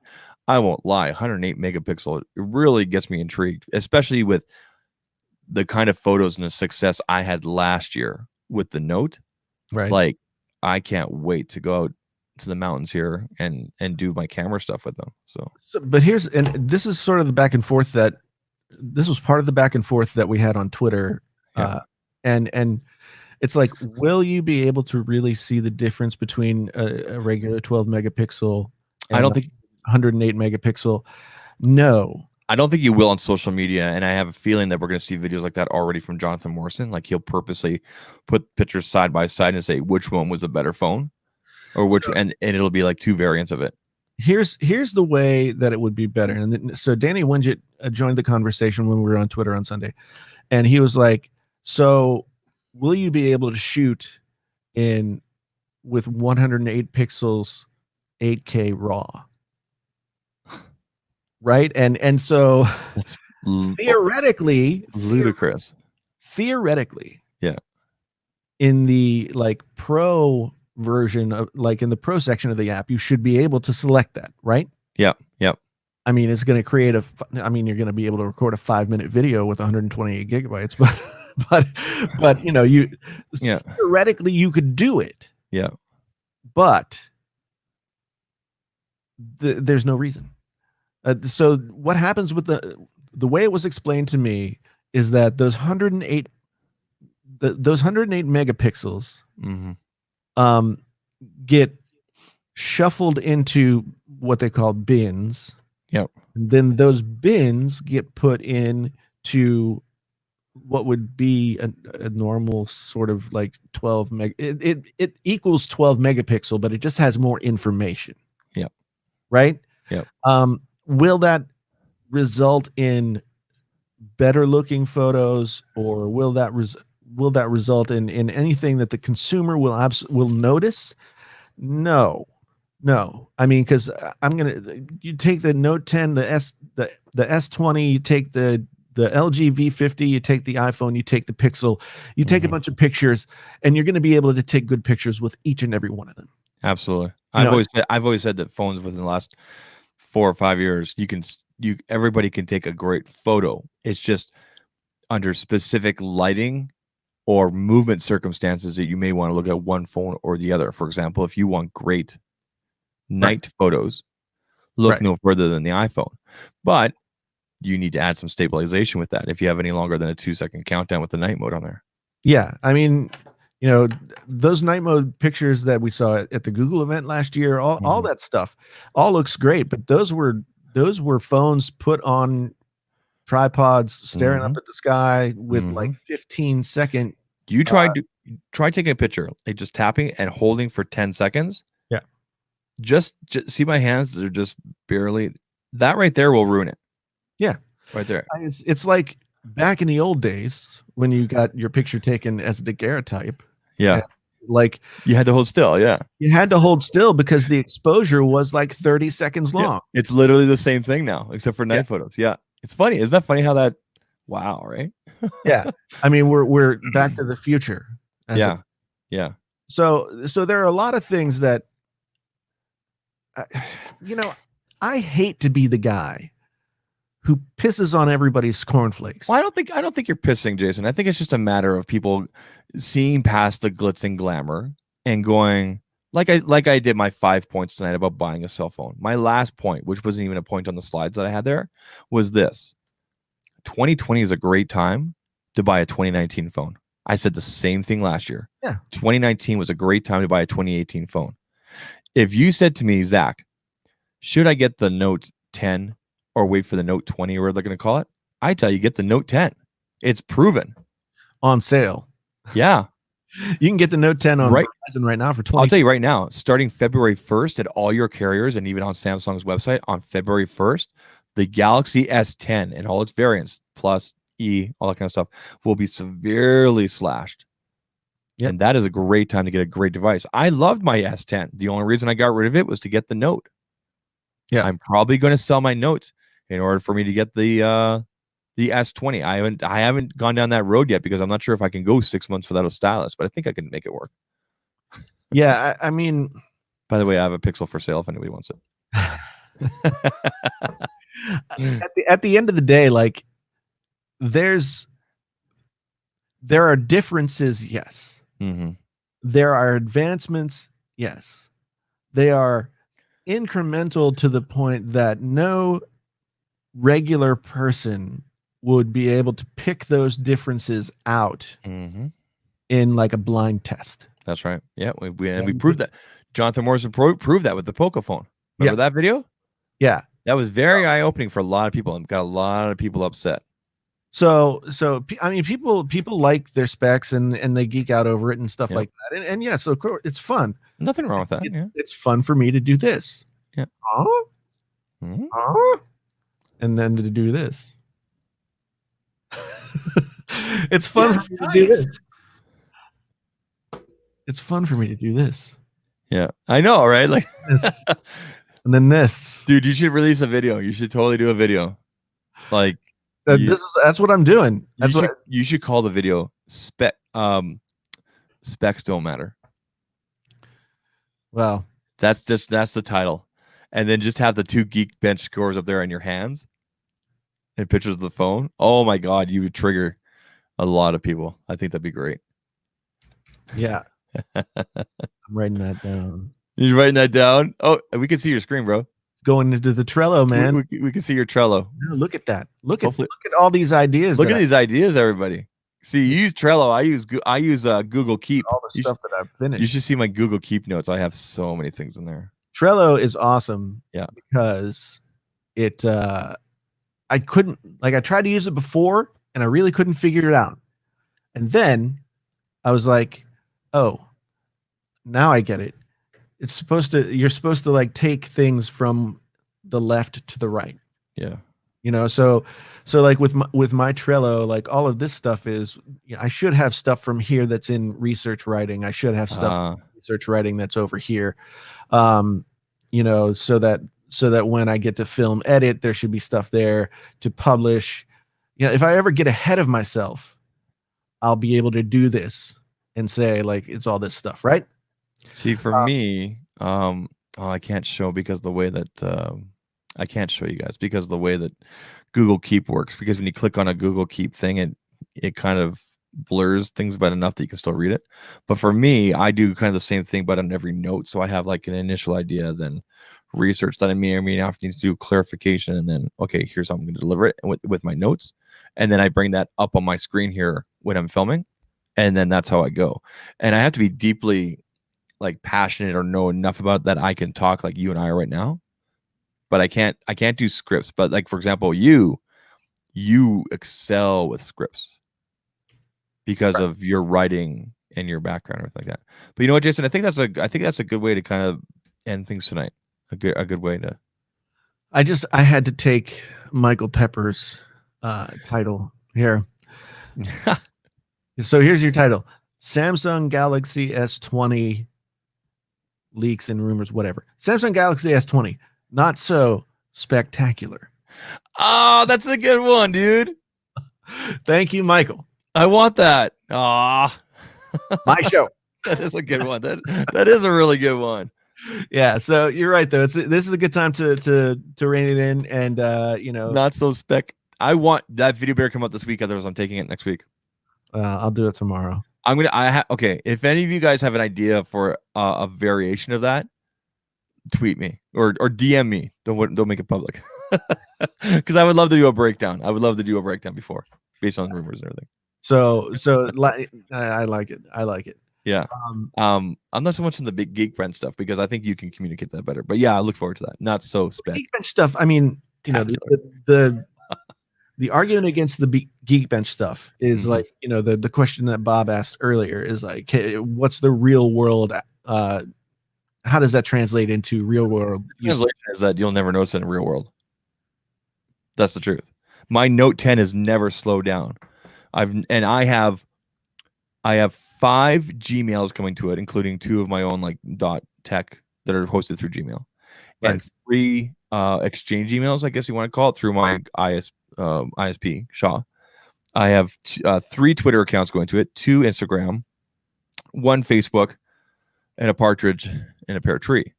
I won't lie, 108 megapixel, it really gets me intrigued, especially with the kind of photos and the success I had last year with the Note. Right. Like, I can't wait to go out to the mountains here and do my camera stuff with them. So But this is sort of the back and forth this was part of the back and forth that we had on Twitter. Yeah. And it's like, will you be able to really see the difference between a regular 12 megapixel and I don't think 108 megapixel? No. I don't think you will on social media, and I have a feeling that we're going to see videos like that already from Jonathan Morrison. Like he'll purposely put pictures side by side and say which one was a better phone, or and it'll be like two variants of it. Here's the way that it would be better. And so Danny Winget joined the conversation when we were on Twitter on Sunday, and he was like, "So, will you be able to shoot with 108 pixels, 8K RAW?" Right, and so That's theoretically, ludicrous. Theoretically, yeah, in the like pro version of in the pro section of the app, you should be able to select that, right? Yep. I mean, it's going to create you're going to be able to record a 5-minute video with 128 gigabytes, but theoretically you could do it. Yeah. But there's no reason. So what happens with the way it was explained to me is that those 108 megapixels get shuffled into what they call bins. Yep. And then those bins get put into what would be a normal sort of like 12 meg. It equals 12 megapixel, but it just has more information. Yep. Right. Yep. Will that result in better looking photos, or will that result in anything that the consumer will notice? No. I mean, because you take the Note 10, the S20, you take the LG V50, you take the iPhone, you take the Pixel, you take a bunch of pictures, and you're going to be able to take good pictures with each and every one of them. Absolutely. I've always said that phones within the last 4 or 5 years, everybody can take a great photo. It's just under specific lighting or movement circumstances that you may want to look at one phone or the other. For example, if you want great night photos, look no further than the iPhone. But you need to add some stabilization with that if you have any longer than a 2-second countdown with the night mode on there. Yeah. I mean, those night mode pictures that we saw at the Google event last year, all that stuff all looks great, but those were phones put on tripods staring up at the sky with like 15-second. You try taking a picture, like just tapping and holding for 10 seconds. Yeah. Just see my hands, they're just barely, that right there will ruin it. Yeah. Right there. It's like back in the old days when you got your picture taken as a daguerreotype. Yeah. Like you had to hold still. Yeah. You had to hold still because the exposure was like 30 seconds long. Yeah. It's literally the same thing now, except for night photos. Yeah. It's funny. Isn't that funny how that, wow, right? Yeah. I mean, we're Back to the Future. as Yeah. a- Yeah. so there are a lot of things that, you know, I hate to be the guy who pisses on everybody's cornflakes. Well, I don't think you're pissing, Jason. I think it's just a matter of people seeing past the glitz and glamour and going like I did my 5 points tonight about buying a cell phone. My last point, which wasn't even a point on the slides that I had there, was this: 2020 is a great time to buy a 2019 phone. I said the same thing last year. Yeah. 2019 was a great time to buy a 2018 phone. If you said to me, Zach, should I get the Note 10 or wait for the Note 20 or what they're going to call it? I tell you, get the Note 10. It's proven. On sale. Yeah. You can get the Note 10 on Right. Verizon right now for 20. I'll tell you right now, starting February 1st at all your carriers and even on Samsung's website on February 1st, the Galaxy S10 and all its variants, plus E, all that kind of stuff, will be severely slashed. Yep. And that is a great time to get a great device. I loved my S10. The only reason I got rid of it was to get the Note. Yeah. I'm probably going to sell my Note in order for me to get the S20. I haven't gone down that road yet because I'm not sure if I can go 6 months without a stylus, but I think I can make it work. Yeah, I mean, By the way, I have a Pixel for sale if anybody wants it. at the end of the day, like there are differences, yes. Mm-hmm. There are advancements, yes. They are incremental to the point that no regular person would be able to pick those differences out Mm-hmm. in like a blind test. That's right. Yeah, we proved that. Jonathan Morrison proved that with the Pocophone. Remember that video? Yeah. That was very eye-opening for a lot of people and got a lot of people upset. So I mean, people like their specs and they geek out over it and stuff Yeah. like that. And yeah, so of course it's fun. Nothing wrong with that. Yeah. It's fun for me to do this. Yeah. Huh? Mhm. Huh? And then to do this. It's fun for me to do this. It's fun for me to do this. Yeah. I know, right? Like, This. And then this. dude, you should release a video. You should totally do a video. Like, That's what I'm doing. That's you should call the video specs don't matter. well, That's the title. And then just have the 2 Geekbench scores up there in your hands and pictures of the phone. Oh my God, you would trigger a lot of people. I think that'd be great. yeah. I'm writing that down. You writing that down? Oh, we can see your screen, bro. Going into the Trello, man. We can see your Trello. No, look at that. Look Hopefully- at all these ideas. Look that at these ideas, everybody. See, you use Trello. I use Google Keep. all the You stuff that I've finished. You should see my Google Keep notes. I have so many things in there. Trello is awesome. Yeah. Because it I couldn't, like, I tried to use it before and I really couldn't figure it out. And then I was like, oh, now I get it. You're supposed to like take things from the left to the right. Yeah. You know, so like with my Trello, like all of this stuff is, you know, I should have stuff from here that's in research writing. I should have stuff in research writing that's over here. You know, so that when I get to film edit, there should be stuff there to publish. You know, if I ever get ahead of myself, I'll be able to do this and say like it's all this stuff, right? See, for me, I can't show because the way that I can't show you guys because of the way that Google Keep works. Because when you click on a Google Keep thing, it kind of blurs things but enough that you can still read it. But for me, I do kind of the same thing, but on every note. So I have like an initial idea, then research that I may or may not need to do clarification, and then okay, here's how I'm going to deliver it with my notes, and then I bring that up on my screen here when I'm filming, and then that's how I go. And I have to be deeply like passionate or know enough about that I can talk like you and I are right now, but I can't do scripts. But like, for example, you excel with scripts because of your writing and your background and everything like that. But you know what, Jason, I think that's a good way to kind of end things tonight. A good way to. I had to take Michael Pepper's title here. So here's your title: Samsung Galaxy S20 leaks and rumors, whatever. Samsung Galaxy S20, not so spectacular. Oh, that's a good one, dude. Thank you, Michael. I want that. Ah, My show. That is a good one. That is a really good one. Yeah, so you're right though. This is a good time to rein it in, and Not so spec. I want that video bear come out this week. Otherwise, I'm taking it next week. I'll do it tomorrow. Okay. If any of you guys have an idea for a variation of that, tweet me or DM me. Don't make it public, because I would love to do a breakdown. I would love to do a breakdown before, based on rumors and everything. So I like it. I like it. Yeah. I'm not so much in the big Geekbench stuff because I think you can communicate that better. But yeah, I look forward to that. Not so spec. Geekbench stuff. I mean, the argument against the Geekbench stuff is Mhm. like, the question that Bob asked earlier is like, what's the real world? How does that translate into real world? Translation is that you'll never notice it in the real world. That's the truth. My Note 10 has never slowed down. I have 5 Gmails coming to it, including 2 of my own like .tech that are hosted through Gmail, and 3 Exchange emails, I guess you want to call it, through my ISP Shaw. I have 3 Twitter accounts going to it, 2 Instagram, 1 Facebook, and a partridge and a pear tree.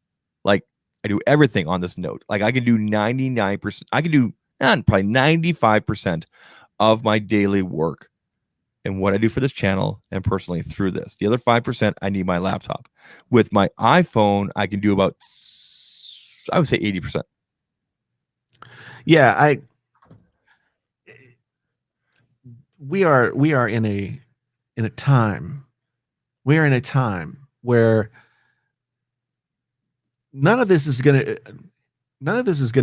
Like, I do everything on this Note. Like, I can do 99%. I can do probably 95% of my daily work and what I do for this channel and personally through this. The other 5%, I need my laptop. With my iPhone, I can do about, I would say 80%. Yeah, we are in a time. We are in a time where none of this is going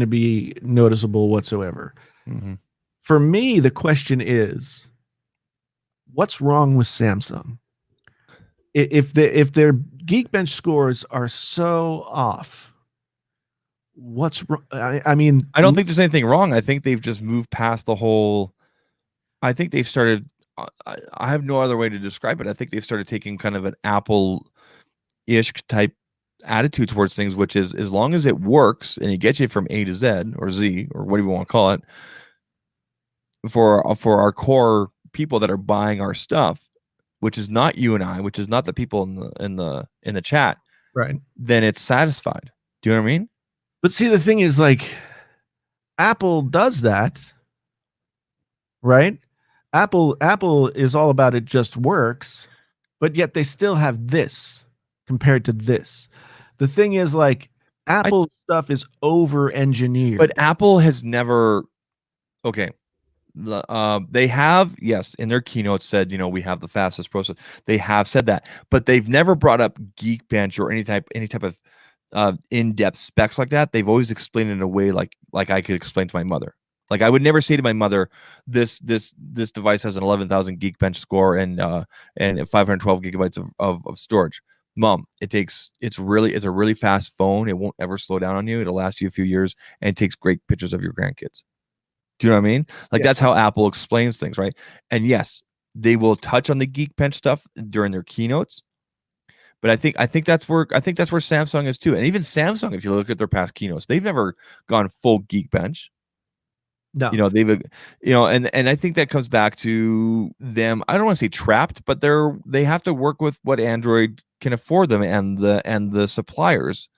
to be noticeable whatsoever. Mm-hmm. For me, the question is, what's wrong with Samsung? If their Geekbench scores are so off, what's wrong? I mean, I don't think there's anything wrong. I think they've just moved past the whole. I think they've started. I have no other way to describe it. I think they've started taking kind of an Apple-ish type attitude towards things, which is, as long as it works and it gets you from A to Z or Z or whatever you want to call it, for our core people that are buying our stuff, which is not you and I, which is not the people in the chat, right? Then it's satisfied. Do you know what I mean? But see, the thing is, like, Apple does that, right? Apple is all about it just works, but yet they still have this compared to this. The thing is, like, Apple stuff is over engineered. But Apple has never. Okay. They have, yes, in their keynote said, we have the fastest process. They have said that, but they've never brought up Geekbench or any type of in-depth specs like that. They've always explained it in a way like I could explain to my mother. Like, I would never say to my mother, this device has an 11,000 Geekbench score and 512 gigabytes of storage. Mom, it's a really fast phone. It won't ever slow down on you. It'll last you a few years, and it takes great pictures of your grandkids. Do you know what I mean? Like, That's how Apple explains things, right? And yes, they will touch on the Geekbench stuff during their keynotes. But I think that's where Samsung is too. And even Samsung, if you look at their past keynotes, they've never gone full Geekbench. No. They've and I think that comes back to them. I don't want to say trapped, but they have to work with what Android can afford them and the suppliers.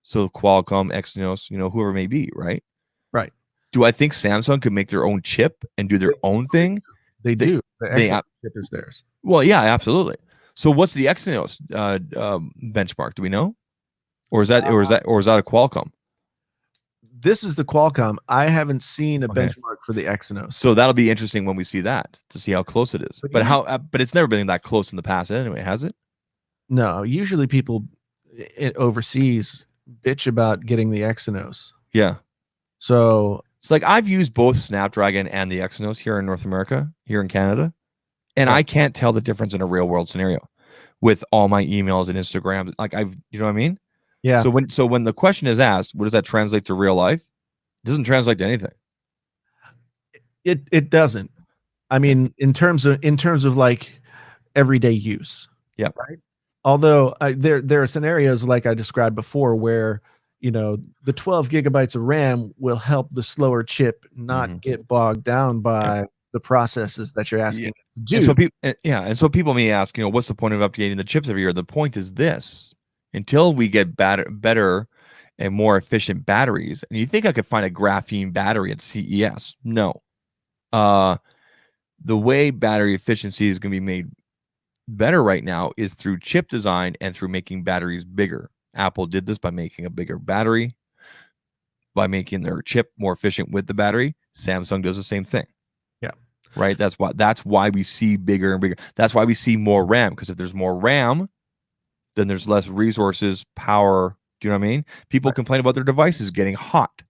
So Qualcomm, Exynos, whoever it may be, right? Right. Do I think Samsung could make their own chip and do their own thing? They do. The Exynos chip is theirs. Well, yeah, absolutely. So what's the Exynos benchmark? Do we know? Or is that a Qualcomm? This is the Qualcomm. I haven't seen a benchmark for the Exynos. So that'll be interesting when we see that, to see how close it is. But it's never been that close in the past anyway, has it? No, usually people overseas bitch about getting the Exynos. Yeah. So it's like, I've used both Snapdragon and the Exynos here in North America, here in Canada, and I can't tell the difference in a real world scenario with all my emails and Instagram. Like, you know what I mean? Yeah. So when the question is asked, what does that translate to real life? It doesn't translate to anything. It doesn't. I mean, in terms of like everyday use. Yeah. Right. Although there are scenarios like I described before where, the 12 gigabytes of RAM will help the slower chip not get bogged down by the processes that you're asking it to do. And so so people may ask, what's the point of updating the chips every year? The point is this: until we get better and more efficient batteries. And you think I could find a graphene battery at CES? No. The way battery efficiency is going to be made better right now is through chip design and through making batteries bigger. Apple did this by making a bigger battery, by making their chip more efficient with the battery. Samsung does the same thing. Yeah. Right. That's why we see bigger and bigger. That's why we see more RAM, because if there's more RAM, then there's less resources, power. Do you know what I mean? People complain about their devices getting hot,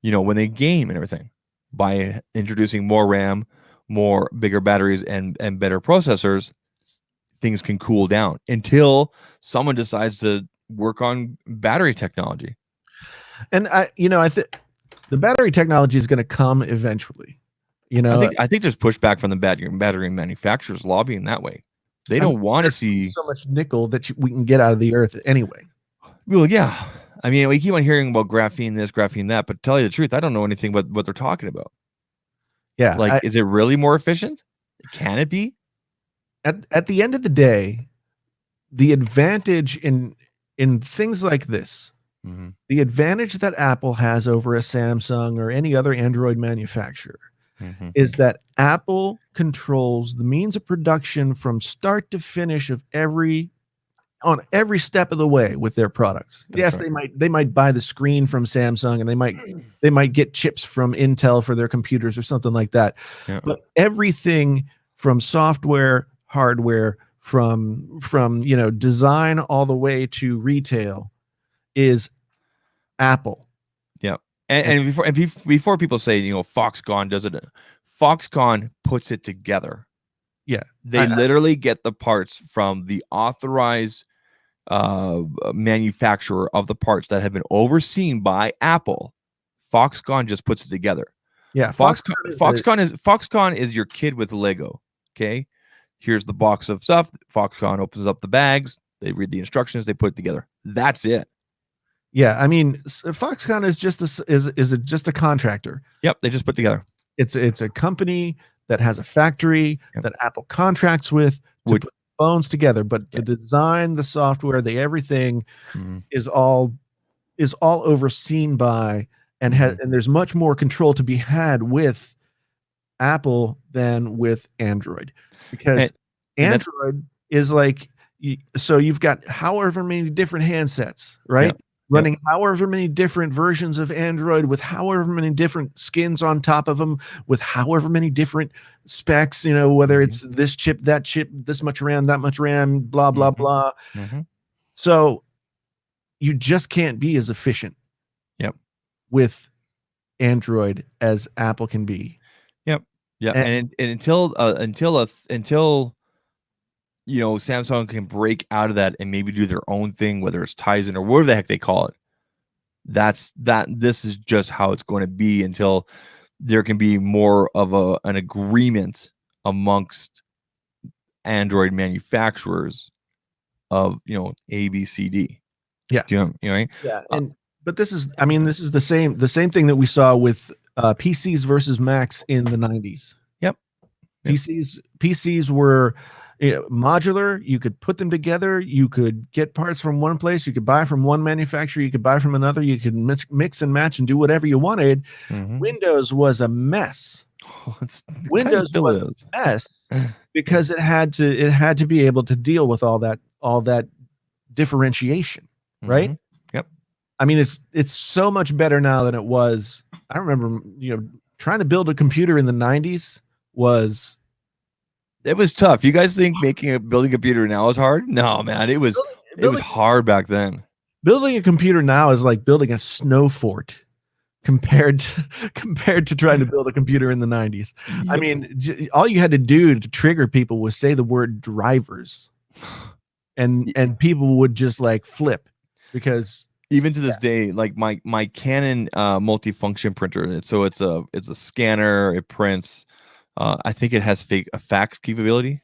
when they game and everything. By introducing more RAM, more bigger batteries, and better processors, things can cool down until someone decides to work on battery technology. And I think the battery technology is going to come eventually. I think there's pushback from the battery manufacturers lobbying that way. They don't want to see so much nickel that we can get out of the earth anyway. Well, yeah. I mean, we keep on hearing about graphene this, graphene that, but to tell you the truth, I don't know anything about what they're talking about. Yeah. Like, is it really more efficient? Can it be? At the end of the day, the advantage in things like this, the advantage that Apple has over a Samsung or any other Android manufacturer is that Apple controls the means of production from start to finish of on every step of the way with their products. Yes, they might buy the screen from Samsung, and they might get chips from Intel for their computers or something like that. Yeah. But everything from software, hardware, from design all the way to retail is Apple. Yeah. And before people say, Foxconn does it, Foxconn puts it together. Yeah. They literally get the parts from the authorized manufacturer of the parts that have been overseen by Apple. Foxconn just puts it together. Yeah. Foxconn is your kid with Lego. Okay. Here's the box of stuff. Foxconn opens up the bags. They read the instructions. They put it together. That's it. Yeah. I mean, Foxconn is just a contractor. Yep. They just put together. It's a company that has a factory that Apple contracts with to put phones together, but the design, the software, the everything is all overseen by and there's much more control to be had with Apple than with Android, because Android is like, so you've got however many different handsets, right? Yep. Running however many different versions of Android with however many different skins on top of them, with however many different specs, whether it's this chip, that chip, this much RAM, that much RAM, blah, blah, blah. So you just can't be as efficient with Android as Apple can be. Yep. Yeah. And until Samsung can break out of that and maybe do their own thing, whether it's Tizen or whatever the heck they call it. This is just how it's going to be until there can be more of an agreement amongst Android manufacturers of, A, B, C, D. Yeah. Do you know what I mean? Yeah. But this is the same thing that we saw with PCs versus Macs in the 90s. Yep. PCs were modular. You could put them together. You could get parts from one place. You could buy from one manufacturer. You could buy from another. You could mix and match and do whatever you wanted. Windows was a mess. Windows was a mess because it had to be able to deal with all that differentiation, right? Yep. I mean, it's so much better now than it was. I remember, trying to build a computer in the 90s was. It was tough. You guys think building a computer now is hard? No, man. It was hard back then. Building a computer now is like building a snow fort compared to trying to build a computer in the 90s. Yep. I mean, all you had to do to trigger people was say the word drivers, and people would just like flip, because even to this day, like my Canon multifunction printer. It's a scanner. It prints. I think it has a fax capability.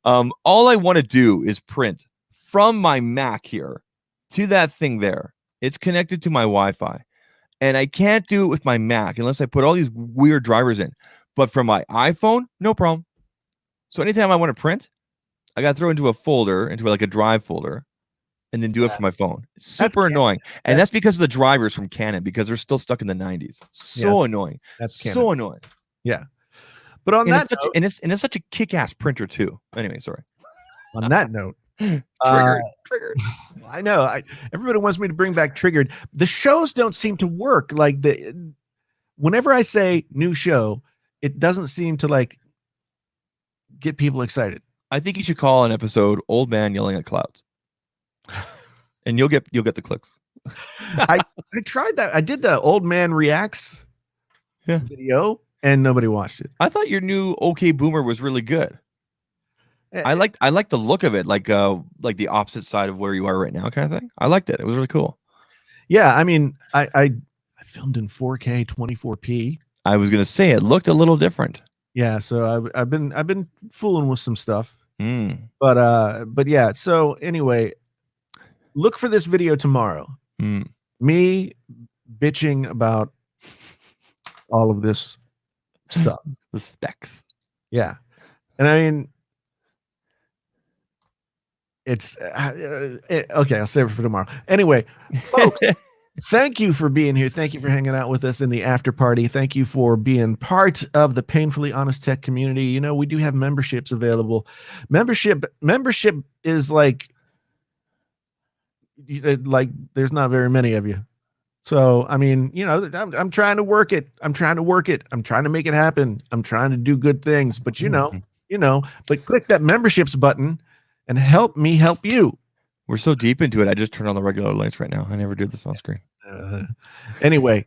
All I want to do is print from my Mac here to that thing there. It's connected to my Wi-Fi, And I can't do it with my Mac unless I put all these weird drivers in. But for my iPhone, no problem. So anytime I want to print, I got to throw into a folder, into like a drive folder, and then do it from my phone. It's super annoying. And that's because of the drivers from Canon, because they're still stuck in the 90s. So annoying. That's Canon. So annoying. Yeah. But on that note, it's such a kick-ass printer too. Anyway, sorry. On that note, Triggered. I know. Everybody wants me to bring back Triggered. The shows don't seem to work. Like whenever I say new show, it doesn't seem to like get people excited. I think you should call an episode "Old Man Yelling at Clouds," and you'll get the clicks. I tried that. I did the Old Man Reacts video, and nobody watched it. I thought your new OK Boomer was really good. I like the look of it, like the opposite side of where you are right now, kind of thing. I liked it. It was really cool. Yeah, I mean, I filmed in 4K 24p. I was gonna say it looked a little different. Yeah, so I've been fooling with some stuff. Mm. But yeah. So anyway, look for this video tomorrow. Mm. Me bitching about all of this stuff. The specs. Yeah, and I mean, it's okay. I'll save it for tomorrow. Anyway, folks. Thank you for being here. Thank you for hanging out with us in the after party. Thank you for being part of the Painfully Honest Tech community. You know, we do have memberships available. Membership is like there's not very many of you. So, I mean, you know, I'm trying to work it. I'm trying to make it happen. I'm trying to do good things, but but click that memberships button and help me help you. We're so deep into it. I just turned on the regular lights right now. I never do this on screen. Anyway,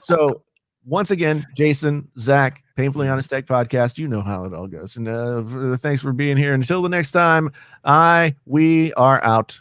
so once again, Jason, Zach, Painfully Honest Tech Podcast, you know how it all goes. And thanks for being here. Until the next time, we are out.